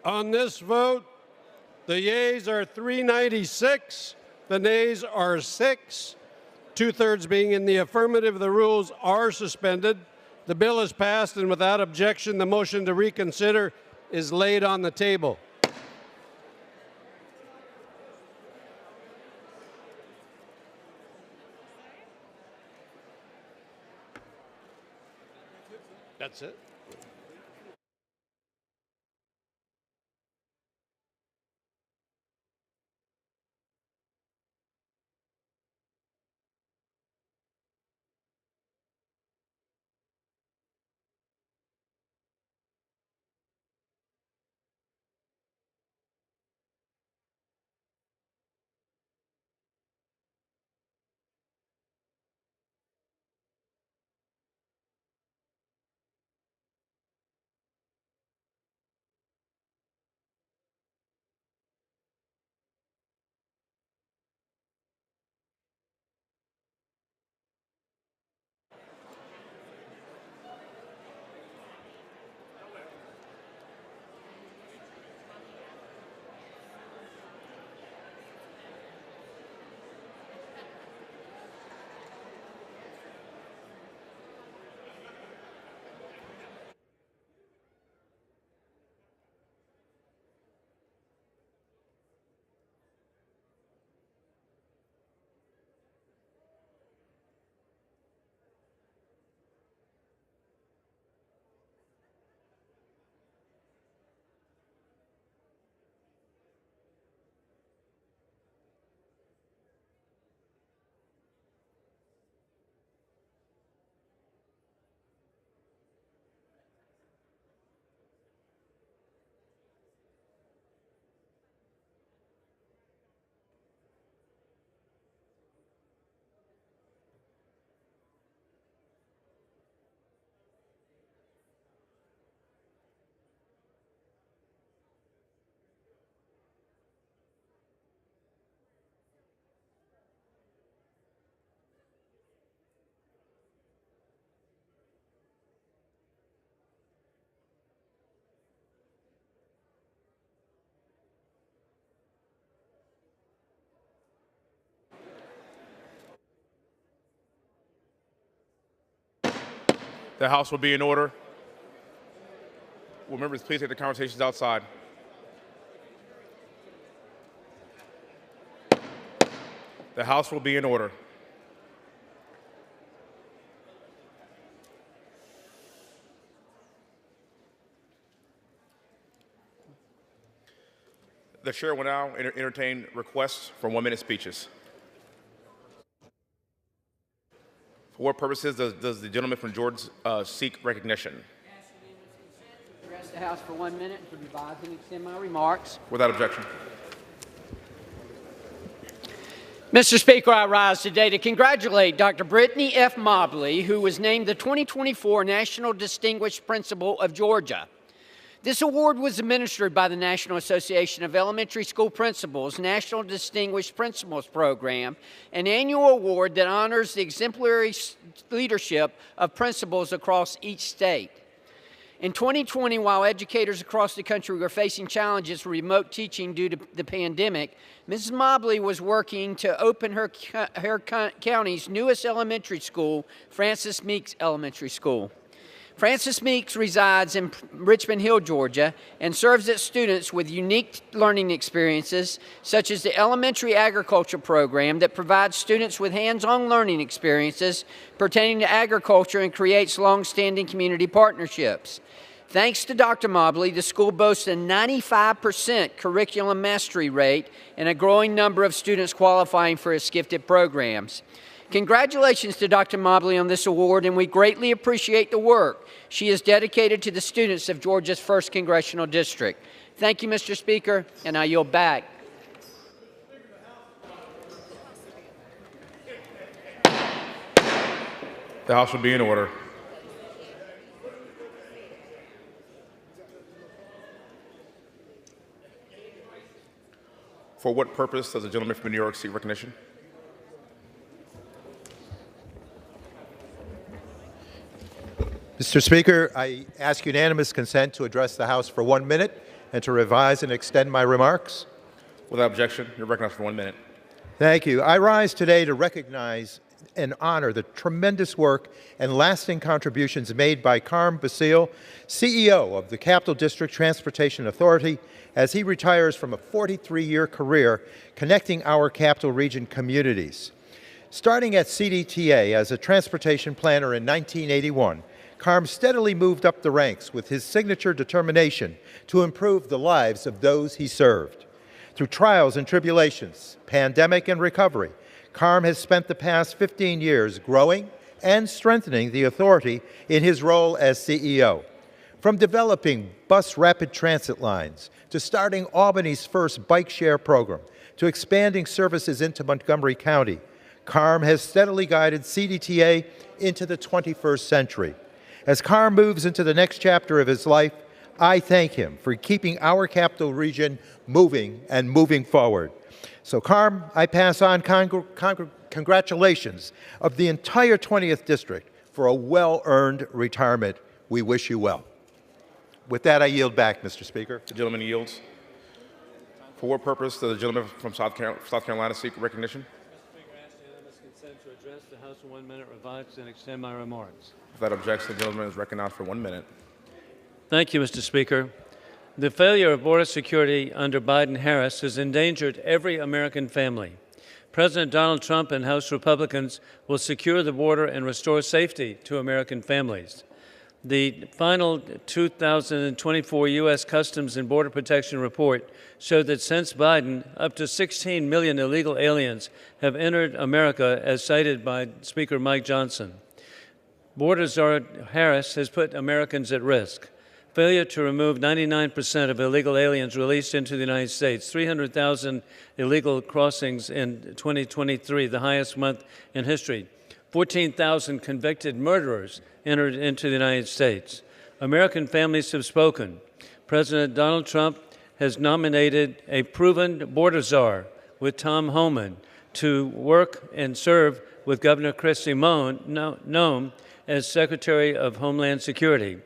On this vote, the yeas are 396, the nays are 6. 2/3 being in the affirmative, the rules are suspended. The bill is passed, and without objection, the motion to reconsider is laid on the table. That's it. The House will be in order. Will members please take the conversations outside? The House will be in order. The chair will now entertain requests for 1-minute speeches. For what purposes does the gentleman from Georgia seek recognition? Address the House for 1 minute to revise and extend my remarks. Without objection. Mr. Speaker, I rise today to congratulate Dr. Brittany F. Mobley, who was named the 2024 National Distinguished Principal of Georgia. This award was administered by the National Association of Elementary School Principals National Distinguished Principals Program, an annual award that honors the exemplary leadership of principals across each state. In 2020, while educators across the country were facing challenges for remote teaching due to the pandemic, Mrs. Mobley was working to open her county's newest elementary school, Francis Meeks Elementary School. Francis Meeks resides in Richmond Hill, Georgia, and serves its students with unique learning experiences, such as the Elementary Agriculture Program that provides students with hands-on learning experiences pertaining to agriculture and creates long-standing community partnerships. Thanks to Dr. Mobley, the school boasts a 95% curriculum mastery rate and a growing number of students qualifying for its gifted programs. Congratulations to Dr. Mobley on this award, and we greatly appreciate the work she has dedicated to the students of Georgia's 1st Congressional District. Thank you, Mr. Speaker, and I yield back. The House will be in order. For what purpose does the gentleman from New York seek recognition? Mr. Speaker, I ask unanimous consent to address the House for 1 minute and to revise and extend my remarks? Without objection, you're recognized for 1 minute. Thank you. I rise today to recognize and honor the tremendous work and lasting contributions made by Carm Basile, CEO of the Capital District Transportation Authority, as he retires from a 43-year career connecting our Capital Region communities. Starting at CDTA as a transportation planner in 1981, Carm steadily moved up the ranks with his signature determination to improve the lives of those he served. Through trials and tribulations, pandemic and recovery, Carm has spent the past 15 years growing and strengthening the authority in his role as CEO. From developing bus rapid transit lines, to starting Albany's first bike share program, to expanding services into Montgomery County, Carm has steadily guided CDTA into the 21st century. As Carm moves into the next chapter of his life, I thank him for keeping our Capital Region moving and moving forward. So, Carm, I pass on congratulations of the entire 20th District for a well-earned retirement. We wish you well. With that, I yield back, Mr. Speaker. The gentleman yields. For what purpose does the gentleman from South Carolina seek recognition? Mr. Speaker, I ask unanimous consent to address the House for 1 minute, revise and extend my remarks. Without objection, the gentleman is recognized for 1 minute. Thank you, Mr. Speaker. The failure of border security under Biden-Harris has endangered every American family. President Donald Trump and House Republicans will secure the border and restore safety to American families. The final 2024 U.S. Customs and Border Protection report showed that since Biden, up to 16 million illegal aliens have entered America, as cited by Speaker Mike Johnson. Border czar Harris has put Americans at risk. Failure to remove 99% of illegal aliens released into the United States, 300,000 illegal crossings in 2023, the highest month in history. 14,000 convicted murderers entered into the United States. American families have spoken. President Donald Trump has nominated a proven border czar with Tom Homan to work and serve with Governor Kristi Noem as Secretary of Homeland Security.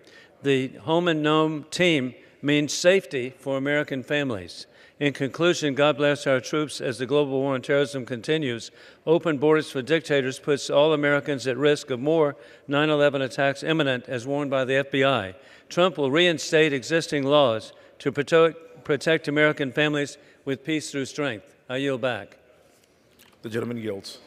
The Homan-Noem team means safety for American families. In conclusion, God bless our troops as the global war on terrorism continues. Open borders for dictators puts all Americans at risk of more 9/11 attacks imminent, as warned by the FBI. Trump will reinstate existing laws to protect American families with peace through strength. I yield back. The gentleman yields.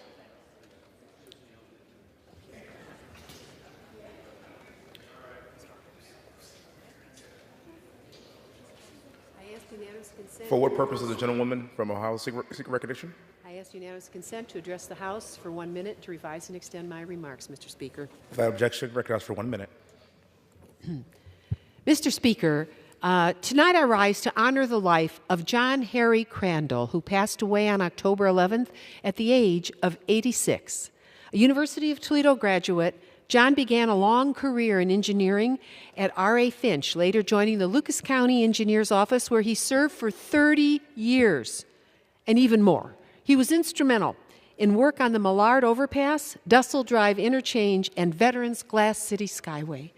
For what purpose does the gentlewoman from Ohio seek recognition? I ask unanimous consent to address the House for 1 minute to revise and extend my remarks, Mr. Speaker. Without objection, recognized for 1 minute. Mr. Speaker, tonight I rise to honor the life of John Harry Crandall, who passed away on October 11th at the age of 86. A University of Toledo graduate, John began a long career in engineering at R.A. Finch, later joining the Lucas County Engineers Office, where he served for 30 years and even more. He was instrumental in work on the Millard Overpass, Dussel Drive Interchange, and Veterans Glass City Skyway.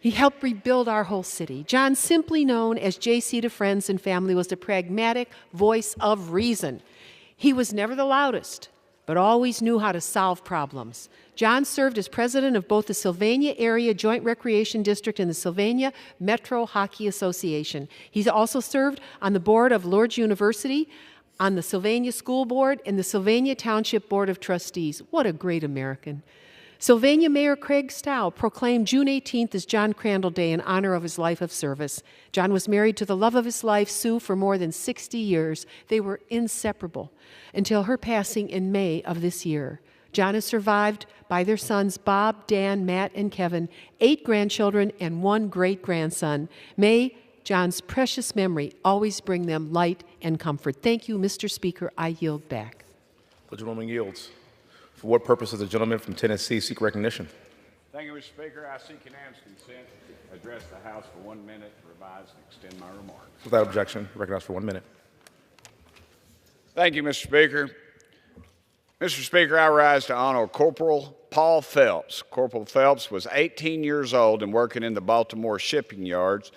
He helped rebuild our whole city. John, simply known as J.C. to friends and family, was a pragmatic voice of reason. He was never the loudest, but always knew how to solve problems. John served as president of both the Sylvania Area Joint Recreation District and the Sylvania Metro Hockey Association. He's also served on the board of Lourdes University, on the Sylvania School Board, and the Sylvania Township Board of Trustees. What a great American. Sylvania Mayor Craig Stow proclaimed June 18th as John Crandall Day in honor of his life of service. John was married to the love of his life, Sue, for more than 60 years. They were inseparable until her passing in May of this year. John is survived by their sons Bob, Dan, Matt, and Kevin, 8 grandchildren, and 1 great-grandson. May John's precious memory always bring them light and comfort. Thank you, Mr. Speaker. I yield back. The gentleman yields. For what purpose does the gentleman from Tennessee seek recognition? Thank you, Mr. Speaker. I seek unanimous consent to address the House for 1 minute to revise and extend my remarks. Without objection, recognized for 1 minute. Thank you, Mr. Speaker. Mr. Speaker, I rise to honor Corporal Paul Phelps. Corporal Phelps was 18 years old and working in the Baltimore shipping yards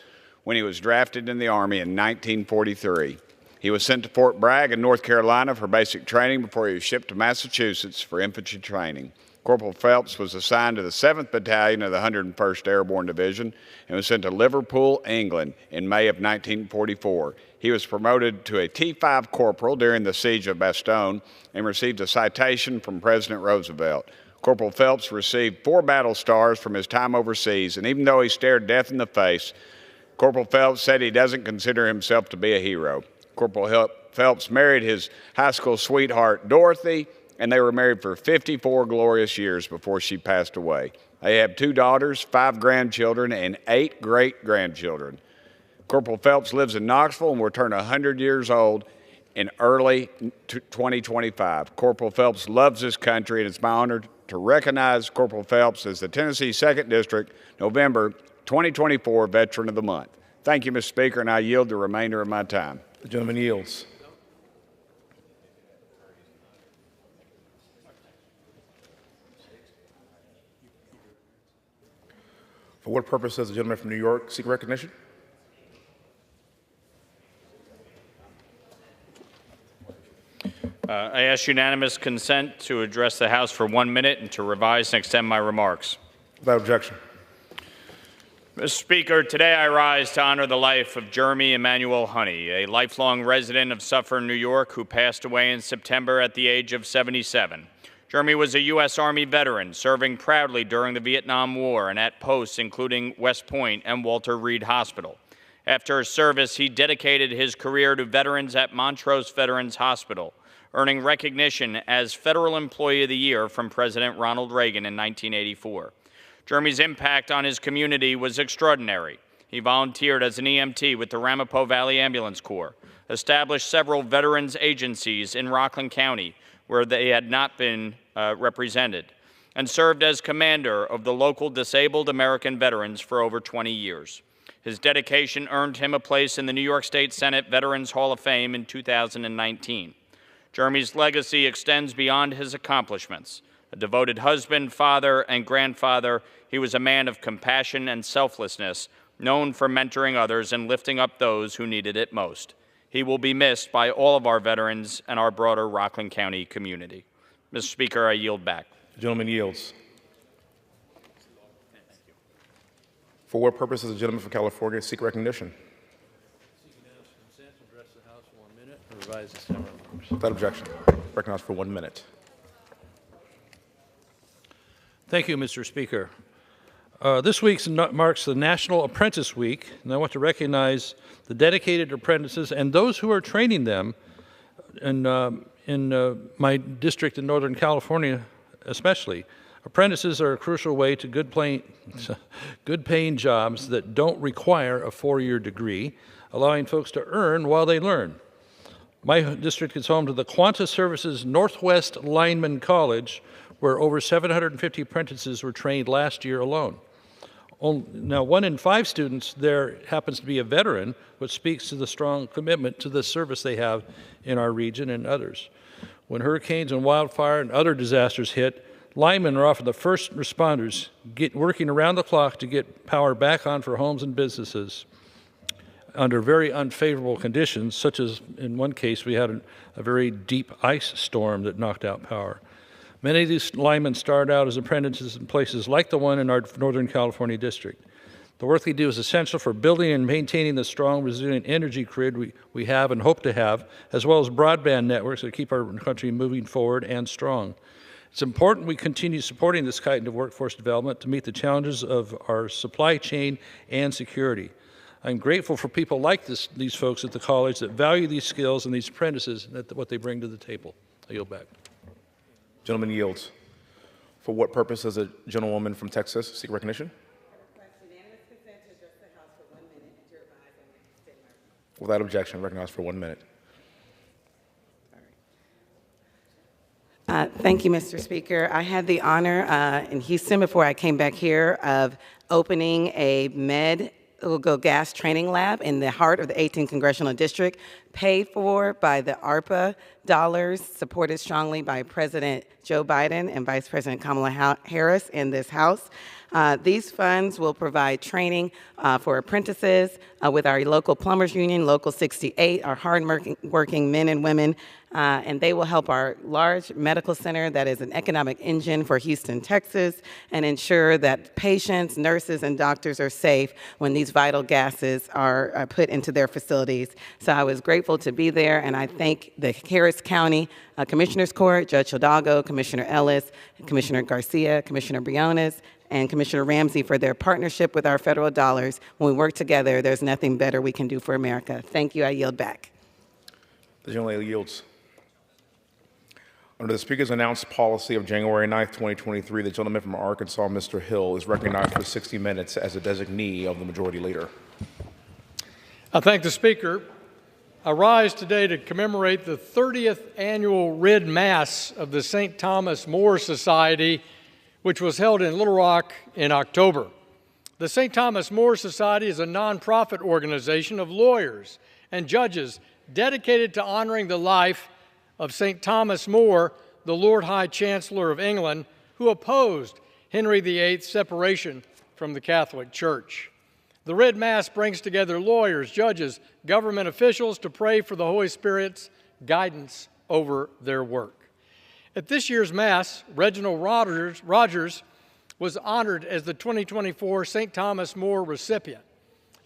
when he was drafted in the Army in 1943. He was sent to Fort Bragg in North Carolina for basic training before he was shipped to Massachusetts for infantry training. Corporal Phelps was assigned to the 7th Battalion of the 101st Airborne Division and was sent to Liverpool, England in May of 1944. He was promoted to a T5 corporal during the Siege of Bastogne and received a citation from President Roosevelt. Corporal Phelps received 4 battle stars from his time overseas, and even though he stared death in the face, Corporal Phelps said he doesn't consider himself to be a hero. Corporal Phelps married his high school sweetheart, Dorothy, and they were married for 54 glorious years before she passed away. They have 2 daughters, 5 grandchildren, and 8 great-grandchildren. Corporal Phelps lives in Knoxville and will turn 100 years old in early 2025. Corporal Phelps loves his country, and it's my honor to recognize Corporal Phelps as the Tennessee 2nd District November 2024 Veteran of the Month. Thank you, Mr. Speaker, and I yield the remainder of my time. The gentleman yields. For what purpose does the gentleman from New York seek recognition? I ask unanimous consent to address the House for 1 minute and to revise and extend my remarks. Without objection. Mr. Speaker, today I rise to honor the life of Jeremy Emmanuel Honey, a lifelong resident of Suffern, New York, who passed away in September at the age of 77. Jeremy was a U.S. Army veteran, serving proudly during the Vietnam War and at posts including West Point and Walter Reed Hospital. After his service, he dedicated his career to veterans at Montrose Veterans Hospital, earning recognition as Federal Employee of the Year from President Ronald Reagan in 1984. Jeremy's impact on his community was extraordinary. He volunteered as an EMT with the Ramapo Valley Ambulance Corps, established several veterans agencies in Rockland County where they had not been represented, and served as commander of the local Disabled American Veterans for over 20 years. His dedication earned him a place in the New York State Senate Veterans Hall of Fame in 2019. Jeremy's legacy extends beyond his accomplishments. A devoted husband, father, and grandfather, he was a man of compassion and selflessness, known for mentoring others and lifting up those who needed it most. He will be missed by all of our veterans and our broader Rockland County community. Mr. Speaker, I yield back. The gentleman yields. For what purpose does the gentleman from California seek recognition? Without objection. Recognized for 1 minute. Thank you, Mr. Speaker. This week marks the National Apprentice Week, and I want to recognize the dedicated apprentices and those who are training them in my district in Northern California especially. Apprentices are a crucial way to good paying jobs that don't require a 4-year degree, allowing folks to earn while they learn. My district is home to the Quanta Services Northwest Lineman College, where over 750 apprentices were trained last year alone. Now, 1 in 5 students there happens to be a veteran, which speaks to the strong commitment to the service they have in our region and others. When hurricanes and wildfire and other disasters hit, linemen are often the first responders, working around the clock to get power back on for homes and businesses under very unfavorable conditions, such as in one case we had a very deep ice storm that knocked out power. Many of these linemen started out as apprentices in places like the one in our Northern California district. The work they do is essential for building and maintaining the strong, resilient energy grid we have and hope to have, as well as broadband networks that keep our country moving forward and strong. It's important we continue supporting this kind of workforce development to meet the challenges of our supply chain and security. I'm grateful for people like these folks at the college that value these skills and these apprentices and what they bring to the table. I yield back. Gentleman yields. For what purpose does a gentlewoman from Texas seek recognition? Without objection, recognized for 1 minute. Thank you, Mr. Speaker. I had the honor in Houston before I came back here of opening a medical gas training lab in the heart of the 18th Congressional District paid for by the ARPA dollars, supported strongly by President Joe Biden and Vice President Kamala Harris in this House. These funds will provide training for apprentices with our local plumbers union, Local 68, our hard-working men and women, and they will help our large medical center that is an economic engine for Houston, Texas, and ensure that patients, nurses, and doctors are safe when these vital gases are put into their facilities. So I was grateful to be there, and I thank the Harris County Commissioners Court, Judge Hidalgo, Commissioner Ellis, Commissioner Garcia, Commissioner Briones, and Commissioner Ramsey for their partnership with our federal dollars. When we work together, there's nothing better we can do for America. Thank you. I yield back. The gentleman yields. Under the Speaker's announced policy of January 9th, 2023, the gentleman from Arkansas, Mr. Hill, is recognized for 60 minutes as a designee of the Majority Leader. I thank the Speaker. I rise today to commemorate the 30th annual Rid Mass of the St. Thomas More Society, which was held in Little Rock in October. The St. Thomas More Society is a nonprofit organization of lawyers and judges dedicated to honoring the life of St. Thomas More, the Lord High Chancellor of England, who opposed Henry VIII's separation from the Catholic Church. The Rid Mass brings together lawyers, judges, government officials to pray for the Holy Spirit's guidance over their work. At this year's Mass, Reginald Rogers was honored as the 2024 St. Thomas More recipient,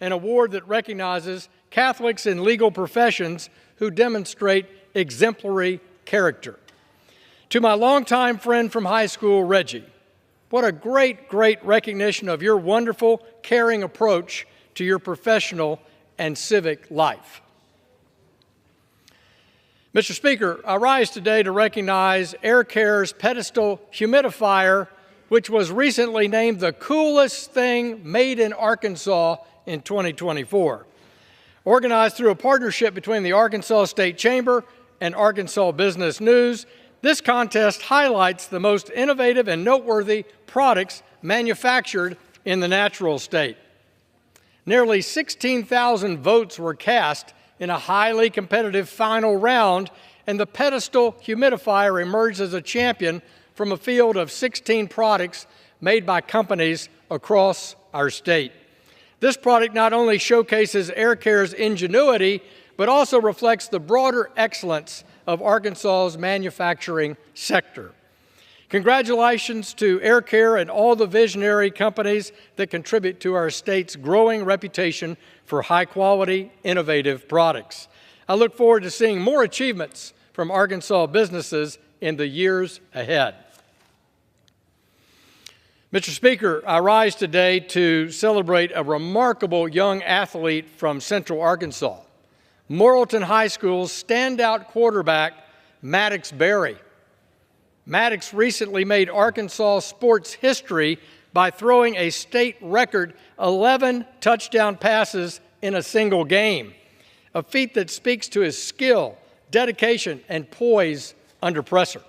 an award that recognizes Catholics in legal professions who demonstrate exemplary character. To my longtime friend from high school, Reggie, what a great, great recognition of your wonderful, caring approach to your professional and civic life. Mr. Speaker, I rise today to recognize Air Care's pedestal humidifier, which was recently named the coolest thing made in Arkansas in 2024. Organized through a partnership between the Arkansas State Chamber and Arkansas Business News, this contest highlights the most innovative and noteworthy products manufactured in the natural state. Nearly 16,000 votes were cast in a highly competitive final round, and the pedestal humidifier emerged as a champion from a field of 16 products made by companies across our state. This product not only showcases Air Care's ingenuity, but also reflects the broader excellence of Arkansas's manufacturing sector. Congratulations to Air Care and all the visionary companies that contribute to our state's growing reputation for high-quality, innovative products. I look forward to seeing more achievements from Arkansas businesses in the years ahead. Mr. Speaker, I rise today to celebrate a remarkable young athlete from Central Arkansas, Morrilton High School's standout quarterback, Maddox Berry. Maddox recently made Arkansas sports history by throwing a state record 11 touchdown passes in a single game, a feat that speaks to his skill, dedication, and poise under pressure.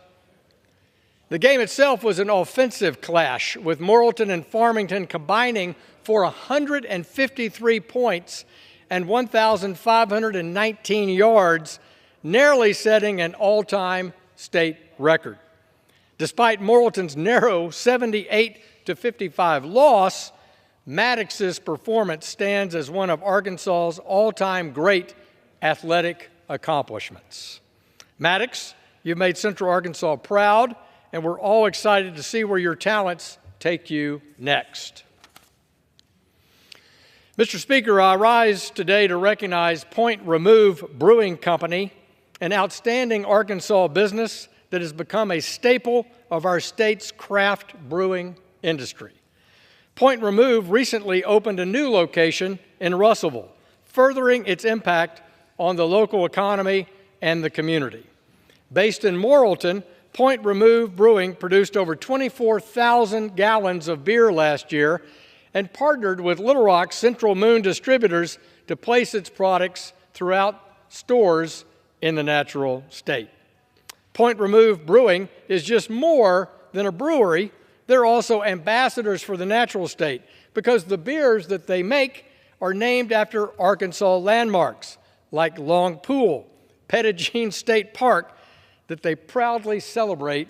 The game itself was an offensive clash, with Morrilton and Farmington combining for 153 points and 1,519 yards, narrowly setting an all-time state record. Despite Morrilton's narrow 78-55 loss, Maddox's performance stands as one of Arkansas's all-time great athletic accomplishments. Maddox, you've made Central Arkansas proud, and we're all excited to see where your talents take you next. Mr. Speaker, I rise today to recognize Point Remove Brewing Company, an outstanding Arkansas business that has become a staple of our state's craft brewing industry. Point Remove recently opened a new location in Russellville, furthering its impact on the local economy and the community. Based in Morrilton, Point Remove Brewing produced over 24,000 gallons of beer last year and partnered with Little Rock Central Moon Distributors to place its products throughout stores in the natural state. Point Remove Brewing is just more than a brewery. They're also ambassadors for the natural state because the beers that they make are named after Arkansas landmarks like Long Pool, Pettigene State Park, that they proudly celebrate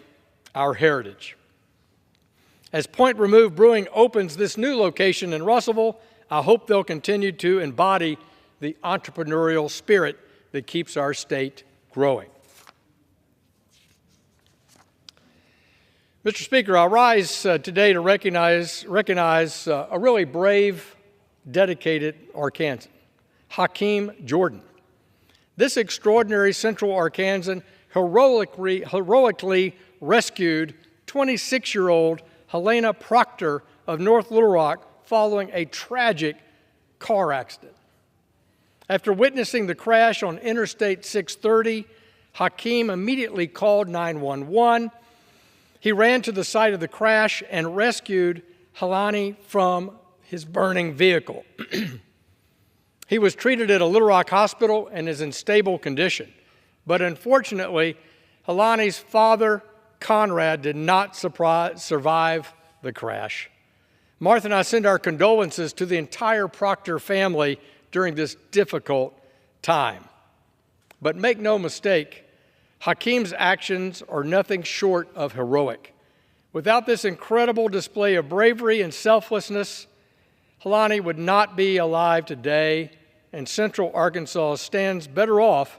our heritage. As Point Remove Brewing opens this new location in Russellville, I hope they'll continue to embody the entrepreneurial spirit that keeps our state growing. Mr. Speaker, I rise today to recognize a really brave, dedicated Arkansan, Hakeem Jordan. This extraordinary Central Arkansan heroically rescued 26-year-old Helena Proctor of North Little Rock following a tragic car accident. After witnessing the crash on Interstate 630, Hakeem immediately called 911. He ran to the site of the crash and rescued Helani from his burning vehicle. He was treated at a Little Rock hospital and is in stable condition. But unfortunately, Helani's father, Conrad, did not survive the crash. Martha and I send our condolences to the entire Proctor family during this difficult time. But make no mistake, Hakeem's actions are nothing short of heroic. Without this incredible display of bravery and selflessness, Helani would not be alive today, and Central Arkansas stands better off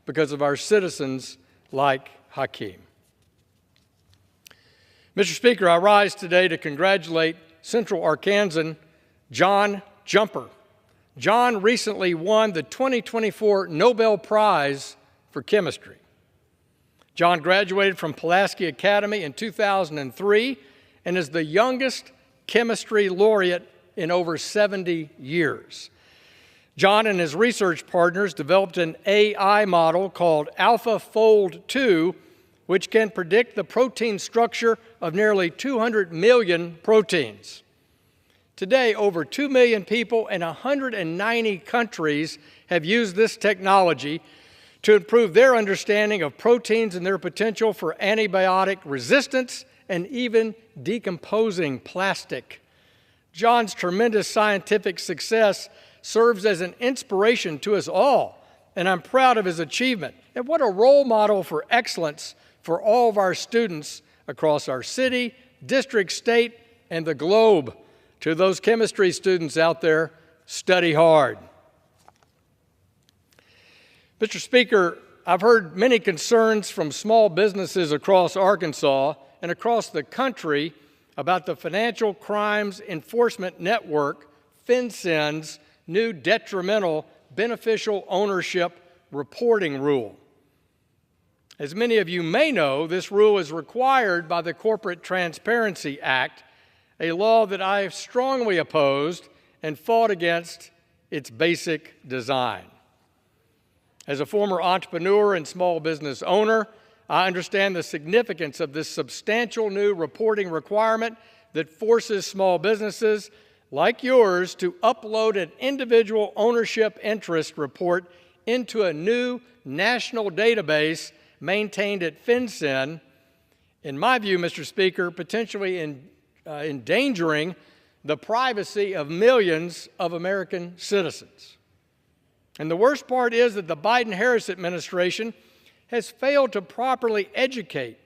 because of our citizens like Hakeem. Mr. Speaker, I rise today to congratulate Central Arkansan John Jumper. John recently won the 2024 Nobel Prize for Chemistry. John graduated from Pulaski Academy in 2003 and is the youngest chemistry laureate in over 70 years. John and his research partners developed an AI model called AlphaFold 2, which can predict the protein structure of nearly 200 million proteins. Today, over 2 million people in 190 countries have used this technology to improve their understanding of proteins and their potential for antibiotic resistance and even decomposing plastic. John's tremendous scientific success serves as an inspiration to us all, and I'm proud of his achievement. And what a role model for excellence for all of our students across our city, district, state, and the globe. To those chemistry students out there, study hard. Mr. Speaker, I've heard many concerns from small businesses across Arkansas and across the country about the Financial Crimes Enforcement Network, FinCEN's, new detrimental beneficial ownership reporting rule. As many of you may know, this rule is required by the Corporate Transparency Act, a law that I have strongly opposed and fought against its basic design. As a former entrepreneur and small business owner, I understand the significance of this substantial new reporting requirement that forces small businesses like yours to upload an individual ownership interest report into a new national database maintained at FinCEN, in my view, Mr. Speaker, potentially endangering the privacy of millions of American citizens. And the worst part is that the Biden-Harris administration has failed to properly educate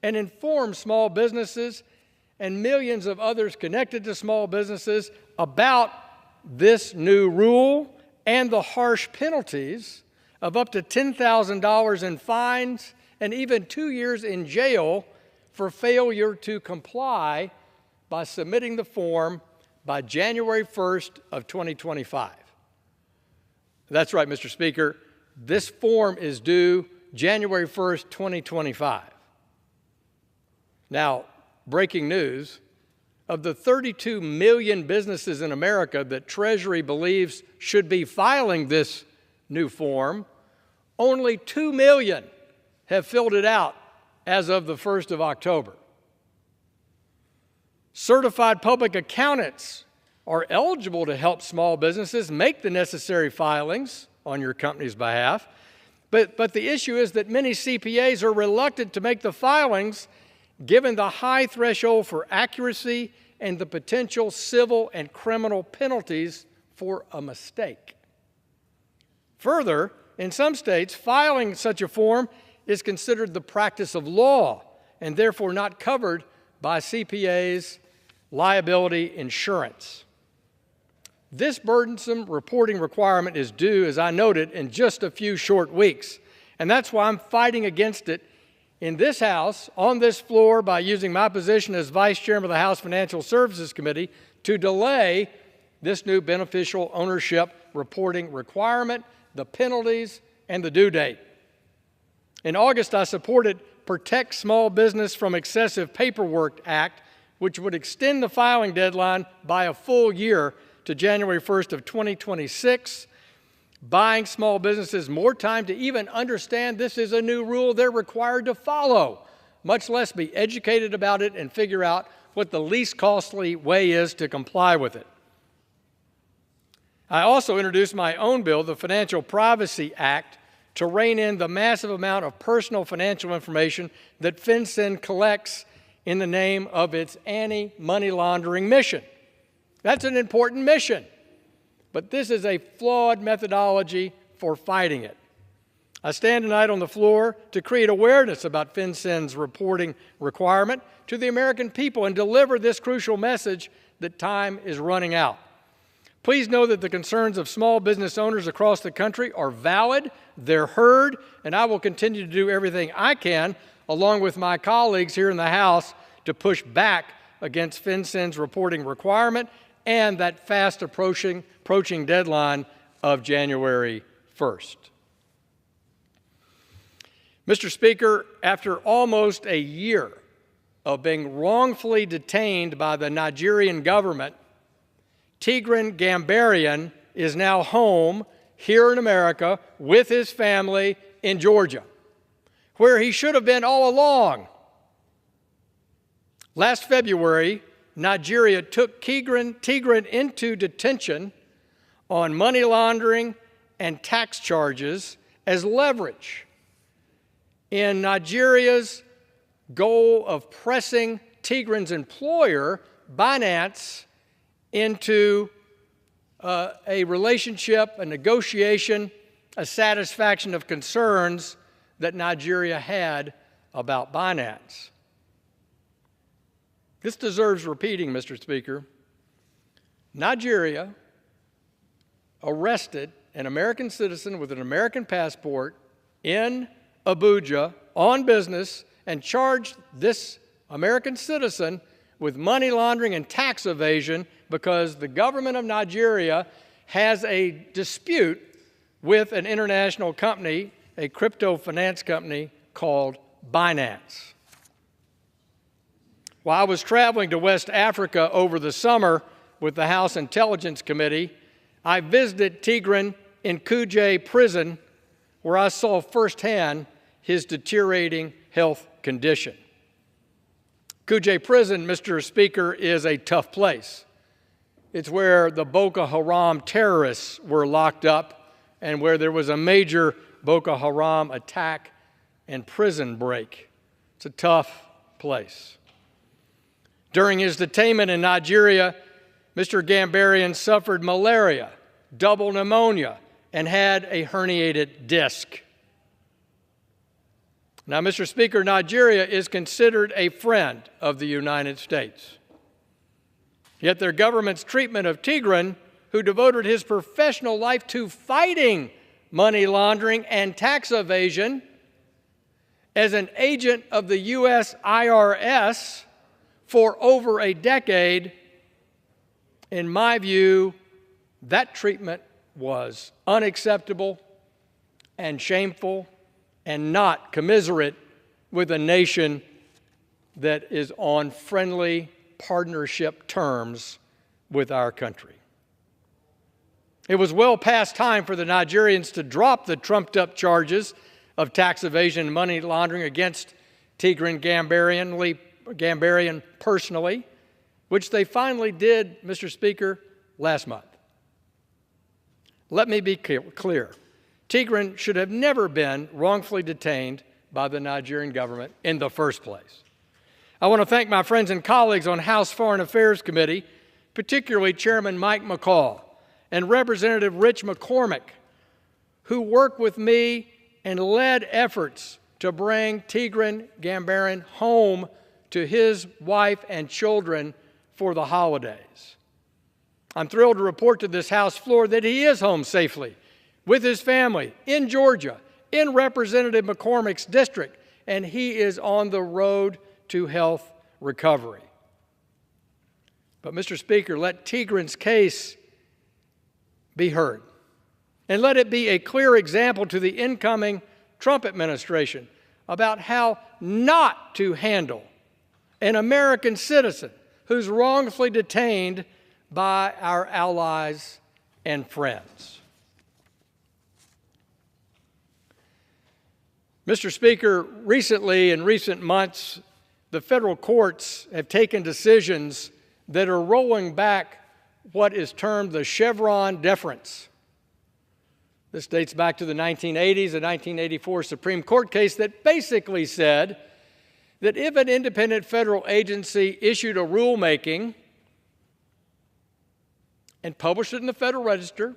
and inform small businesses and millions of others connected to small businesses about this new rule and the harsh penalties of up to $10,000 in fines and even 2 years in jail for failure to comply by submitting the form by January 1st of 2025. That's right, Mr. Speaker. This form is due January 1st, 2025. Now, breaking news, of the 32 million businesses in America that Treasury believes should be filing this new form, only 2 million have filled it out as of the 1st of October. Certified public accountants are eligible to help small businesses make the necessary filings on your company's behalf. But the issue is that many CPAs are reluctant to make the filings given the high threshold for accuracy and the potential civil and criminal penalties for a mistake. Further, in some states, filing such a form is considered the practice of law and therefore not covered by CPA's liability insurance. This burdensome reporting requirement is due, as I noted, in just a few short weeks, and that's why I'm fighting against it in this House, on this floor, by using my position as Vice Chairman of the House Financial Services Committee to delay this new beneficial ownership reporting requirement, the penalties, and the due date. In August, I supported Protect Small Business from Excessive Paperwork Act, which would extend the filing deadline by a full year to January 1st of 2026, buying small businesses more time to even understand this is a new rule they're required to follow, much less be educated about it and figure out what the least costly way is to comply with it. I also introduced my own bill, the Financial Privacy Act, to rein in the massive amount of personal financial information that FinCEN collects in the name of its anti-money laundering mission. That's an important mission, but this is a flawed methodology for fighting it. I stand tonight on the floor to create awareness about FinCEN's reporting requirement to the American people and deliver this crucial message that time is running out. Please know that the concerns of small business owners across the country are valid, they're heard, and I will continue to do everything I can, along with my colleagues here in the House, to push back against FinCEN's reporting requirement and that fast approaching deadline of January 1st. Mr. Speaker, after almost a year of being wrongfully detained by the Nigerian government, Tigran Gambaryan is now home here in America with his family in Georgia, where he should have been all along. Last February, Nigeria took Tigran into detention on money laundering and tax charges as leverage in Nigeria's goal of pressing Tigran's employer, Binance, into a relationship, a negotiation, a satisfaction of concerns that Nigeria had about Binance. This deserves repeating, Mr. Speaker. Nigeria arrested an American citizen with an American passport in Abuja on business and charged this American citizen with money laundering and tax evasion because the government of Nigeria has a dispute with an international company, a crypto finance company called Binance. While I was traveling to West Africa over the summer with the House Intelligence Committee, I visited Tigran in Kuje prison, where I saw firsthand his deteriorating health condition. Kuje prison, Mr. Speaker, is a tough place. It's where the Boko Haram terrorists were locked up and where there was a major Boko Haram attack and prison break. It's a tough place. During his detainment in Nigeria, Mr. Gambaryan suffered malaria, double pneumonia, and had a herniated disc. Now, Mr. Speaker, Nigeria is considered a friend of the United States. Yet their government's treatment of Tigran, who devoted his professional life to fighting money laundering and tax evasion as an agent of the U.S. IRS for over a decade, in my view, that treatment was unacceptable and shameful and not commiserate with a nation that is on friendly partnership terms with our country. It was well past time for the Nigerians to drop the trumped-up charges of tax evasion and money laundering against Tigran Gambaryan personally, which they finally did, Mr. Speaker, last month. Let me be clear. Tigran should have never been wrongfully detained by the Nigerian government in the first place. I want to thank my friends and colleagues on House Foreign Affairs Committee, particularly Chairman Mike McCall and Representative Rich McCormick, who worked with me and led efforts to bring Tigran Gambaryan home to his wife and children for the holidays. I'm thrilled to report to this House floor that he is home safely with his family in Georgia, in Representative McCormick's district, and he is on the road to health recovery. But, Mr. Speaker, let Tigran's case be heard, and let it be a clear example to the incoming Trump administration about how not to handle an American citizen who's wrongfully detained by our allies and friends. Mr. Speaker, recently, in recent months, the federal courts have taken decisions that are rolling back what is termed the Chevron deference. This dates back to the 1980s, a 1984 Supreme Court case that basically said that if an independent federal agency issued a rulemaking and published it in the Federal Register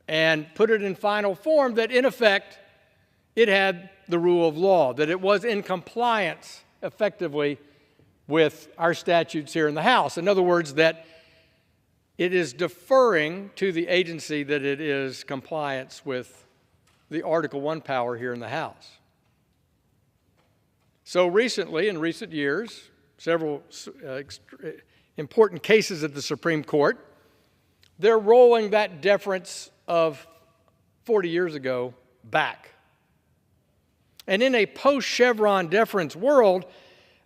and put it in final form, that in effect it had the rule of law, that it was in compliance effectively with our statutes here in the House. In other words, that it is deferring to the agency that it is compliance with the Article I power here in the House. So recently, in recent years, several important cases at the Supreme Court, they're rolling that deference of 40 years ago back. And in a post-Chevron deference world,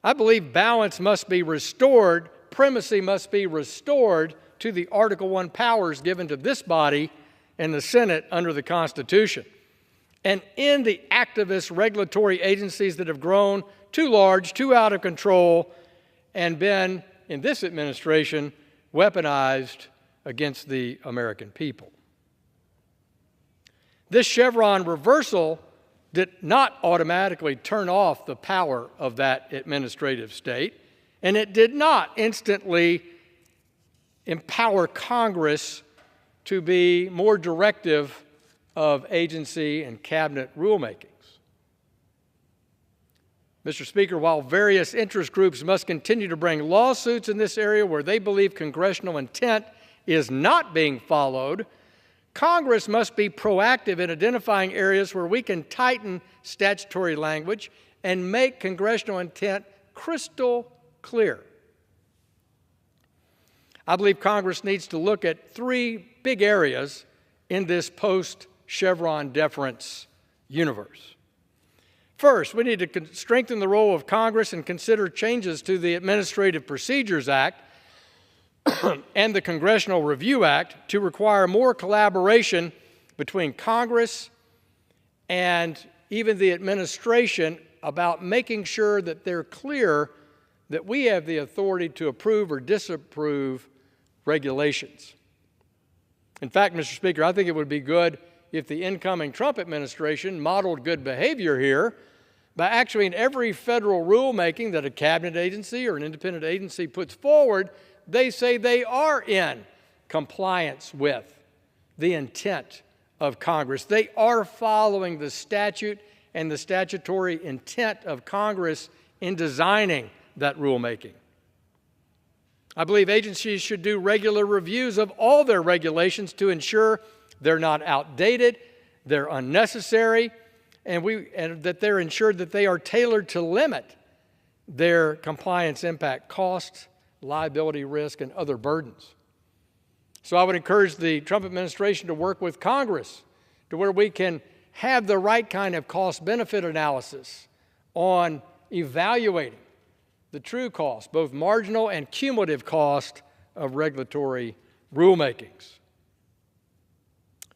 I believe balance must be restored, primacy must be restored to the Article I powers given to this body and the Senate under the Constitution. And in the activist regulatory agencies that have grown too large, too out of control, and been, in this administration, weaponized against the American people. This Chevron reversal did not automatically turn off the power of that administrative state, and it did not instantly empower Congress to be more directive of agency and cabinet rulemakings. Mr. Speaker, while various interest groups must continue to bring lawsuits in this area where they believe congressional intent is not being followed, Congress must be proactive in identifying areas where we can tighten statutory language and make congressional intent crystal clear. I believe Congress needs to look at three big areas in this post-Chevron deference universe. First, we need to strengthen the role of Congress and consider changes to the Administrative Procedures Act and the Congressional Review Act to require more collaboration between Congress and even the administration about making sure that they're clear that we have the authority to approve or disapprove regulations. In fact, Mr. Speaker, I think it would be good if the incoming Trump administration modeled good behavior here by actually in every federal rulemaking that a cabinet agency or an independent agency puts forward, they say they are in compliance with the intent of Congress. They are following the statute and the statutory intent of Congress in designing that rulemaking. I believe agencies should do regular reviews of all their regulations to ensure they're not outdated, they're unnecessary, and that they're ensured that they are tailored to limit their compliance impact costs, liability risk, and other burdens. So I would encourage the Trump administration to work with Congress to where we can have the right kind of cost-benefit analysis on evaluating the true cost, both marginal and cumulative cost of regulatory rulemakings.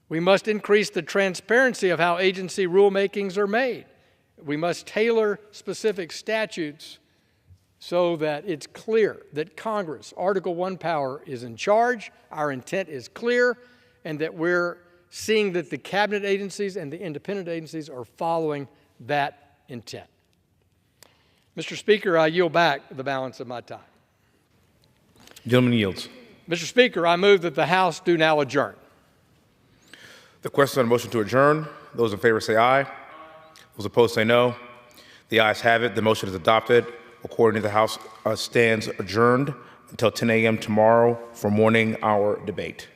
We must increase the transparency of how agency rulemakings are made. We must tailor specific statutes so that it's clear that Congress, Article I power, is in charge, our intent is clear, and that we're seeing that the cabinet agencies and the independent agencies are following that intent. Mr. Speaker, I yield back the balance of my time. Gentleman yields. Mr. Speaker, I move that the House do now adjourn. The question on the motion to adjourn, those in favor say aye. Those opposed say no. The ayes have it. The motion is adopted. Accordingly, the House stands adjourned until 10 a.m. tomorrow for morning hour debate.